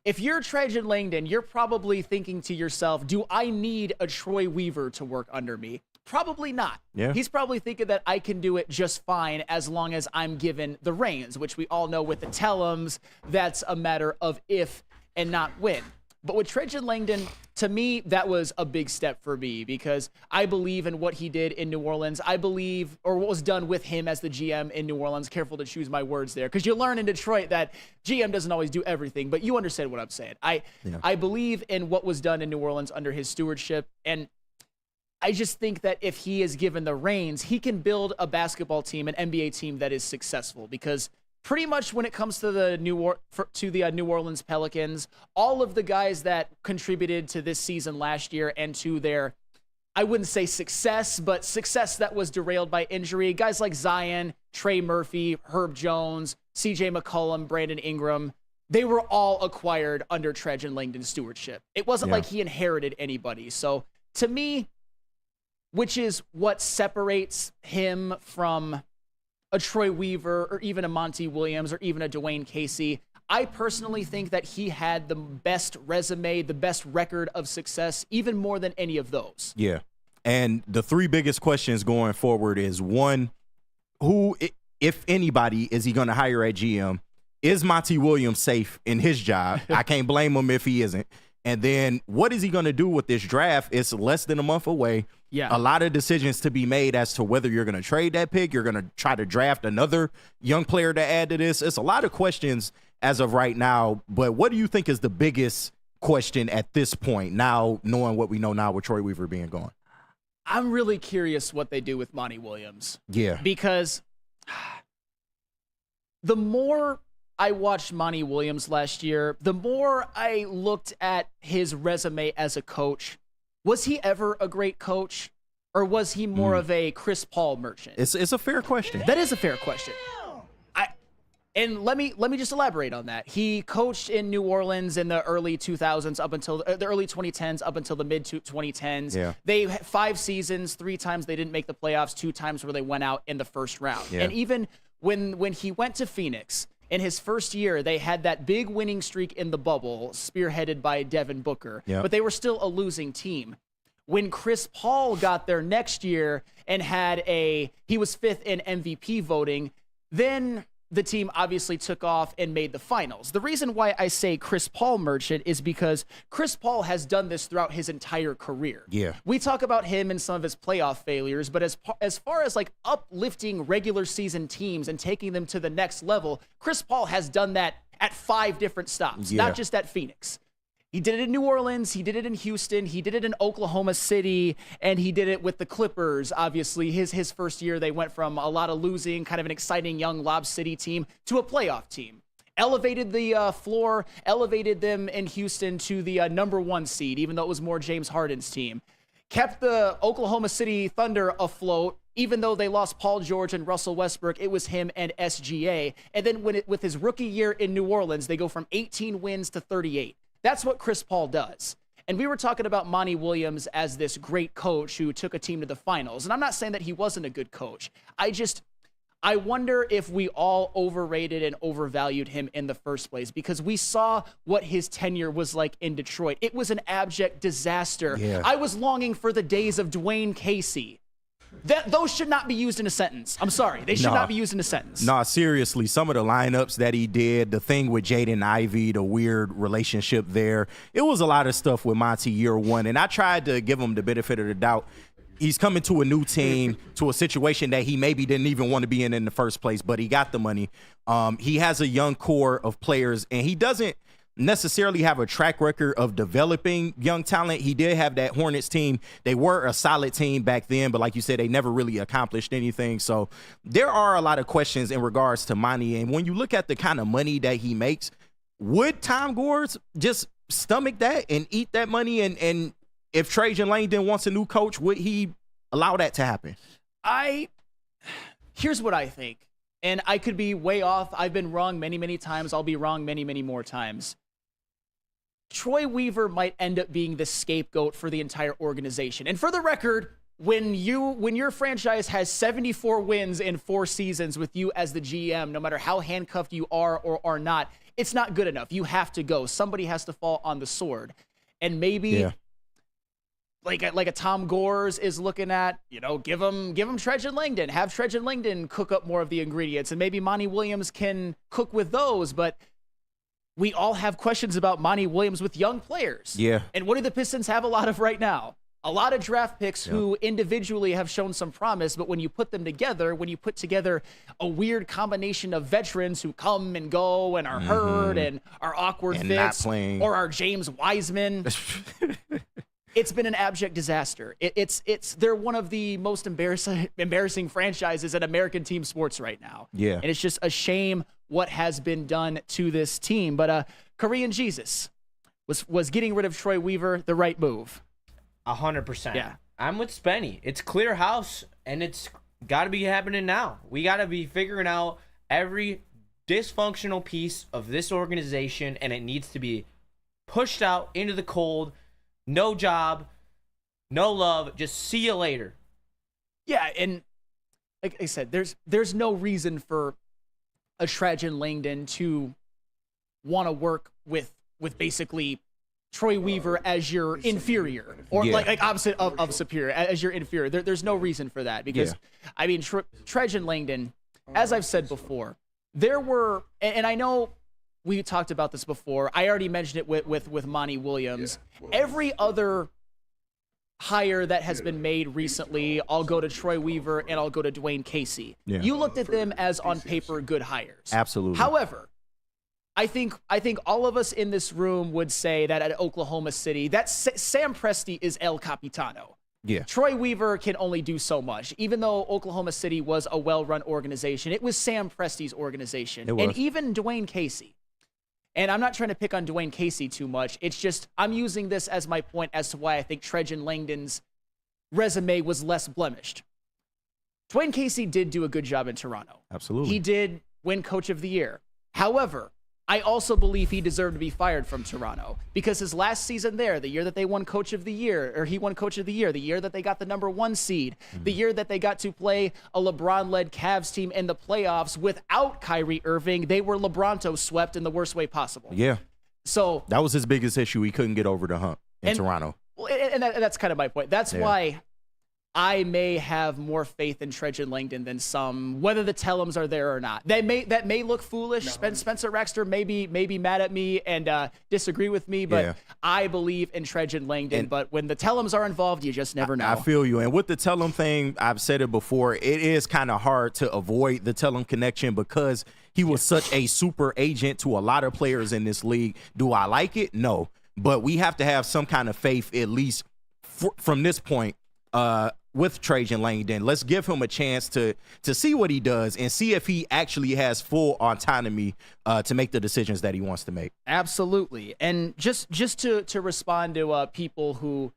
If you're Trajan Langdon, you're probably thinking to yourself, do I need a Troy Weaver to work under me? Probably not. Yeah. He's probably thinking that I can do it just fine as long as I'm given the reins, which we all know with the Tellums, that's a matter of if and not when. But with Trajan Langdon, to me, that was a big step for me because I believe in what he did in New Orleans. I believe, or what was done with him as the GM in New Orleans. Careful to choose my words there, because you learn in Detroit that GM doesn't always do everything, but you understand what I'm saying. I believe in what was done in New Orleans under his stewardship, and I just think that if he is given the reins, he can build a basketball team, an NBA team that is successful. Because pretty much when it comes to the New Orleans Pelicans, all of the guys that contributed to this season last year and to their, I wouldn't say success, but success that was derailed by injury, guys like Zion, Trey Murphy, Herb Jones, CJ McCollum, Brandon Ingram, they were all acquired under Trajan Langdon's stewardship. It wasn't like he inherited anybody. So to me, which is what separates him from a Troy Weaver or even a Monty Williams or even a Dwayne Casey. I personally think that he had the best resume, the best record of success, even more than any of those. Yeah. And the three biggest questions going forward is, one, who, if anybody, is he going to hire at GM? Is Monty Williams safe in his job? I can't blame him if he isn't. And then what is he going to do with this draft? It's less than a month away. Yeah. A lot of decisions to be made as to whether you're going to trade that pick, you're going to try to draft another young player to add to this. It's a lot of questions as of right now. But what do you think is the biggest question at this point, now knowing what we know now with Troy Weaver being gone? I'm really curious what they do with Monty Williams. Yeah. Because the more I watched Monty Williams last year, the more I looked at his resume as a coach. Was he ever a great coach, or was he more of a Chris Paul merchant? It's a fair question. That is a fair question. And let me just elaborate on that. He coached in New Orleans in the early 2000s up until the early 2010s up until the mid 2010s. Yeah. They had 5 seasons, 3 times they didn't make the playoffs, 2 times where they went out in the first round. Yeah. And even when he went to Phoenix, in his first year, they had that big winning streak in the bubble, spearheaded by Devin Booker. Yep. But they were still a losing team. When Chris Paul got there next year and he was 5th in MVP voting, then the team obviously took off and made the finals. The reason why I say Chris Paul merchant is because Chris Paul has done this throughout his entire career. Yeah. We talk about him and some of his playoff failures, but as far as like uplifting regular season teams and taking them to the next level, Chris Paul has done that at 5 different stops, not just at Phoenix. He did it in New Orleans, he did it in Houston, he did it in Oklahoma City, and he did it with the Clippers. Obviously, his first year, they went from a lot of losing, kind of an exciting young Lob City team, to a playoff team. Elevated the floor, elevated them in Houston to the number 1 seed, even though it was more James Harden's team. Kept the Oklahoma City Thunder afloat, even though they lost Paul George and Russell Westbrook. It was him and SGA. And then with his rookie year in New Orleans, they go from 18 wins to 38. That's what Chris Paul does. And we were talking about Monty Williams as this great coach who took a team to the finals. And I'm not saying that he wasn't a good coach. I wonder if we all overrated and overvalued him in the first place, because we saw what his tenure was like in Detroit. It was an abject disaster. Yeah. I was longing for the days of Dwayne Casey. Those should not be used in a sentence. I'm sorry. They should not be used in a sentence. No, seriously, some of the lineups that he did, the thing with Jaden Ivey, the weird relationship there, it was a lot of stuff with Monty year 1. And I tried to give him the benefit of the doubt. He's coming to a new team, to a situation that he maybe didn't even want to be in the first place, but he got the money. He has a young core of players, and he doesn't necessarily have a track record of developing young talent. He did have that Hornets team. They were a solid team back then, but like you said, they never really accomplished anything. So there are a lot of questions in regards to Monty. And when you look at the kind of money that he makes, would Tom Gores just stomach that and eat that money? And if Trajan Langdon wants a new coach, would he allow that to happen? Here's what I think. And I could be way off. I've been wrong many, many times. I'll be wrong many, many more times. Troy Weaver might end up being the scapegoat for the entire organization. And for the record, when your franchise has 74 wins in 4 seasons with you as the GM, no matter how handcuffed you are or are not, it's not good enough. You have to go. Somebody has to fall on the sword. And maybe like a Tom Gores is looking at, give him Trajan Langdon. Have Trajan Langdon cook up more of the ingredients. And maybe Monty Williams can cook with those, but we all have questions about Monty Williams with young players. Yeah. And what do the Pistons have a lot of right now? A lot of draft picks who individually have shown some promise, but when you put them together, when you put together a weird combination of veterans who come and go and are hurt and are awkward and fits, not playing, or are James Wiseman, it's been an abject disaster. They're one of the most embarrassing franchises in American team sports right now. Yeah. And it's just a shame what has been done to this team. But Korean Jesus was getting rid of Troy Weaver the right move. 100%. Yeah. I'm with Spenny. It's clear house, and it's got to be happening now. We got to be figuring out every dysfunctional piece of this organization, and it needs to be pushed out into the cold. No job, no love, just see you later. Yeah, and like I said, there's no reason for a Trajan Langdon to want to work with basically Troy Weaver as your inferior, or like opposite of superior, as your inferior. There's no reason for that, because I mean, Trajan Langdon, as I've said before, there were, and I know we talked about this before. I already mentioned it with Monty Williams. Every other hire that has been made recently, I'll go to Troy Weaver and I'll go to Dwayne Casey. You looked at them as on paper good hires. Absolutely. However, I think all of us in this room would say that at Oklahoma City, that Sam Presti is El Capitano. Yeah. Troy Weaver can only do so much. Even though Oklahoma City was a well-run organization, it was Sam Presti's organization. It was. And even Dwayne Casey. And I'm not trying to pick on Dwayne Casey too much. It's just I'm using this as my point as to why I think Trajan Langdon's resume was less blemished. Dwayne Casey did do a good job in Toronto. Absolutely. He did win Coach of the Year. However, I also believe he deserved to be fired from Toronto, because his last season there, the year that they won Coach of the Year, or he won Coach of the Year, the year that they got the #1 seed, the year that they got to play a LeBron-led Cavs team in the playoffs without Kyrie Irving, they were LeBronto swept in the worst way possible. Yeah. So that was his biggest issue. He couldn't get over the hump in Toronto. And that's kind of my point. That's why I may have more faith in Trajan Langdon than some, whether the Tellums are there or not. That may look foolish. Spencer Rexter may be mad at me and disagree with me, but I believe in Trajan Langdon. But when the Tellums are involved, you just never know. I feel you. And with the Tellum thing, I've said it before, it is kind of hard to avoid the Tellum connection because he was such a super agent to a lot of players in this league. Do I like it? No. But we have to have some kind of faith, at least from this point, with Trajan Langdon. Let's give him a chance to see what he does and see if he actually has full autonomy to make the decisions that he wants to make. Absolutely. And just to respond to people who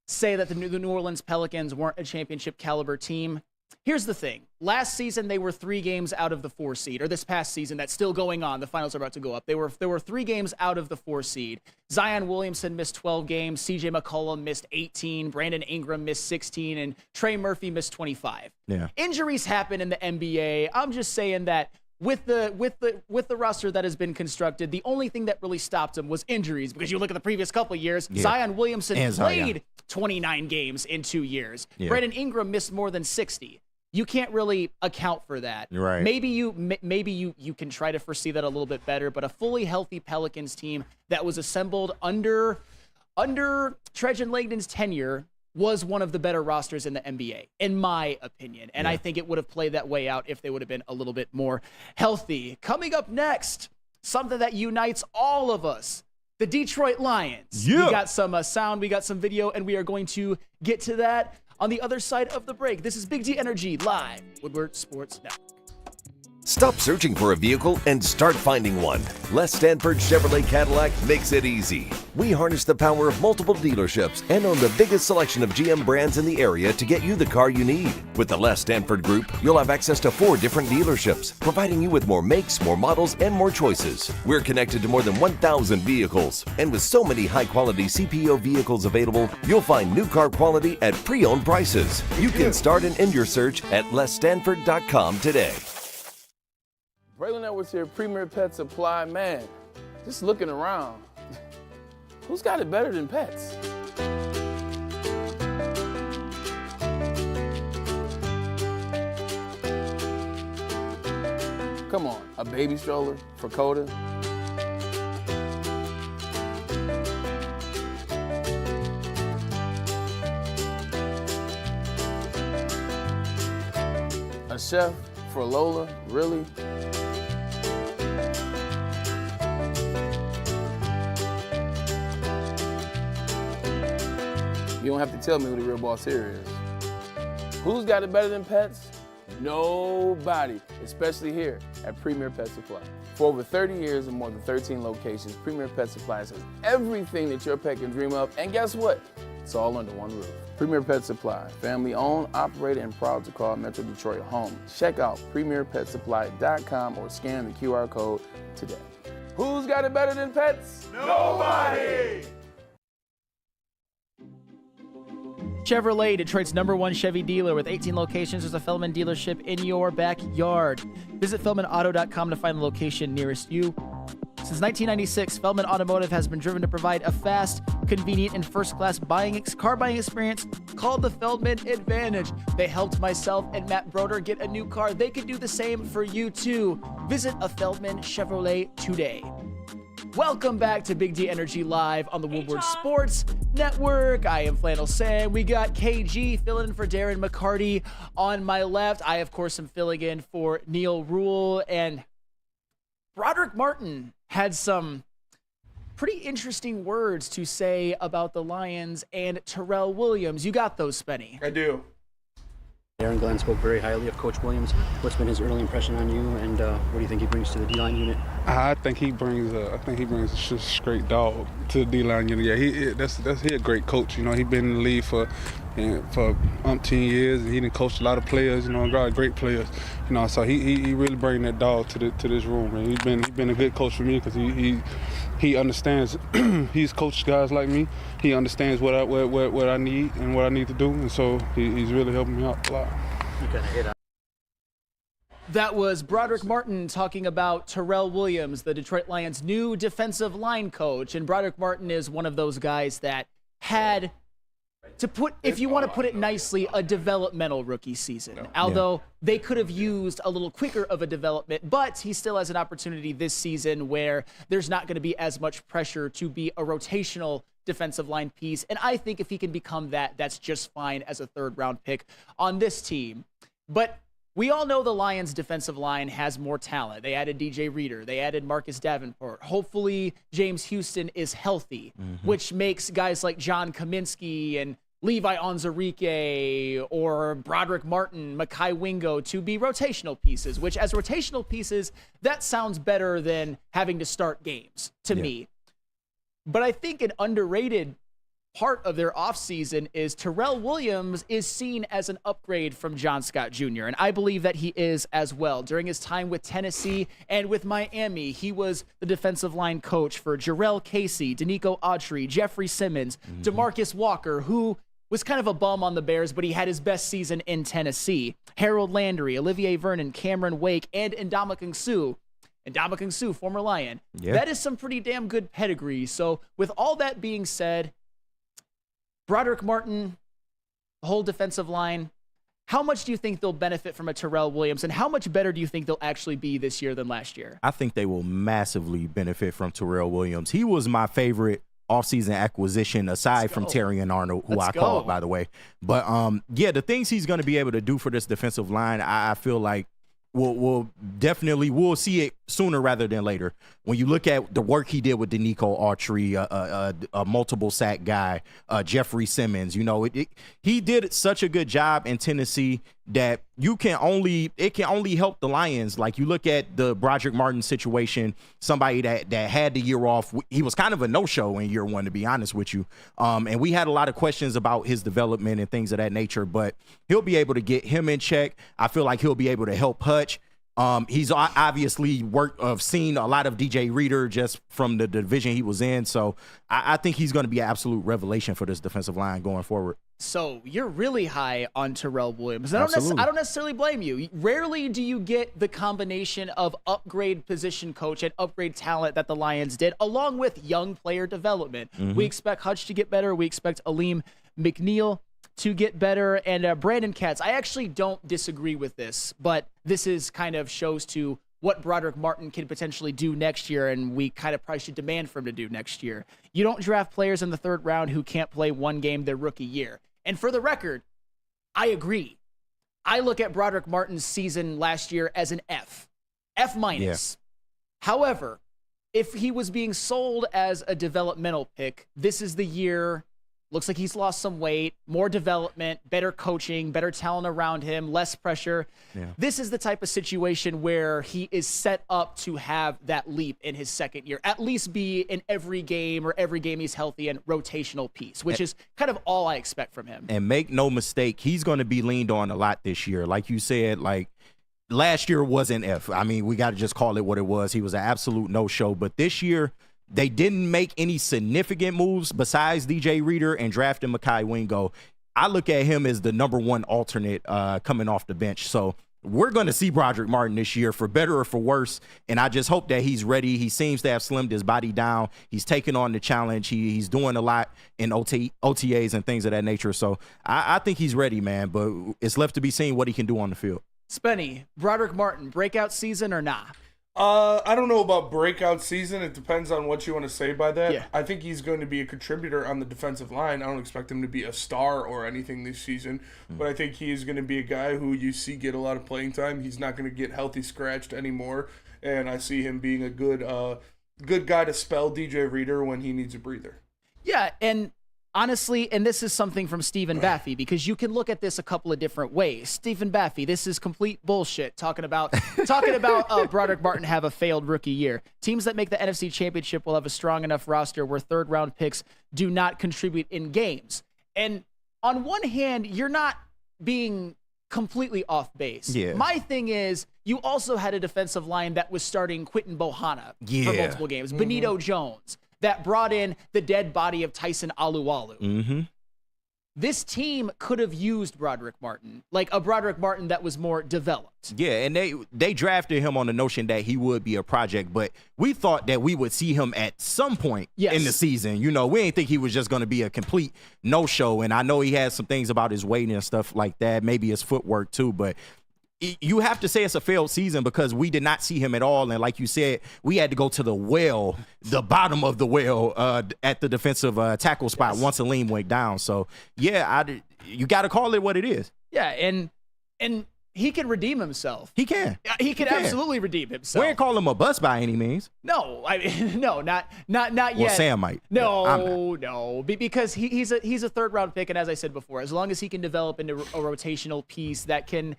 say that the New Orleans Pelicans weren't a championship caliber team, here's the thing. Last season, they were 3 games out of the 4 seed, or this past season, that's still going on. The finals are about to go up. There were 3 games out of the 4 seed. Zion Williamson missed 12 games. CJ McCollum missed 18. Brandon Ingram missed 16, and Trey Murphy missed 25. Yeah. Injuries happen in the NBA. I'm just saying that with the roster that has been constructed, the only thing that really stopped him was injuries. Because you look at the previous couple of years, Zion Williamson played 29 games in 2 years. Brandon Ingram missed more than 60. You can't really account for that. Right. Maybe you can try to foresee that a little bit better, but a fully healthy Pelicans team that was assembled under Trajan Langdon's tenure was one of the better rosters in the NBA, in my opinion. And I think it would have played that way out if they would have been a little bit more healthy. Coming up next, something that unites all of us, the Detroit Lions. We got some sound, we got some video, and we are going to get to that on the other side of the break. This is Big D Energy live, Woodward Sports Network. Stop searching for a vehicle and start finding one. Les Stanford Chevrolet Cadillac makes it easy. We harness the power of multiple dealerships and own the biggest selection of GM brands in the area to get you the car you need. With the Les Stanford Group, you'll have access to 4 different dealerships, providing you with more makes, more models, and more choices. We're connected to more than 1,000 vehicles. And with so many high-quality CPO vehicles available, you'll find new car quality at pre-owned prices. You can start and end your search at lesstanford.com today. Braylon Edwards here, Premier Pet Supply. Man, just looking around, who's got it better than pets? Come on, a baby stroller for Coda? A chef for Lola, really? You don't have to tell me who the real boss here is. Who's got it better than pets? Nobody, especially here at Premier Pet Supply. For over 30 years and more than 13 locations, Premier Pet Supply has everything that your pet can dream of, and guess what? It's all under one roof. Premier Pet Supply, family owned, operated, and proud to call Metro Detroit home. Check out premierpetsupply.com or scan the QR code today. Who's got it better than pets? Nobody! Chevrolet, Detroit's #1 Chevy dealer with 18 locations. There's a Feldman dealership in your backyard. Visit feldmanauto.com to find the location nearest you. Since 1996, Feldman Automotive has been driven to provide a fast, convenient, and first-class car buying experience called the Feldman Advantage. They helped myself and Matt Broder get a new car. They could do the same for you, too. Visit a Feldman Chevrolet today. Welcome back to Big D Energy Live on the Woodward Sports Network. I am Flannel Sam. We got KG filling in for Darren McCarty on my left. I, of course, am filling in for Neil Rule. And Broderick Martin had some pretty interesting words to say about the Lions and Terrell Williams. You got those, Spenny? I do. Aaron Glenn spoke very highly of Coach Williams. What's been his early impression on you, and what do you think he brings to the D-line unit? I think he brings a straight dog to the D-line unit. Yeah, he a great coach. You know, he's been in the league for umpteen years, and he done coached a lot of players. You know, great players. You know, so he really bring that dog to this room. And he's been a good coach for me because he understands. He's coached guys like me. He understands what I need and what I need to do, and so he's really helping me out a lot. You kind of hit on. That was Broderick Martin talking about Terrell Williams, the Detroit Lions' new defensive line coach. And Broderick Martin is one of those guys that had, to put, if you want to put it nicely, a developmental rookie season. Although they could have used a little quicker of a development, but he still has an opportunity this season where there's not going to be as much pressure to be a rotational defensive line piece. And I think if he can become that, that's just fine as a third-round pick on this team. But we all know the Lions' defensive line has more talent. They added DJ Reader. They added Marcus Davenport. Hopefully, James Houston is healthy, which makes guys like John Kaminsky and Levi Onwuzurike or Broderick Martin, Mekhi Wingo to be rotational pieces, which as rotational pieces, that sounds better than having to start games to me. But I think an underrated part of their offseason is Terrell Williams is seen as an upgrade from John Scott Jr., and I believe that he is as well. During his time with Tennessee and with Miami, he was the defensive line coach for Jarrell Casey, Danico Autry, Jeffrey Simmons, DeMarcus Walker, who was kind of a bum on the Bears, but he had his best season in Tennessee. Harold Landry, Olivier Vernon, Cameron Wake, and Ndamukong Suh. Ndamukong Suh, former Lion. That is some pretty damn good pedigree. So with all that being said, Broderick Martin, the whole defensive line, how much do you think they'll benefit from a Terrell Williams, and how much better do you think they'll actually be this year than last year? I think they will massively benefit from Terrell Williams. He was my favorite offseason acquisition aside from Terry and Arnold, who I called, by the way. But, the things he's going to be able to do for this defensive line, I feel like we'll see it sooner rather than later. When you look at the work he did with Danico Autry, a multiple sack guy, Jeffrey Simmons, he did such a good job in Tennessee that it can only help the Lions. Like you look at the Broderick Martin situation, somebody that had the year off. He was kind of a no-show in year one, to be honest with you. And we had a lot of questions about his development and things of that nature, but he'll be able to get him in check. I feel like he'll be able to help Hutch. He's obviously seen a lot of DJ Reader just from the division he was in. So I think he's going to be an absolute revelation for this defensive line going forward. So you're really high on Terrell Williams. I don't necessarily blame you. Rarely do you get the combination of upgrade position coach and upgrade talent that the Lions did, along with young player development. We expect Hutch to get better. We expect Aleem McNeil to get better. And Brandon Katz, I actually don't disagree with this, but this is kind of shows to what Broderick Martin can potentially do next year, and we kind of probably should demand for him to do next year. You don't draft players in the third round who can't play one game their rookie year. And for the record, I agree. I look at Broderick Martin's season last year as an F minus. However, if he was being sold as a developmental pick, this is the year. Looks like he's lost some weight, more development, better coaching, better talent around him, less pressure. This is the type of situation where he is set up to have that leap in his second year, at least be in every game he's healthy and rotational piece, which is kind of all I expect from him. And make no mistake, he's going to be leaned on a lot this year. Like you said, last year was an F. I mean, we got to just call it what it was. He was an absolute no-show. But this year, they didn't make any significant moves besides DJ Reader and drafting Mekhi Wingo. I look at him as the number one alternate coming off the bench. So we're going to see Broderick Martin this year, for better or for worse, and I just hope that he's ready. He seems to have slimmed his body down. He's taking on the challenge. He's doing a lot in OTAs and things of that nature. So I think he's ready, man, but it's left to be seen what he can do on the field. Spenny, Broderick Martin, breakout season or nah? I don't know about breakout season. It depends on what you want to say by that. Yeah. I think he's going to be a contributor on the defensive line. I don't expect him to be a star or anything this season, but I think he is going to be a guy who you see get a lot of playing time. He's not going to get healthy scratched anymore, and I see him being a good guy to spell DJ Reader when he needs a breather. Yeah, and honestly, and this is something from Stephen Baffey, because you can look at this a couple of different ways. Stephen Baffey, this is complete bullshit, talking about Broderick Martin have a failed rookie year. Teams that make the NFC Championship will have a strong enough roster where third-round picks do not contribute in games. And on one hand, you're not being completely off base. Yeah. My thing is, you also had a defensive line that was starting Quinton Bohanna for multiple games. Benito Jones, that brought in the dead body of Tyson Alualu. This team could have used Broderick Martin, like a Broderick Martin that was more developed. Yeah, and they drafted him on the notion that he would be a project, but we thought that we would see him at some point in the season. You know, we didn't think he was just going to be a complete no-show, and I know he has some things about his weight and stuff like that, maybe his footwork too, but you have to say it's a failed season because we did not see him at all. And like you said, we had to go to the bottom of the well at the defensive tackle spot once Aleem went down. So, yeah, you got to call it what it is. Yeah, and he can redeem himself. He can. He can absolutely redeem himself. We ain't call him a bust by any means. No, no, not yet. Well, Sam might. No, because he's a third-round pick, and as I said before, as long as he can develop into a rotational piece that can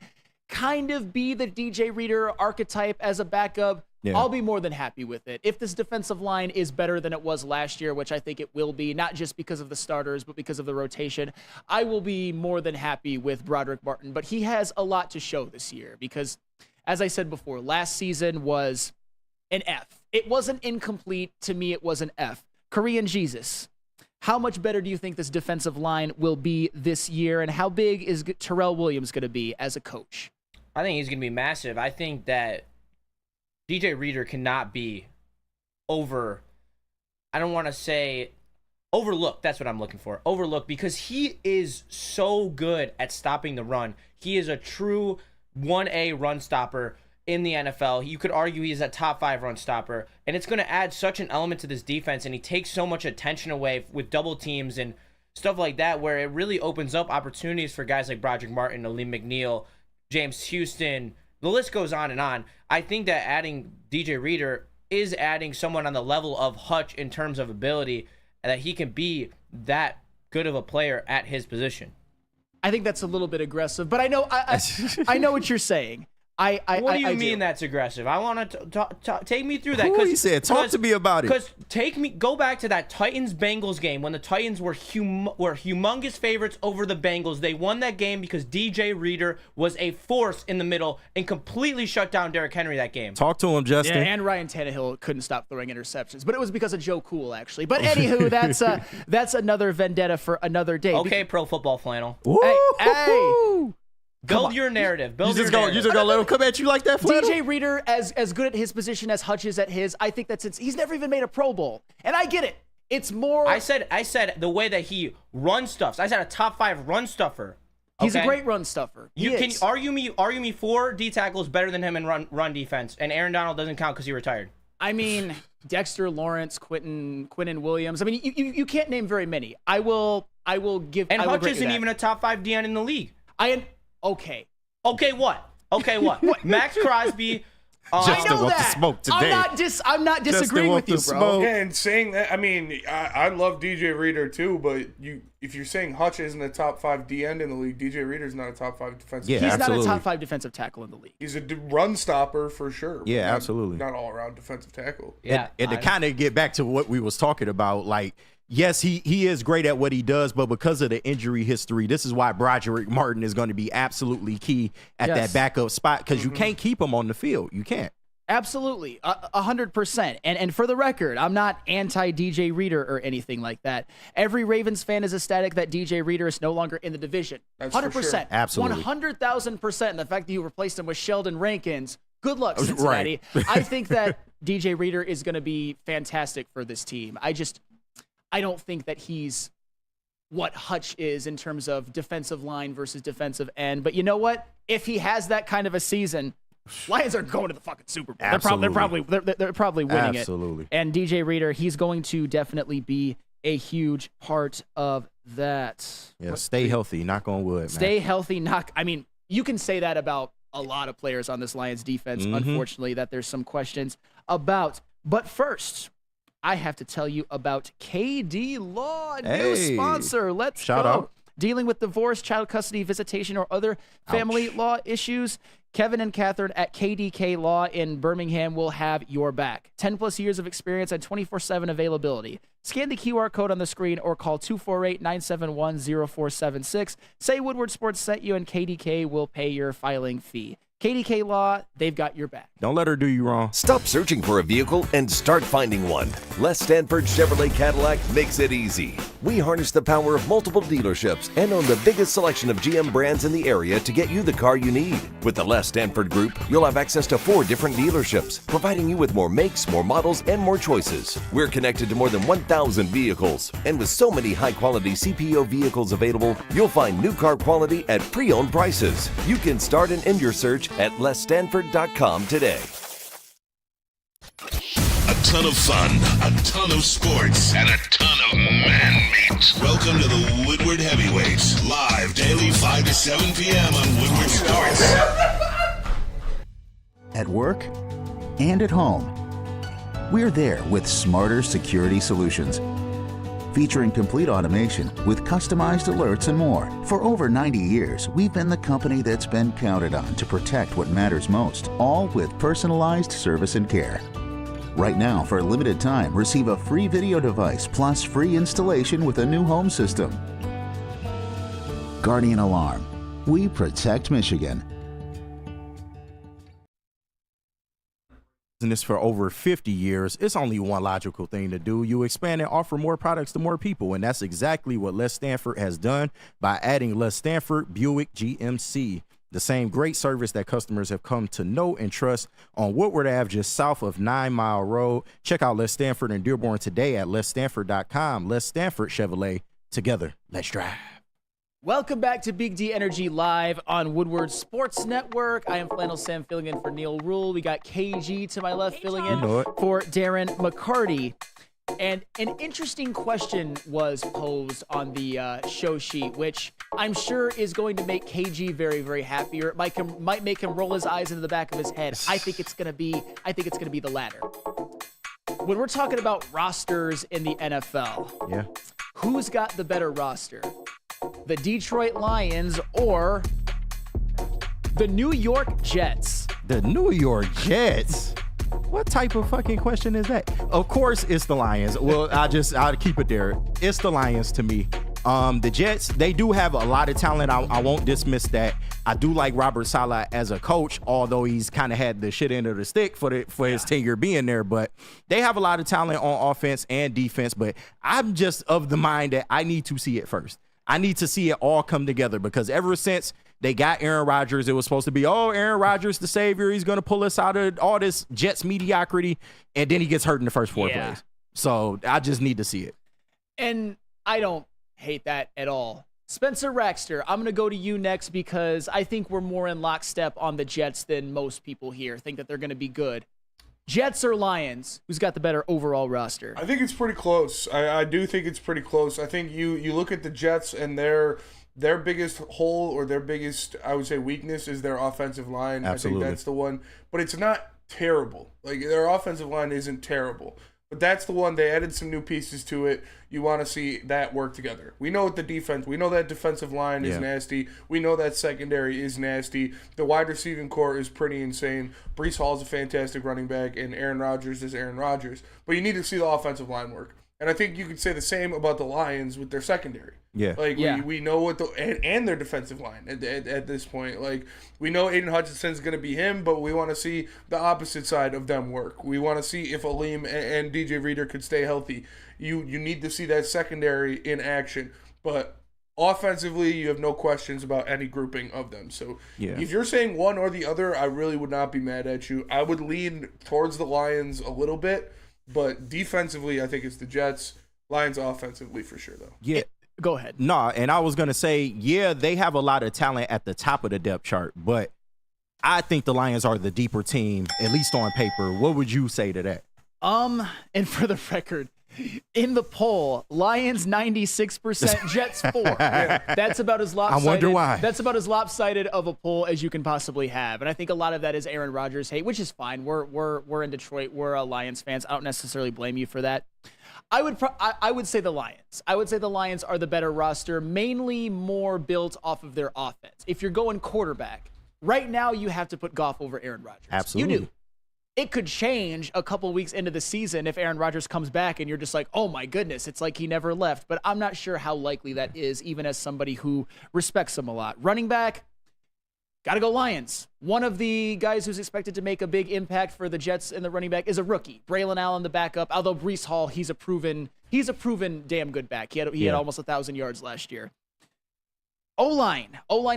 kind of be the DJ Reader archetype as a backup, I'll be more than happy with it. If this defensive line is better than it was last year, which I think it will be, not just because of the starters, but because of the rotation, I will be more than happy with Broderick Martin. But he has a lot to show this year because, as I said before, last season was an F. It wasn't incomplete. To me, it was an F. Korean Jesus, how much better do you think this defensive line will be this year, and how big is Terrell Williams going to be as a coach? I think he's going to be massive. I think that DJ Reader cannot be I don't want to say overlooked. That's what I'm looking for. Overlooked, because he is so good at stopping the run. He is a true 1A run stopper in the NFL. You could argue he's a top 5 run stopper, and it's going to add such an element to this defense, and he takes so much attention away with double teams and stuff like that, where it really opens up opportunities for guys like Broderick Martin, Aleem McNeil, James Houston, the list goes on and on. I think that adding DJ Reader is adding someone on the level of Hutch in terms of ability, and that he can be that good of a player at his position. I think that's a little bit aggressive, but I know I know what you're saying. What do you mean that's aggressive? I want to take me through that. Who he said? Talk to me about it. Because go back to that Titans-Bengals game when the Titans were humongous favorites over the Bengals. They won that game because DJ Reader was a force in the middle and completely shut down Derrick Henry that game. Talk to him, Justin. Yeah, and Ryan Tannehill couldn't stop throwing interceptions, but it was because of Joe Cool, actually. But anywho, that's another vendetta for another day. Okay, Pro Football Flannel. Hey. Build your narrative. You just gonna let him come at you like that, Flannel? DJ Reader, as good at his position as Hutch is at his, I think that since he's never even made a Pro Bowl, and I get it. It's more. I said the way that he run stuffs. I said a top 5 run stuffer. He's a great run stuffer. You can argue me 4 D tackles better than him in run defense, and Aaron Donald doesn't count because he retired. I mean, Dexter Lawrence, Quinton Williams. I mean, you can't name very many. I will give. And Hutch isn't even a top 5 DN in the league. Okay, what? Max Crosby. I know want that. the smoke today. I'm not disagreeing with you, bro. Yeah, and saying that, I mean, I love DJ Reader too, but if you're saying Hutch isn't a top 5 D end in the league, DJ Reader's not a top 5 defensive. Yeah, he's absolutely. not a top 5 defensive tackle in the league. He's a run stopper for sure. Yeah, absolutely. Not all around defensive tackle. Yeah, and to kind of get back to what we was talking about, like, yes, he is great at what he does, but because of the injury history, this is why Broderick Martin is going to be absolutely key at that backup spot, because you can't keep him on the field. You can't. Absolutely, 100%. And for the record, I'm not anti-DJ Reader or anything like that. Every Ravens fan is ecstatic that DJ Reader is no longer in the division. That's 100%. for sure. Absolutely. 100,000%. And the fact that you replaced him with Sheldon Rankins, good luck, Cincinnati. Right. I think that DJ Reader is going to be fantastic for this team. I don't think that he's what Hutch is in terms of defensive line versus defensive end. But you know what? If he has that kind of a season, Lions are going to the fucking Super Bowl. They're probably winning Absolutely. it. And DJ Reader, he's going to definitely be a huge part of that. Yeah, stay healthy. Knock on wood, man. Stay healthy. I mean, you can say that about a lot of players on this Lions defense, unfortunately, that there's some questions about. But first, I have to tell you about KD Law, new sponsor. Let's Shout go. out. Dealing with divorce, child custody, visitation, or other family law issues, Kevin and Catherine at KDK Law in Birmingham will have your back. 10 plus years of experience and 24/7 availability. Scan the QR code on the screen or call 248-971-0476. Say Woodward Sports sent you and KDK will pay your filing fee. KDK Law, they've got your back. Don't let her do you wrong. Stop searching for a vehicle and start finding one. Les Stanford Chevrolet Cadillac makes it easy. We harness the power of multiple dealerships and own the biggest selection of GM brands in the area to get you the car you need. With the Les Stanford Group, you'll have access to 4 different dealerships, providing you with more makes, more models, and more choices. We're connected to more than 1,000 vehicles, and with so many high-quality CPO vehicles available, you'll find new car quality at pre-owned prices. You can start and end your search at lesstanford.com today. A ton of fun, a ton of sports, and a ton of man-meat. Welcome to the Woodward Heavyweights, live daily 5 to 7 p.m. on Woodward Sports. At work and at home, we're there with smarter security solutions. Featuring complete automation with customized alerts and more. For over 90 years, we've been the company that's been counted on to protect what matters most, all with personalized service and care. Right now, for a limited time, receive a free video device plus free installation with a new home system. Guardian Alarm. We protect Michigan. This for over 50 years, it's only one logical thing to do. You expand and offer more products to more people, and that's exactly what Les Stanford has done by adding Les Stanford Buick GMC, the same great service that customers have come to know and trust on Woodward Ave, just south of 9 Mile Road. Check out Les Stanford and Dearborn today at lesstanford.com. Les Stanford Chevrolet. Together, let's drive. Welcome back to Big D Energy Live on Woodward Sports Network. I am Flannel Sam filling in for Neil Rule. We got KG to my left filling in for Darren McCarty. And an interesting question was posed on the show sheet, which I'm sure is going to make KG very, very happy, or it might make him roll his eyes into the back of his head. I think it's gonna be the latter. When we're talking about rosters in the NFL, who's got the better roster? The Detroit Lions or the New York Jets? The New York Jets? What type of fucking question is that? Of course it's the Lions. Well, I'll keep it there. It's the Lions to me. The Jets, they do have a lot of talent. I won't dismiss that. I do like Robert Saleh as a coach, although he's kind of had the shit end of the stick for his tenure being there. But they have a lot of talent on offense and defense. But I'm just of the mind that I need to see it first. I need to see it all come together, because ever since they got Aaron Rodgers, it was supposed to be, Aaron Rodgers, the savior. He's going to pull us out of all this Jets mediocrity. And then he gets hurt in the first 4 plays. So I just need to see it. And I don't hate that at all. Spencer Raxter, I'm going to go to you next, because I think we're more in lockstep on the Jets than most people here think that they're going to be good. Jets or Lions? Who's got the better overall roster? I think it's pretty close. I do think it's pretty close. I think you look at the Jets, and their biggest hole, or their biggest, I would say, weakness is their offensive line. Absolutely. I think that's the one. But it's not terrible. Like, their offensive line isn't terrible. But that's the one. They added some new pieces to it. You want to see that work together. We know the defense. We know that defensive line is nasty. We know that secondary is nasty. The wide receiving core is pretty insane. Breece Hall is a fantastic running back, and Aaron Rodgers is Aaron Rodgers. But you need to see the offensive line work. And I think you could say the same about the Lions with their secondary. Yeah. Like, we know what and their defensive line at this point. Like, we know Aiden Hutchinson's going to be him, but we want to see the opposite side of them work. We want to see if Aleem and DJ Reader could stay healthy. You need to see that secondary in action. But offensively, you have no questions about any grouping of them. So if you're saying one or the other, I really would not be mad at you. I would lean towards the Lions a little bit. But defensively, I think it's the Jets. Lions offensively for sure, though. Yeah. Go ahead. No, and I was going to say, they have a lot of talent at the top of the depth chart, but I think the Lions are the deeper team, at least on paper. What would you say to that? And for the record, in the poll, Lions 96%, Jets 4. That's about as lopsided. I wonder why. That's about as lopsided of a poll as you can possibly have. And I think a lot of that is Aaron Rodgers hate, which is fine. We're in Detroit. We're Lions fans. I don't necessarily blame you for that. I would say the Lions. I would say the Lions are the better roster, mainly more built off of their offense. If you're going quarterback, right now you have to put Goff over Aaron Rodgers. Absolutely. You do. It could change a couple weeks into the season if Aaron Rodgers comes back and you're just like, oh my goodness, it's like he never left. But I'm not sure how likely that is, even as somebody who respects him a lot. Running back, got to go Lions. One of the guys who's expected to make a big impact for the Jets in the running back is a rookie. Braylon Allen, the backup. Although Breece Hall, he's a proven damn good back. He had almost 1,000 yards last year. O-line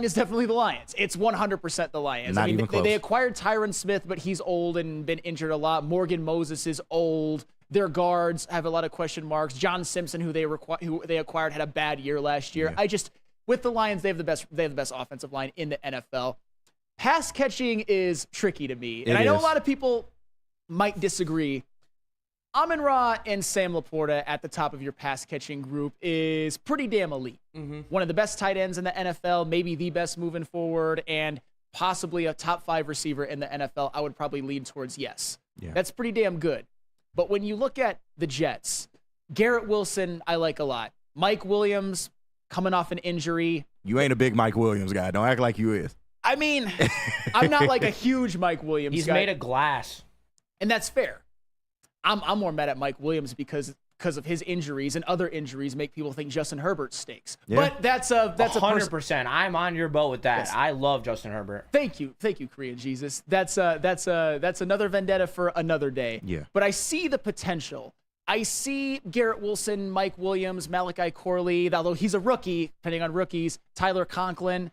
is definitely the Lions. It's 100% the Lions. Not even close. They acquired Tyron Smith, but he's old and been injured a lot. Morgan Moses is old. Their guards have a lot of question marks. John Simpson, who they acquired, had a bad year last year. With the Lions, they have the best offensive line in the NFL. Pass catching is tricky to me, and I know a lot of people might disagree. Amon-Ra and Sam Laporta at the top of your pass catching group is pretty damn elite. Mm-hmm. One of the best tight ends in the NFL, maybe the best moving forward, and possibly a top 5 receiver in the NFL. I would probably lean towards yes. Yeah. That's pretty damn good. But when you look at the Jets, Garrett Wilson, I like a lot. Mike Williams, coming off an injury. You ain't a big Mike Williams guy. Don't act like you is. I mean, I'm not like a huge Mike Williams guy. He's made of glass. And that's fair. I'm more mad at Mike Williams because of his injuries, and other injuries make people think Justin Herbert stinks. Yeah. But that's 100%. I'm on your boat with that. Yes. I love Justin Herbert. Thank you, Korean Jesus. That's another vendetta for another day. Yeah. But I see the potential. I see Garrett Wilson, Mike Williams, Malachi Corley, although he's a rookie, depending on rookies, Tyler Conklin.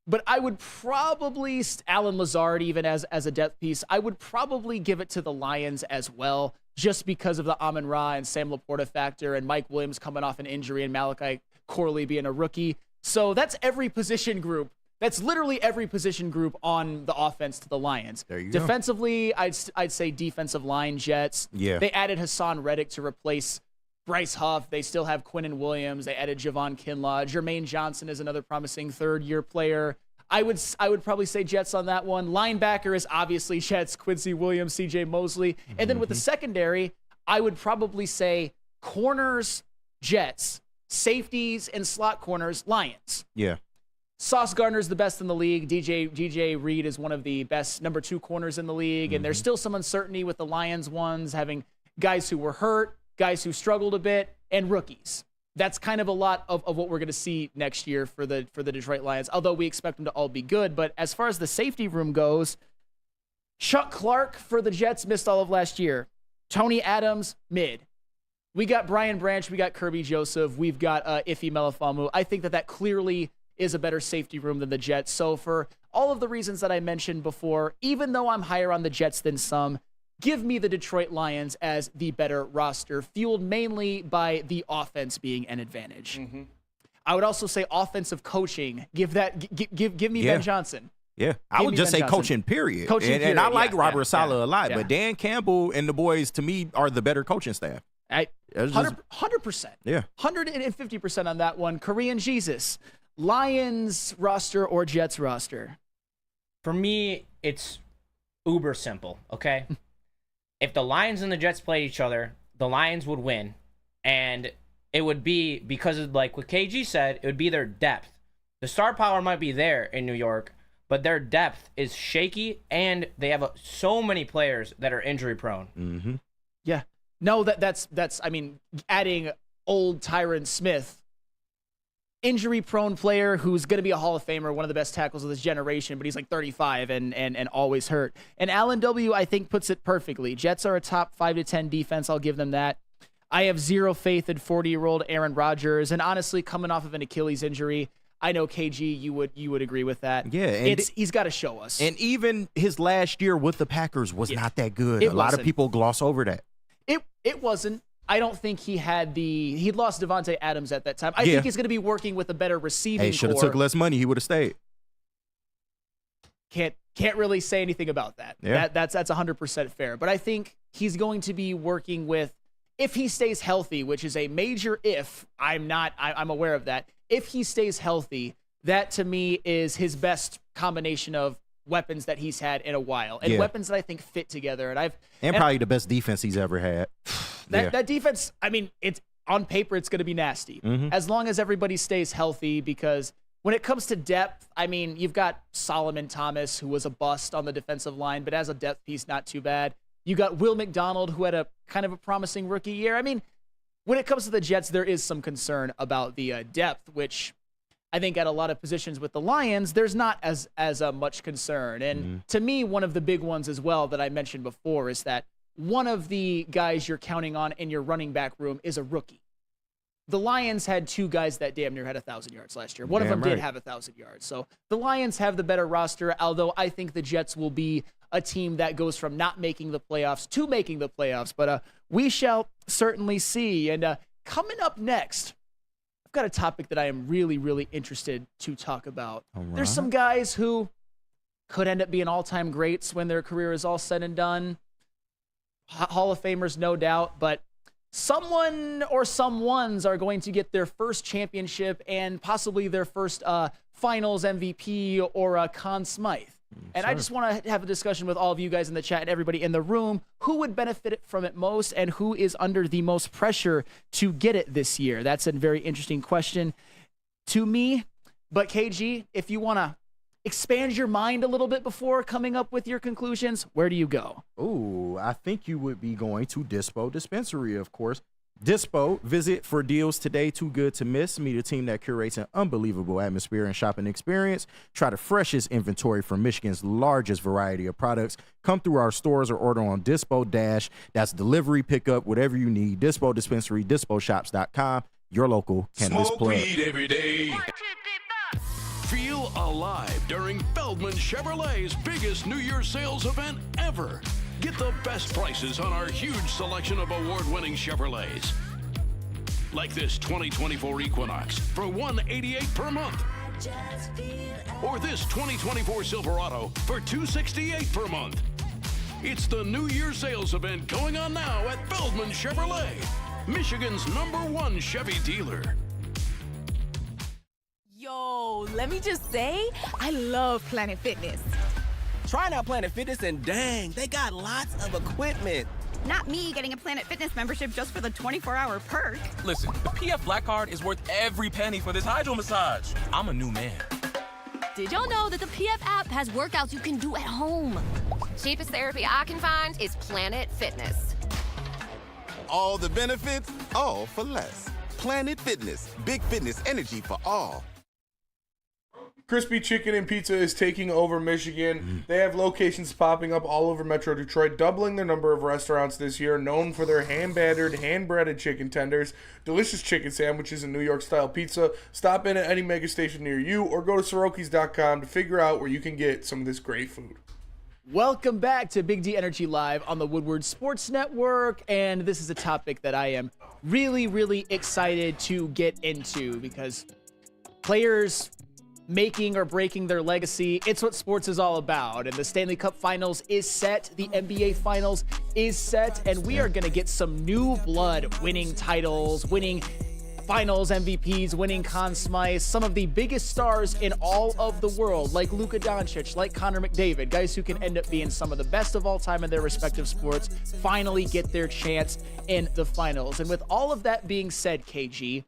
But I would probably, Alan Lazard, even as a depth piece, I would probably give it to the Lions as well, just because of the Amon-Ra and Sam Laporta factor and Mike Williams coming off an injury and Malachi Corley being a rookie. So that's every position group. That's literally every position group on the offense to the Lions. There you go. Defensively, I'd say defensive line Jets. Yeah. They added Hassan Reddick to replace Bryce Huff. They still have Quinnen Williams. They added Javon Kinlaw. Jermaine Johnson is another promising third-year player. I would probably say Jets on that one. Linebacker is obviously Jets, Quincy Williams, CJ Mosley. And then with the secondary, I would probably say corners, Jets, safeties and slot corners, Lions. Yeah. Sauce Gardner's the best in the league. DJ Reed is one of the best number 2 corners in the league. And there's still some uncertainty with the Lions ones, having guys who were hurt, guys who struggled a bit, and rookies. That's kind of a lot of what we're going to see next year for the Detroit Lions, although we expect them to all be good. But as far as the safety room goes, Chuck Clark for the Jets missed all of last year. Tony Adams, mid. We got Brian Branch. We got Kirby Joseph. We've got Ife Melifonwu. I think that clearly is a better safety room than the Jets. So for all of the reasons that I mentioned before, even though I'm higher on the Jets than some, give me the Detroit Lions as the better roster, fueled mainly by the offense being an advantage. Mm-hmm. I would also say offensive coaching. Give me Ben Johnson. Yeah, I would just say coaching, period. And I like Robert Saleh a lot, but Dan Campbell and the boys, to me, are the better coaching staff. 100%. Yeah. 150% on that one. Korean Jesus, Lions roster or Jets roster? For me, it's uber simple, okay? If the Lions and the Jets play each other, the Lions would win. And it would be, because of like what KG said, it would be their depth. The star power might be there in New York, but their depth is shaky, and they have so many players that are injury prone. Mm-hmm. Yeah. No, that's I mean, adding old Tyron Smith, injury-prone player who's going to be a Hall of Famer, one of the best tackles of this generation, but he's like 35 and always hurt. And Allen W., I think, puts it perfectly. Jets are a top 5 to 10 defense. I'll give them that. I have zero faith in 40-year-old Aaron Rodgers, and honestly, coming off of an Achilles injury, I know KG, you would agree with that. Yeah, and he's got to show us. And even his last year with the Packers was not that good. A lot of people gloss over that. It wasn't. I don't think he'd lost Devontae Adams at that time. I think he's going to be working with a better receiving core. Should have took less money. He would have stayed. Can't really say anything about that. Yeah. That's 100% fair. But I think he's going to be working with, if he stays healthy, which is a major if, I'm aware of that. If he stays healthy, that to me is his best combination of weapons that he's had in a while, and weapons that I think fit together. And probably the best defense he's ever had. That defense, I mean, it's on paper, it's going to be nasty as long as everybody stays healthy, because when it comes to depth, I mean, you've got Solomon Thomas, who was a bust on the defensive line, but as a depth piece, not too bad. You got Will McDonald, who had a kind of a promising rookie year. I mean, when it comes to the Jets, there is some concern about the depth, which I think at a lot of positions with the Lions, there's not as much concern. And to me, one of the big ones as well that I mentioned before is that one of the guys you're counting on in your running back room is a rookie. The Lions had two guys that damn near had 1,000 yards last year. One of them did have 1,000 yards. So the Lions have the better roster, although I think the Jets will be a team that goes from not making the playoffs to making the playoffs. But we shall certainly see. And coming up next, I've got a topic that I am really, really interested to talk about. There's some guys who could end up being all-time greats when their career is all said and done. Hall of Famers, no doubt, but someone or someones are going to get their first championship and possibly their first finals MVP or a Conn Smythe. And I just want to have a discussion with all of you guys in the chat and everybody in the room. Who would benefit from it most, and who is under the most pressure to get it this year? That's a very interesting question to me. But KG, if you want to expand your mind a little bit before coming up with your conclusions, where do you go? Ooh, I think you would be going to Dispo Dispensary, of course. Dispo, visit for deals today too good to miss. Meet a team that curates an unbelievable atmosphere and shopping experience. Try the freshest inventory from Michigan's largest variety of products. Come through our stores or order on Dispo Dash. That's delivery, pickup, whatever you need. Dispo Dispensary, disposhops.com. Your local cannabis Smoke plug. weed every day. Feel alive during Feldman Chevrolet's biggest New Year's sales event ever. Get the best prices on our huge selection of award-winning Chevrolets. Like this 2024 Equinox for $188 per month. Or this 2024 Silverado for $268 per month. It's the New Year's sales event going on now at Feldman Chevrolet, Michigan's #1 Chevy dealer. Yo, let me just say, I love Planet Fitness. Trying out Planet Fitness, and dang, they got lots of equipment. Not me getting a Planet Fitness membership just for the 24-hour perk. Listen, the PF Black Card is worth every penny for this hydro massage. I'm a new man. Did y'all know that the PF app has workouts you can do at home? Cheapest therapy I can find is Planet Fitness. All the benefits, all for less. Planet Fitness, big fitness energy for all. Crispy Chicken and Pizza is taking over Michigan. They have locations popping up all over Metro Detroit, doubling their number of restaurants this year, known for their hand-battered, hand-breaded chicken tenders, delicious chicken sandwiches, and New York-style pizza. Stop in at any mega station near you or go to Sorokis.com to figure out where you can get some of this great food. Welcome back to Big D Energy Live on the Woodward Sports Network, and this is a topic that I am really, really excited to get into because players making or breaking their legacy, it's what sports is all about. And the Stanley Cup Finals is set, the NBA Finals is set, and we are going to get some new blood winning titles, winning Finals MVPs, winning Conn Smythe, some of the biggest stars in all of the world, like Luka Doncic, like Connor McDavid, guys who can end up being some of the best of all time in their respective sports, finally get their chance in the finals. And with all of that being said, KG,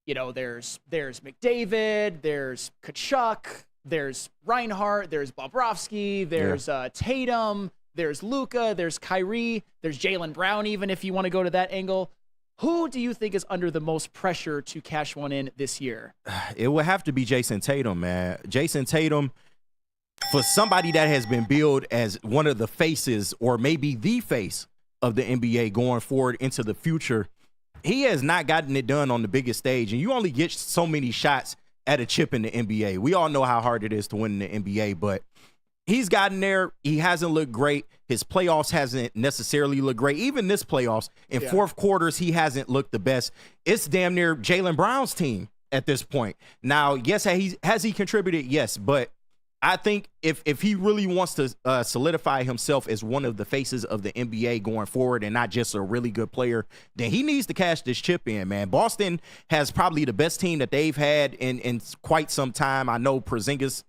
you know, there's McDavid, there's Kachuk, there's Reinhart, there's Bobrovsky, there's Tatum. there's Luka, there's Kyrie, there's Jaylen Brown, even if you want to go to that angle. Who do you think is under the most pressure to cash one in this year? It would have to be Jason Tatum, man. Jason Tatum, for somebody that has been billed as one of the faces or maybe the face of the NBA going forward into the future, he has not gotten it done on the biggest stage. And you only get so many shots at a chip in the NBA. We all know how hard it is to win in the NBA, but he's gotten there. He hasn't looked great. His playoffs hasn't necessarily looked great. Even this playoffs, in fourth quarters, he hasn't looked the best. It's damn near Jaylen Brown's team at this point. Now, yes, has he contributed? Yes, but I think if he really wants to solidify himself as one of the faces of the NBA going forward and not just a really good player, then he needs to cash this chip in, man. Boston has probably the best team that they've had in quite some time. I know Porzingis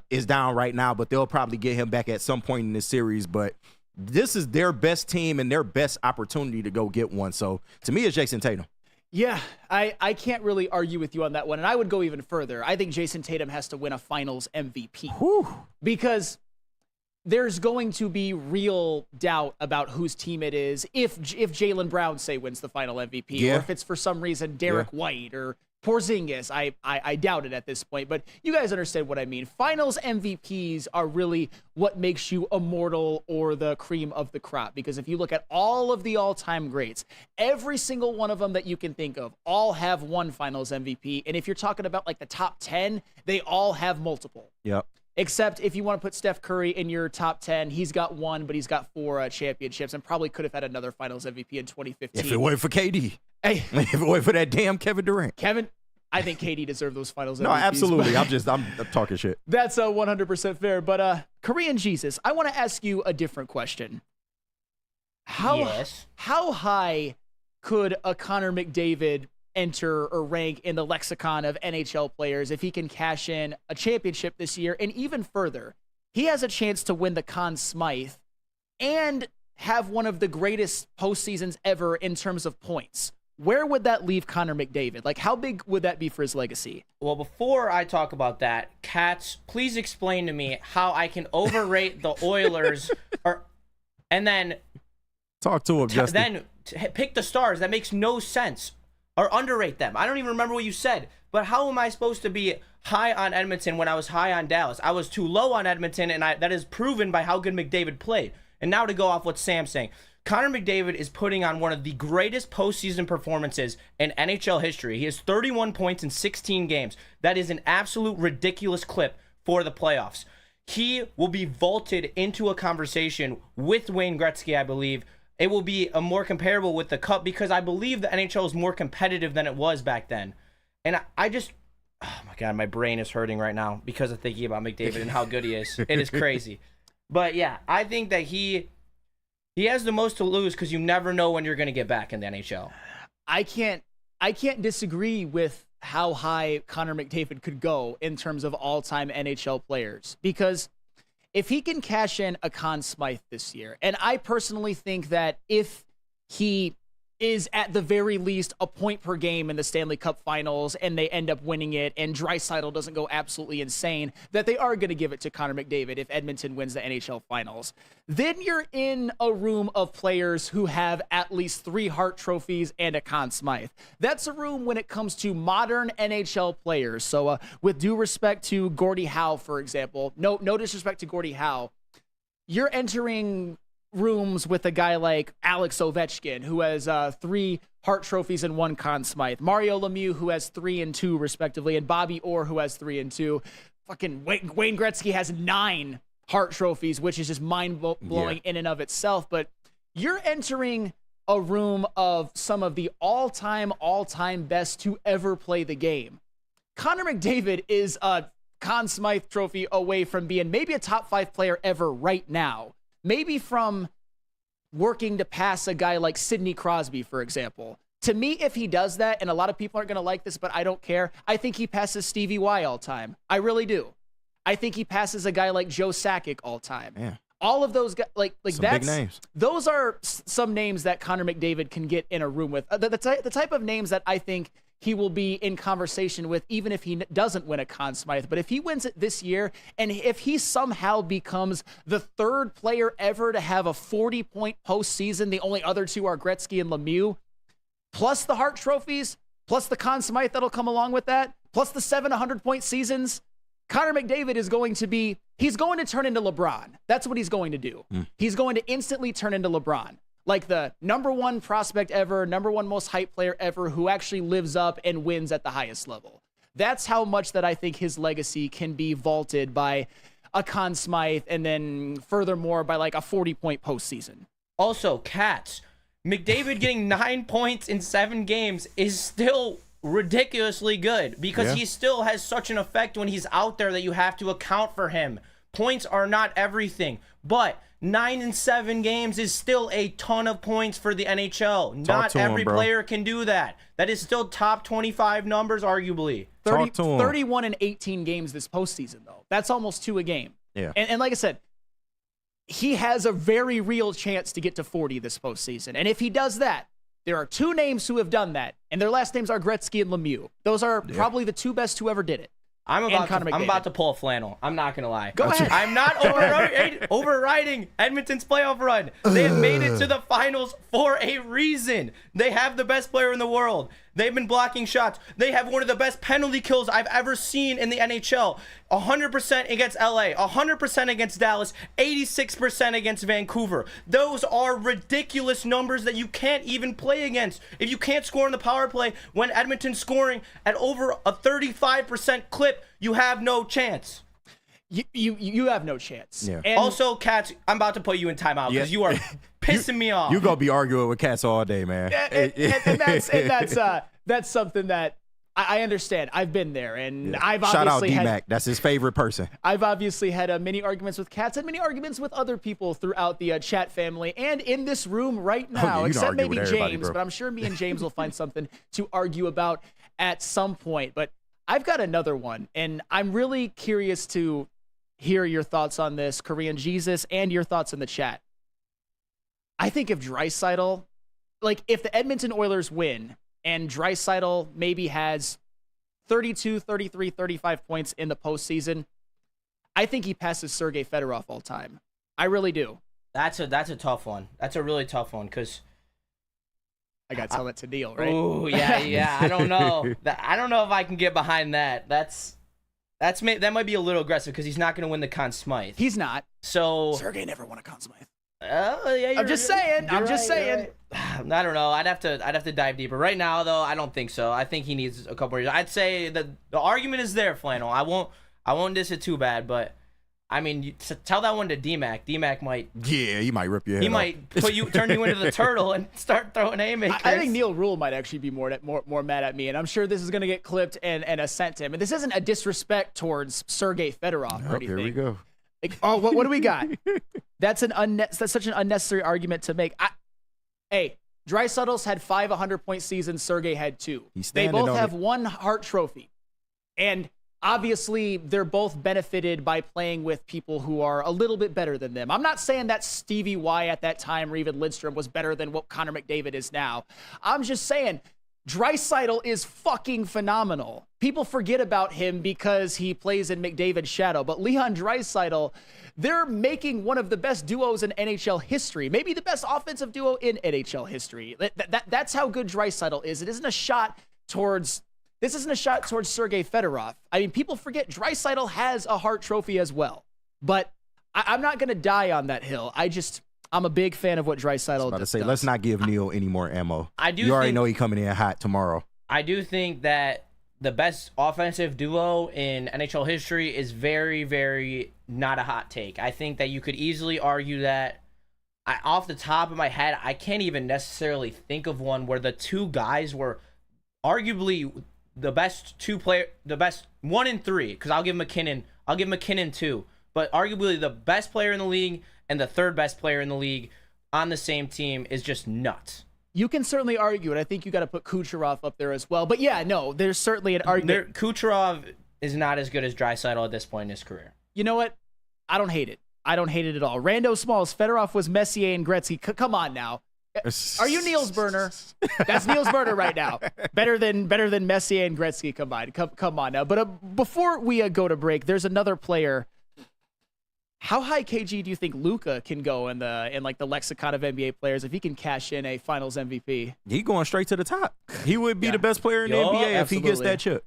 is down right now, but they'll probably get him back at some point in this series. But this is their best team and their best opportunity to go get one. So to me, it's Jason Tatum. Yeah, I can't really argue with you on that one. And I would go even further. I think Jason Tatum has to win a finals MVP. Because there's going to be real doubt about whose team it is if Jaylen Brown, say, wins the final MVP, or if it's for some reason Derek White or Porzingis. I doubt it at this point, but you guys understand what I mean. Finals MVPs are really what makes you immortal or the cream of the crop, because if you look at all of the all-time greats, every single one of them that you can think of all have one finals MVP, and if you're talking about like the top 10, they all have multiple. Yep. Except if you want to put Steph Curry in your top 10, he's got one, but he's got 4 championships and probably could have had another finals MVP in 2015. If it weren't for KD. Hey. If it weren't for that damn Kevin Durant. I think KD deserved those finals MVPs. No, absolutely. I'm talking shit. That's 100% fair. But Korean Jesus, I want to ask you a different question. How high could a Connor McDavid enter or rank in the lexicon of NHL players if he can cash in a championship this year? And even further, he has a chance to win the Conn Smythe and have one of the greatest postseasons ever in terms of points. Where would that leave Connor McDavid? Like, how big would that be for his legacy? Well, before I talk about that, Katz, please explain to me how I can overrate the Oilers and then talk to him, Justin. Then pick the Stars. That makes no sense. Or underrate them. I don't even remember what you said. But how am I supposed to be high on Edmonton when I was high on Dallas? I was too low on Edmonton, and that is proven by how good McDavid played. And now to go off what Sam's saying. Connor McDavid is putting on one of the greatest postseason performances in NHL history. He has 31 points in 16 games. That is an absolute ridiculous clip for the playoffs. He will be vaulted into a conversation with Wayne Gretzky, I believe. It will be a more comparable with the Cup because I believe the NHL is more competitive than it was back then. And I just, oh my God, my brain is hurting right now because of thinking about McDavid and how good he is. It is crazy. But yeah, I think that he has the most to lose because you never know when you're going to get back in the NHL. I can't disagree with how high Connor McDavid could go in terms of all-time NHL players, because if he can cash in a Conn Smythe this year, and I personally think that if he is at the very least a point per game in the Stanley Cup Finals and they end up winning it and Draisaitl doesn't go absolutely insane, that they are going to give it to Connor McDavid if Edmonton wins the NHL Finals. Then you're in a room of players who have at least 3 Hart trophies and a Conn Smythe. That's a room when it comes to modern NHL players. So with due respect to Gordie Howe, for example, no disrespect to Gordie Howe, you're entering rooms with a guy like Alex Ovechkin, who has 3 Hart trophies and 1 Conn Smythe, Mario Lemieux, who has 3 and 2 respectively, and Bobby Orr, who has 3 and 2. Fucking Wayne Gretzky has 9 Hart trophies, which is just mind-blowing in and of itself. But you're entering a room of some of the all-time best to ever play the game. Connor McDavid is a Conn Smythe trophy away from being maybe a top 5 player ever right now. Maybe from working to pass a guy like Sidney Crosby, for example. To me, if he does that, and a lot of people aren't going to like this, but I don't care, I think he passes Stevie Y all time. I really do. I think he passes a guy like Joe Sakic all time. Yeah. All of those guys, like some that's big names. Those are some names that Connor McDavid can get in a room with. The type of names that I think he will be in conversation with, even if he doesn't win a Conn Smythe. But if he wins it this year, and if he somehow becomes the third player ever to have a 40-point postseason, the only other two are Gretzky and Lemieux, plus the Hart trophies, plus the Conn Smythe that'll come along with that, plus the 700-point seasons, Connor McDavid is going to be, he's going to turn into LeBron. That's what he's going to do. He's going to instantly turn into LeBron. Like the number one prospect ever, number one most hyped player ever who actually lives up and wins at the highest level. That's how much that I think his legacy can be vaulted by a Conn Smythe and then furthermore by like a 40-point postseason. Also, Cats, McDavid getting 9 points in 7 games is still ridiculously good because he still has such an effect when he's out there that you have to account for him. Points are not everything, but 9 in 7 games is still a ton of points for the NHL. Not every player can do that. That is still top 25 numbers, arguably. 31 in 18 games this postseason, though. That's almost 2 a game. Yeah. And like I said, he has a very real chance to get to 40 this postseason. And if he does that, there are 2 names who have done that, and their last names are Gretzky and Lemieux. Those are probably the 2 best who ever did it. I'm about to pull a flannel. I'm not going to lie. Go ahead. I'm not overriding Edmonton's playoff run. They have made it to the finals for a reason. They have the best player in the world. They've been blocking shots. They have one of the best penalty kills I've ever seen in the NHL. 100% against LA, 100% against Dallas, 86% against Vancouver. Those are ridiculous numbers that you can't even play against. If you can't score in the power play when Edmonton's scoring at over a 35% clip, you have no chance. You have no chance. Yeah. And also, Cats, I'm about to put you in timeout because you are pissing me off. You gonna be arguing with Cats all day, man. And that's something that I understand. I've been there, and I've obviously shout out D-Mac. That's his favorite person. I've obviously had many arguments with Cats and many arguments with other people throughout the chat family and in this room right now, except maybe James. But I'm sure me and James will find something to argue about at some point. But I've got another one, and I'm really curious to hear your thoughts on this, Korean Jesus, and your thoughts in the chat. I think if Draisaitl, like if the Edmonton Oilers win and Draisaitl maybe has 32, 33, 35 points in the postseason, I think he passes Sergei Fedorov all time. I really do. That's a tough one. That's a really tough one because I got to tell it to Neil, right? Oh yeah. I don't know. I don't know if I can get behind that. That might be a little aggressive because he's not going to win the Conn Smythe. He's not. So Sergei never won a Conn Smythe. Yeah, I'm just saying. Right. I don't know. I'd have to dive deeper. Right now, though, I don't think so. I think he needs a couple of years. I'd say the argument is there, Flannel. I won't diss it too bad, but I mean, tell that one to D-Mac. D-Mac might. Yeah, he might rip your head He off. might turn you into the turtle and start throwing haymakers. I think Neil Rule might actually be more mad at me, and I'm sure this is going to get clipped and sent to him. And this isn't a disrespect towards Sergei Fedorov or anything. Here we go. Like, oh, what do we got? That's such an unnecessary argument to make. Hey, Draisaitl's had 5 100-point seasons. Sergei had 2. They both have 1 Hart Trophy, and obviously they're both benefited by playing with people who are a little bit better than them. I'm not saying that Stevie Y at that time or even Lidstrom was better than what Connor McDavid is now. I'm just saying Draisaitl is fucking phenomenal. People forget about him because he plays in McDavid's shadow, but Leon Draisaitl, they're making one of the best duos in NHL history, maybe the best offensive duo in NHL history. That's how good Draisaitl is. This isn't a shot towards Sergei Fedorov. I mean, people forget Draisaitl has a Hart Trophy as well, but I'm not going to die on that hill. I'm a big fan of what Draisaitl does. Let's not give Neil any more ammo. You already know he's coming in hot tomorrow. I do think that the best offensive duo in NHL history is very, very not a hot take. I think that you could easily argue that. Off the top of my head, I can't even necessarily think of one where the 2 guys were arguably the best 1 and 3. Because I'll give McKinnon 2, but arguably the best player in the league and the 3rd best player in the league on the same team is just nuts. You can certainly argue it. I think you got to put Kucherov up there as well. But yeah, no, there's certainly an argument. Kucherov is not as good as Draisaitl at this point in his career. You know what? I don't hate it. I don't hate it at all. Rando Smalls, Fedorov was Messier and Gretzky. Come on now. Are you Niels Burner? That's Niels Burner right now. Better than Messier and Gretzky combined. Come on now. But before we go to break, there's another player. How high, KG, do you think Luka can go in like the lexicon of NBA players if he can cash in a Finals MVP? He going straight to the top. He would be the best player in the NBA if he gets that chip.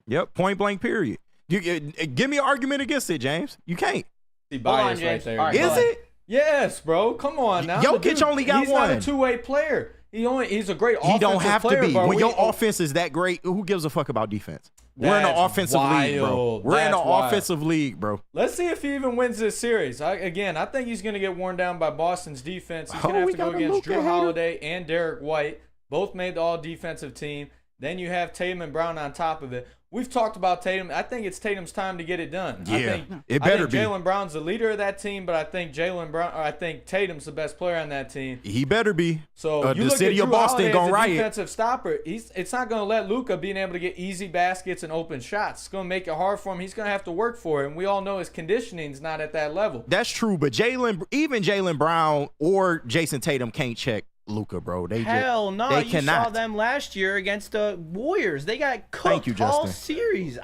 Yep, point blank. Period. Give me an argument against it, James. You can't. See bias right there. Right, is it? Yes, bro. Come on now. Jokic only got he's one. He's not a two-way player. He's a great offensive player. He don't have to be. But when your offense is that great, who gives a fuck about defense? We're in an offensive league, bro. We're in an offensive league, bro. Let's see if he even wins this series. I think he's going to get worn down by Boston's defense. He's going to have to go against Drew Holiday and Derek White. Both made the all-defensive team. Then you have Tatum and Brown on top of it. We've talked about Tatum. I think it's Tatum's time to get it done. Yeah, it better be. Jaylen Brown's the leader of that team, but I think Tatum's the best player on that team. He better be. So you the look city at of Drew Boston Holiday gonna as a riot. defensive stopper. It's not going to let Luka being able to get easy baskets and open shots. It's going to make it hard for him. He's going to have to work for it, and we all know his conditioning's not at that level. That's true, but even Jaylen Brown or Jason Tatum can't check Luka, bro. Hell no. They you cannot. saw them last year against the Warriors. They got cooked all series.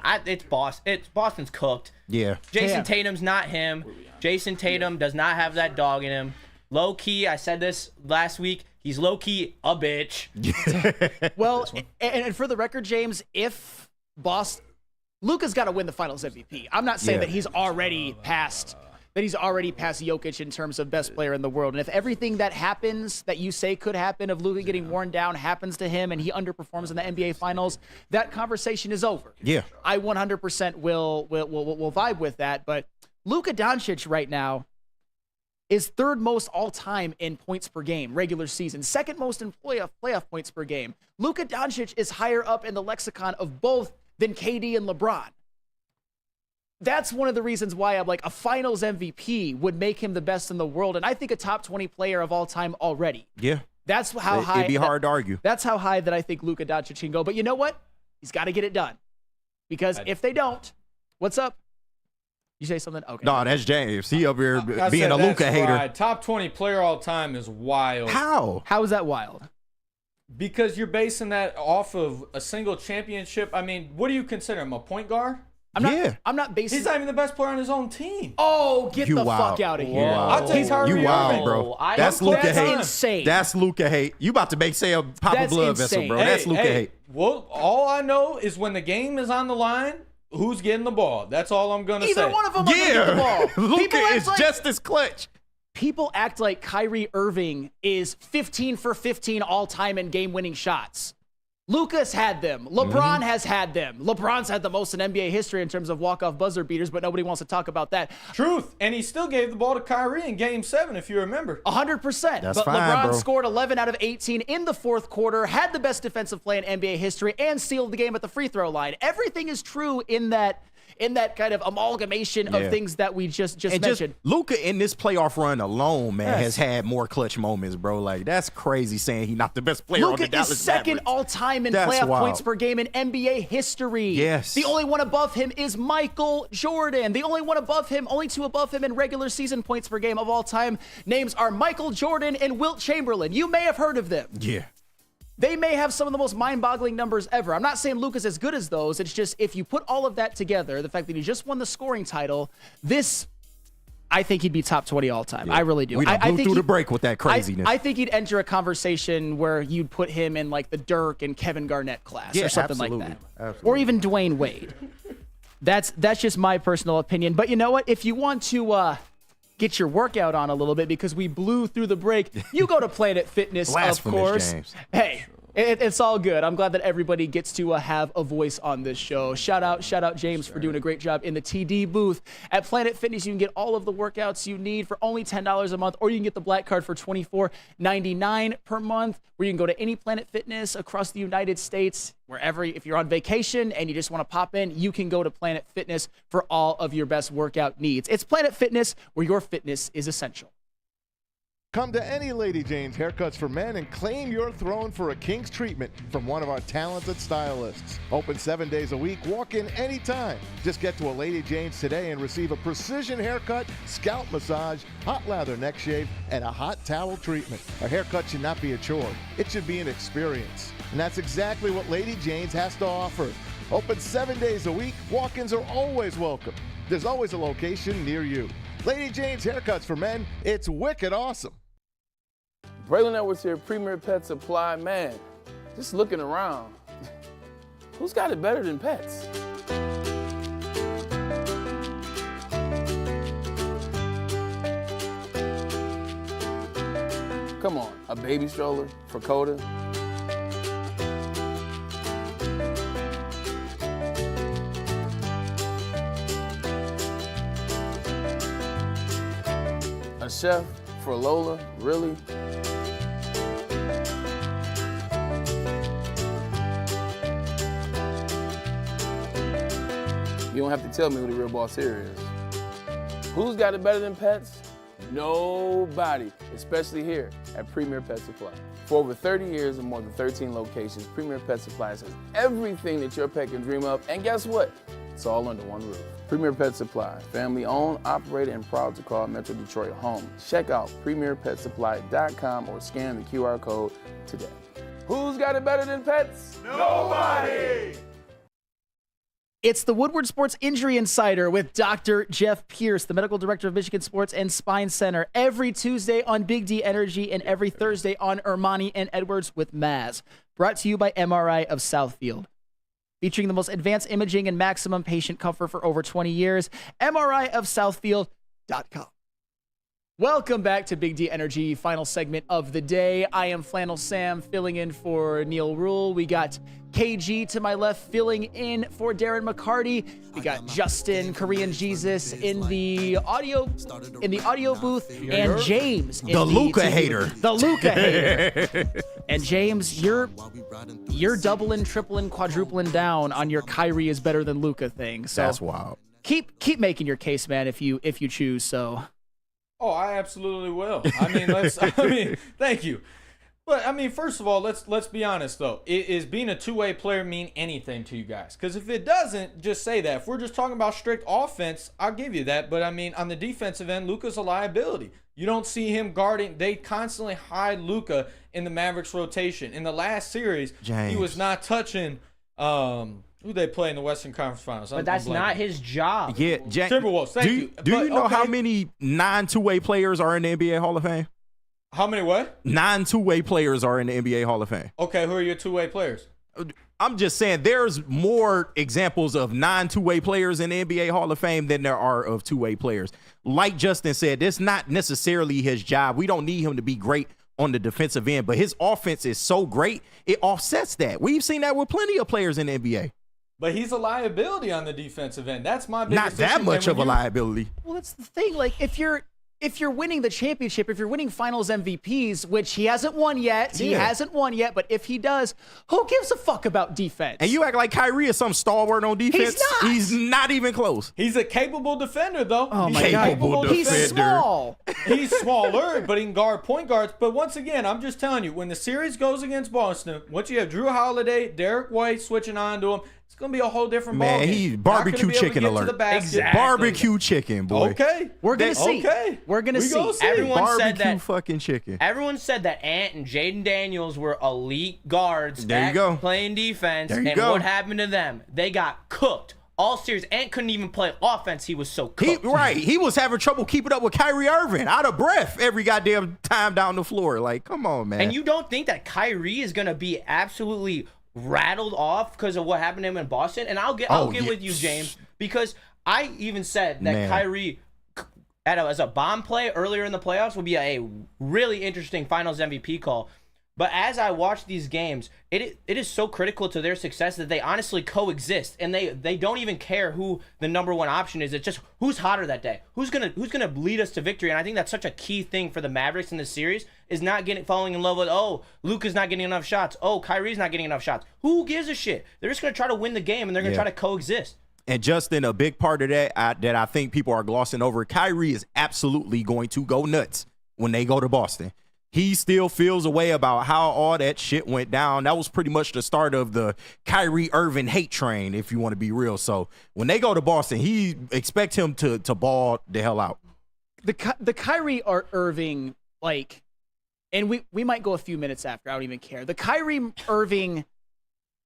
Boston's cooked. Yeah. Jason Tatum's not him. Jason Tatum does not have that dog in him. Low key, I said this last week. He's low key a bitch. Well, and for the record, James, if Luka's got to win the Finals MVP. I'm not saying that he's already passed. That he's already passed Jokic in terms of best player in the world. And if everything that happens that you say could happen of Luka getting worn down happens to him and he underperforms in the NBA Finals, that conversation is over. Yeah. I 100% will vibe with that. But Luka Doncic right now is third most all-time in points per game, regular season. Second most in playoff points per game. Luka Doncic is higher up in the lexicon of both than KD and LeBron. That's one of the reasons why I'm like a Finals MVP would make him the best in the world, and I think a top 20 player of all time already. Yeah. That's how high. It'd be hard to argue. That's how high that I think Luka Doncic can go. But you know what? He's got to get it done. Because if they don't, what's up? You say something? Okay. No, that's James. He up here I being said a Luka hater. right. Top 20 player all time is wild. How? How is that wild? Because you're basing that off of a single championship. I mean, what do you consider him? A point guard? I'm not basing. He's not even the best player on his own team. Oh, get the fuck out of here! I'll take Kyrie You wild, Irving. bro. That's Luka hate. That's insane. That's Luka hate. You about to say a pop a blood vessel, bro. That's Luka hate. Well, all I know is when the game is on the line, who's getting the ball? That's all I'm gonna say. Either one of them are gonna get the ball. Luka is just as clutch. People act like Kyrie Irving is 15 for 15 all time in game-winning shots. Luka's had them. LeBron has had them. LeBron's had the most in NBA history in terms of walk-off buzzer beaters, but nobody wants to talk about that. Truth. And he still gave the ball to Kyrie in Game 7, if you remember. 100%. That's but fine, LeBron bro. scored 11 out of 18 in the fourth quarter, had the best defensive play in NBA history, and sealed the game at the free throw line. Everything is true in that kind of amalgamation of things that we just mentioned. Luka in this playoff run alone, man, has had more clutch moments, bro. Like, that's crazy saying he's not the best player on the Dallas Luka is second Mavericks. all-time in That's playoff wild. points per game in NBA history. Yes. The only one above him is Michael Jordan. The only two above him in regular season points per game of all time. Names are Michael Jordan and Wilt Chamberlain. You may have heard of them. Yeah. They may have some of the most mind-boggling numbers ever. I'm not saying Luka's as good as those. It's just if you put all of that together, the fact that he just won the scoring title, I think he'd be top 20 all time. Yeah. I really do. We blew through the break with that craziness. I think he'd enter a conversation where you'd put him in like the Dirk and Kevin Garnett class or something like that. Absolutely. Or even Dwayne Wade. That's just my personal opinion. But you know what? If you want to get your workout on a little bit because we blew through the break, you go to Planet Fitness, of course. James. Hey, it's all good. I'm glad that everybody gets to have a voice on this show. Shout out James for doing a great job in the TD booth. At Planet Fitness, you can get all of the workouts you need for only $10 a month, or you can get the Black Card for $24.99 per month, where you can go to any Planet Fitness across the United States, wherever. If you're on vacation and you just want to pop in, you can go to Planet Fitness for all of your best workout needs. It's Planet Fitness, where your fitness is essential. Come to any Lady Jane's Haircuts for Men and claim your throne for a king's treatment from one of our talented stylists. Open 7 days a week, walk in anytime. Just get to a Lady Jane's today and receive a precision haircut, scalp massage, hot lather neck shave, and a hot towel treatment. A haircut should not be a chore. It should be an experience. And that's exactly what Lady Jane's has to offer. Open 7 days a week, walk-ins are always welcome. There's always a location near you. Lady Jane's Haircuts for Men, it's wicked awesome. Braylon Edwards here, Premier Pet Supply. Man, just looking around, who's got it better than pets? Come on, a baby stroller for Coda? A chef for Lola, really? You don't have to tell me who the real boss here is. Who's got it better than pets? Nobody, especially here at Premier Pet Supply. For over 30 years and more than 13 locations, Premier Pet Supply has everything that your pet can dream of, and guess what? It's all under one roof. Premier Pet Supply, family owned, operated, and proud to call Metro Detroit home. Check out premierpetsupply.com or scan the QR code today. Who's got it better than pets? Nobody! It's the Woodward Sports Injury Insider with Dr. Jeff Pierce, the medical director of Michigan Sports and Spine Center, every Tuesday on Big D Energy and every Thursday on Ermanni and Edwards with Maz. Brought to you by Amon-Ra of Southfield. Featuring the most advanced imaging and maximum patient comfort for over 20 years, Amon-Ra of Southfield.com. Welcome back to Big D Energy, final segment of the day. I am Flannel Sam, filling in for Neil Rule. We got KG to my left, filling in for Darren McCarty. We got Justin, Korean Jesus in the audio booth, and James, the Luka hater. The Luka hater. And James, you're doubling, tripling, quadrupling down on your Kyrie is better than Luka thing. So that's wild. Keep making your case, man, if you choose. So. Oh, I absolutely will. Thank you. But first of all, let's be honest though. Is being a two-way player mean anything to you guys? Because if it doesn't, just say that. If we're just talking about strict offense, I'll give you that. But on the defensive end, Luka's a liability. You don't see him guarding. They constantly hide Luka in the Mavericks rotation. In the last series, he was not touching. Who they play in the Western Conference Finals? But that's not his job. Yeah, Timberwolves. Thank you. Do you know how many non-two-way players are in the NBA Hall of Fame? How many what? Non-two-way players are in the NBA Hall of Fame. Okay, who are your two-way players? I'm just saying there's more examples of non-two-way players in the NBA Hall of Fame than there are of two-way players. Like Justin said, it's not necessarily his job. We don't need him to be great on the defensive end, but his offense is so great, it offsets that. We've seen that with plenty of players in the NBA. But he's a liability on the defensive end. That's my biggest Not that issue. much of a liability. Well, that's the thing. Like, if you're winning the championship, if you're winning Finals MVPs, which he hasn't won yet, but if he does, who gives a fuck about defense? And you act like Kyrie is some stalwart on defense. He's not even close. He's a capable defender, though. Oh my God. He's small. He's smaller, but he can guard point guards. But once again, I'm just telling you, when the series goes against Boston, once you have Drew Holiday, Derek White switching on to him, it's going to be a whole different ballgame. Man, he's barbecue chicken alert. Exactly. Barbecue chicken, boy. Okay. We're going to see. Okay. We're going to see. Everyone said Barbecue that fucking chicken. Everyone said that Ant and Jaden Daniels were elite guards There you go. playing defense. There you and go. what happened to them? They got cooked. All series, Ant couldn't even play offense. He was so cooked. He was having trouble keeping up with Kyrie Irving, out of breath every goddamn time down the floor. Like, come on, man. And you don't think that Kyrie is going to be absolutely rattled off because of what happened to him in Boston? And I'll get with you, James, because I even said that Kyrie, as a bomb play earlier in the playoffs, would be a really interesting Finals MVP call. But as I watch these games, it is so critical to their success that they honestly coexist, and they don't even care who the number one option is. It's just who's hotter that day, who's gonna lead us to victory. And I think that's such a key thing for the Mavericks in this series is not falling in love with Luka's not getting enough shots, Kyrie's not getting enough shots. Who gives a shit? They're just gonna try to win the game, and they're gonna try to coexist. And Justin, a big part of that that I think people are glossing over, Kyrie is absolutely going to go nuts when they go to Boston. He still feels a way about how all that shit went down. That was pretty much the start of the Kyrie Irving hate train, if you want to be real. So when they go to Boston, he expect him to ball the hell out. The Kyrie Irving, like, and we might go a few minutes after. I don't even care. The Kyrie Irving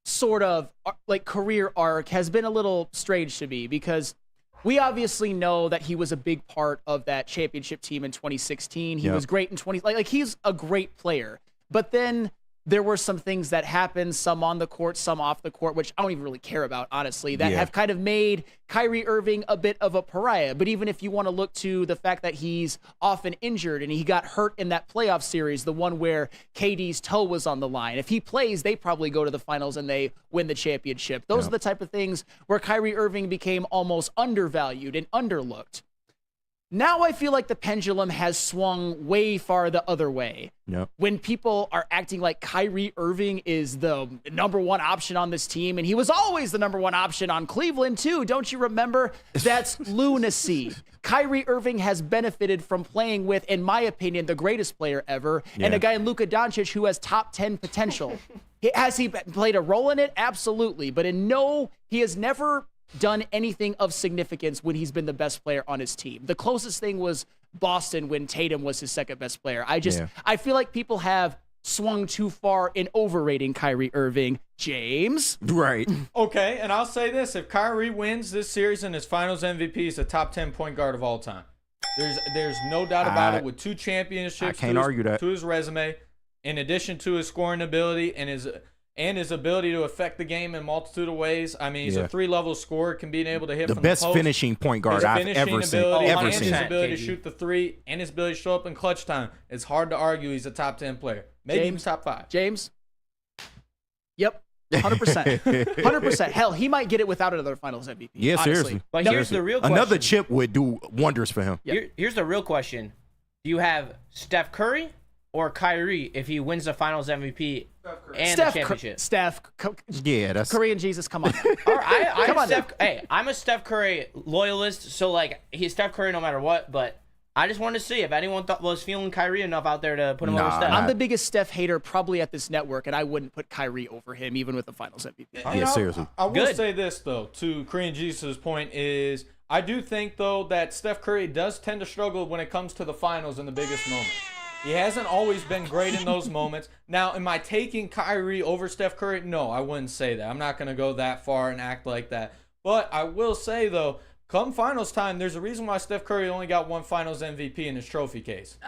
sort of like career arc has been a little strange to me because we obviously know that he was a big part of that championship team in 2016. He was great in like he's a great player. But then there were some things that happened, some on the court, some off the court, which I don't even really care about, honestly, that have kind of made Kyrie Irving a bit of a pariah. But even if you want to look to the fact that he's often injured and he got hurt in that playoff series, the one where KD's toe was on the line, if he plays, they probably go to the finals and they win the championship. Those are the type of things where Kyrie Irving became almost undervalued and underlooked. Now I feel like the pendulum has swung way far the other way. When people are acting like Kyrie Irving is the number one option on this team, and he was always the number one option on Cleveland too. Don't you remember? That's lunacy. Kyrie Irving has benefited from playing with, in my opinion, the greatest player ever, and a guy in Luka Doncic who has top 10 potential. Has he played a role in it? Absolutely. But he has never done anything of significance when he's been the best player on his team. The closest thing was Boston when Tatum was his second best player. I feel like people have swung too far in overrating Kyrie Irving. James? Right. Okay, and I'll say this. If Kyrie wins this series and his finals MVP, he's a top 10 point guard of all time. There's no doubt about it. With 2 championships I can't argue that. to his resume, in addition to his scoring ability and his ability to affect the game in a multitude of ways. I mean, he's a 3-level scorer, can be able to hit from the post. The best finishing point guard I've ever seen. And his ability to shoot the 3 and his ability to show up in clutch time. It's hard to argue he's a top 10 player. Maybe even top 5. James? Yep. 100%. 100%. Hell, he might get it without another finals MVP. Yeah, honestly. seriously. But here's the real question. Another chip would do wonders for him. Here's the real question. Do you have Steph Curry or Kyrie if he wins the finals MVP and the championship? That's Korean Jesus. Come on. I'm a Steph Curry loyalist, so like he's Steph Curry no matter what. But I just wanted to see if anyone was feeling Kyrie enough out there to put him over Steph. I'm the biggest Steph hater probably at this network, and I wouldn't put Kyrie over him even with the finals MVP. Seriously. I will say this though, to Korean Jesus' point is, I do think though that Steph Curry does tend to struggle when it comes to the finals in the biggest moments. He hasn't always been great in those moments. Now, am I taking Kyrie over Steph Curry? No, I wouldn't say that. I'm not going to go that far and act like that. But I will say, though, come finals time, there's a reason why Steph Curry only got 1 finals MVP in his trophy case.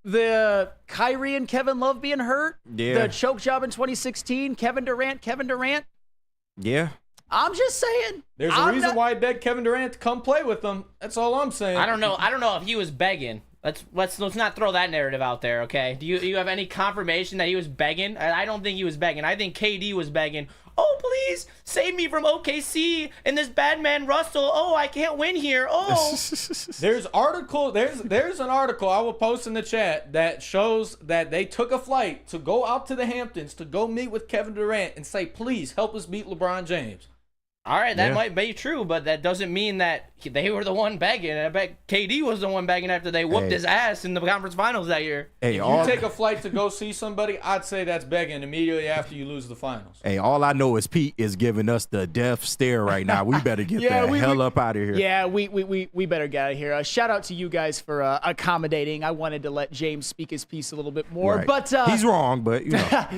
The Kyrie and Kevin Love being hurt, the choke job in 2016, Kevin Durant. Yeah. I'm just saying. There's a reason why I begged Kevin Durant to come play with them. That's all I'm saying. I don't know if he was begging. Let's not throw that narrative out there, okay? Do you have any confirmation that he was begging? I don't think he was begging. I think KD was begging. Oh, please save me from OKC and this bad man Russell. Oh, I can't win here. Oh. There's an article I will post in the chat that shows that they took a flight to go out to the Hamptons to go meet with Kevin Durant and say, please help us beat LeBron James. All right, that might be true, but that doesn't mean that they were the one begging. I bet KD was the one begging after they whooped his ass in the conference finals that year. If you take a flight to go see somebody, I'd say that's begging immediately after you lose the finals. Hey, all I know is Pete is giving us the death stare right now. We better get the hell up out of here. Yeah, we better get out of here. Shout out to you guys for accommodating. I wanted to let James speak his piece a little bit more, but he's wrong. But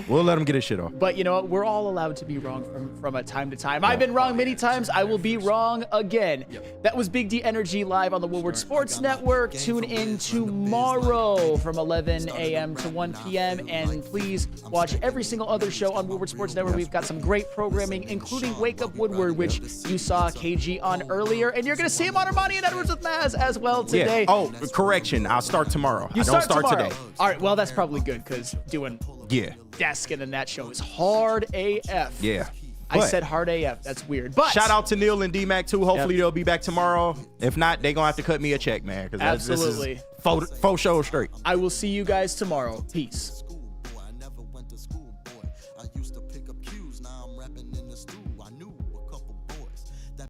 we'll let him get his shit off. But you know what? We're all allowed to be wrong from time to time. I've been wrong many times. I will be wrong again. That was Big D Energy live on the Woodward Sports Network. Tune in tomorrow from 11 a.m. to 1 p.m. And please watch every single other show on Woodward Sports Network. We've got some great programming, including Wake Up Woodward, which you saw KG on earlier. And you're going to see him on Ermanni and Edwards with Maz as well today. Yeah. Oh, correction. I'll start tomorrow. I don't start today. All right. Well, that's probably good because doing desking in that show is hard AF. Yeah. I said hard AF. That's weird. But shout out to Neil and D-Mac, too. Hopefully they'll be back tomorrow. If not, they're going to have to cut me a check, man. Absolutely. This is faux show straight. I will see you guys tomorrow. Peace.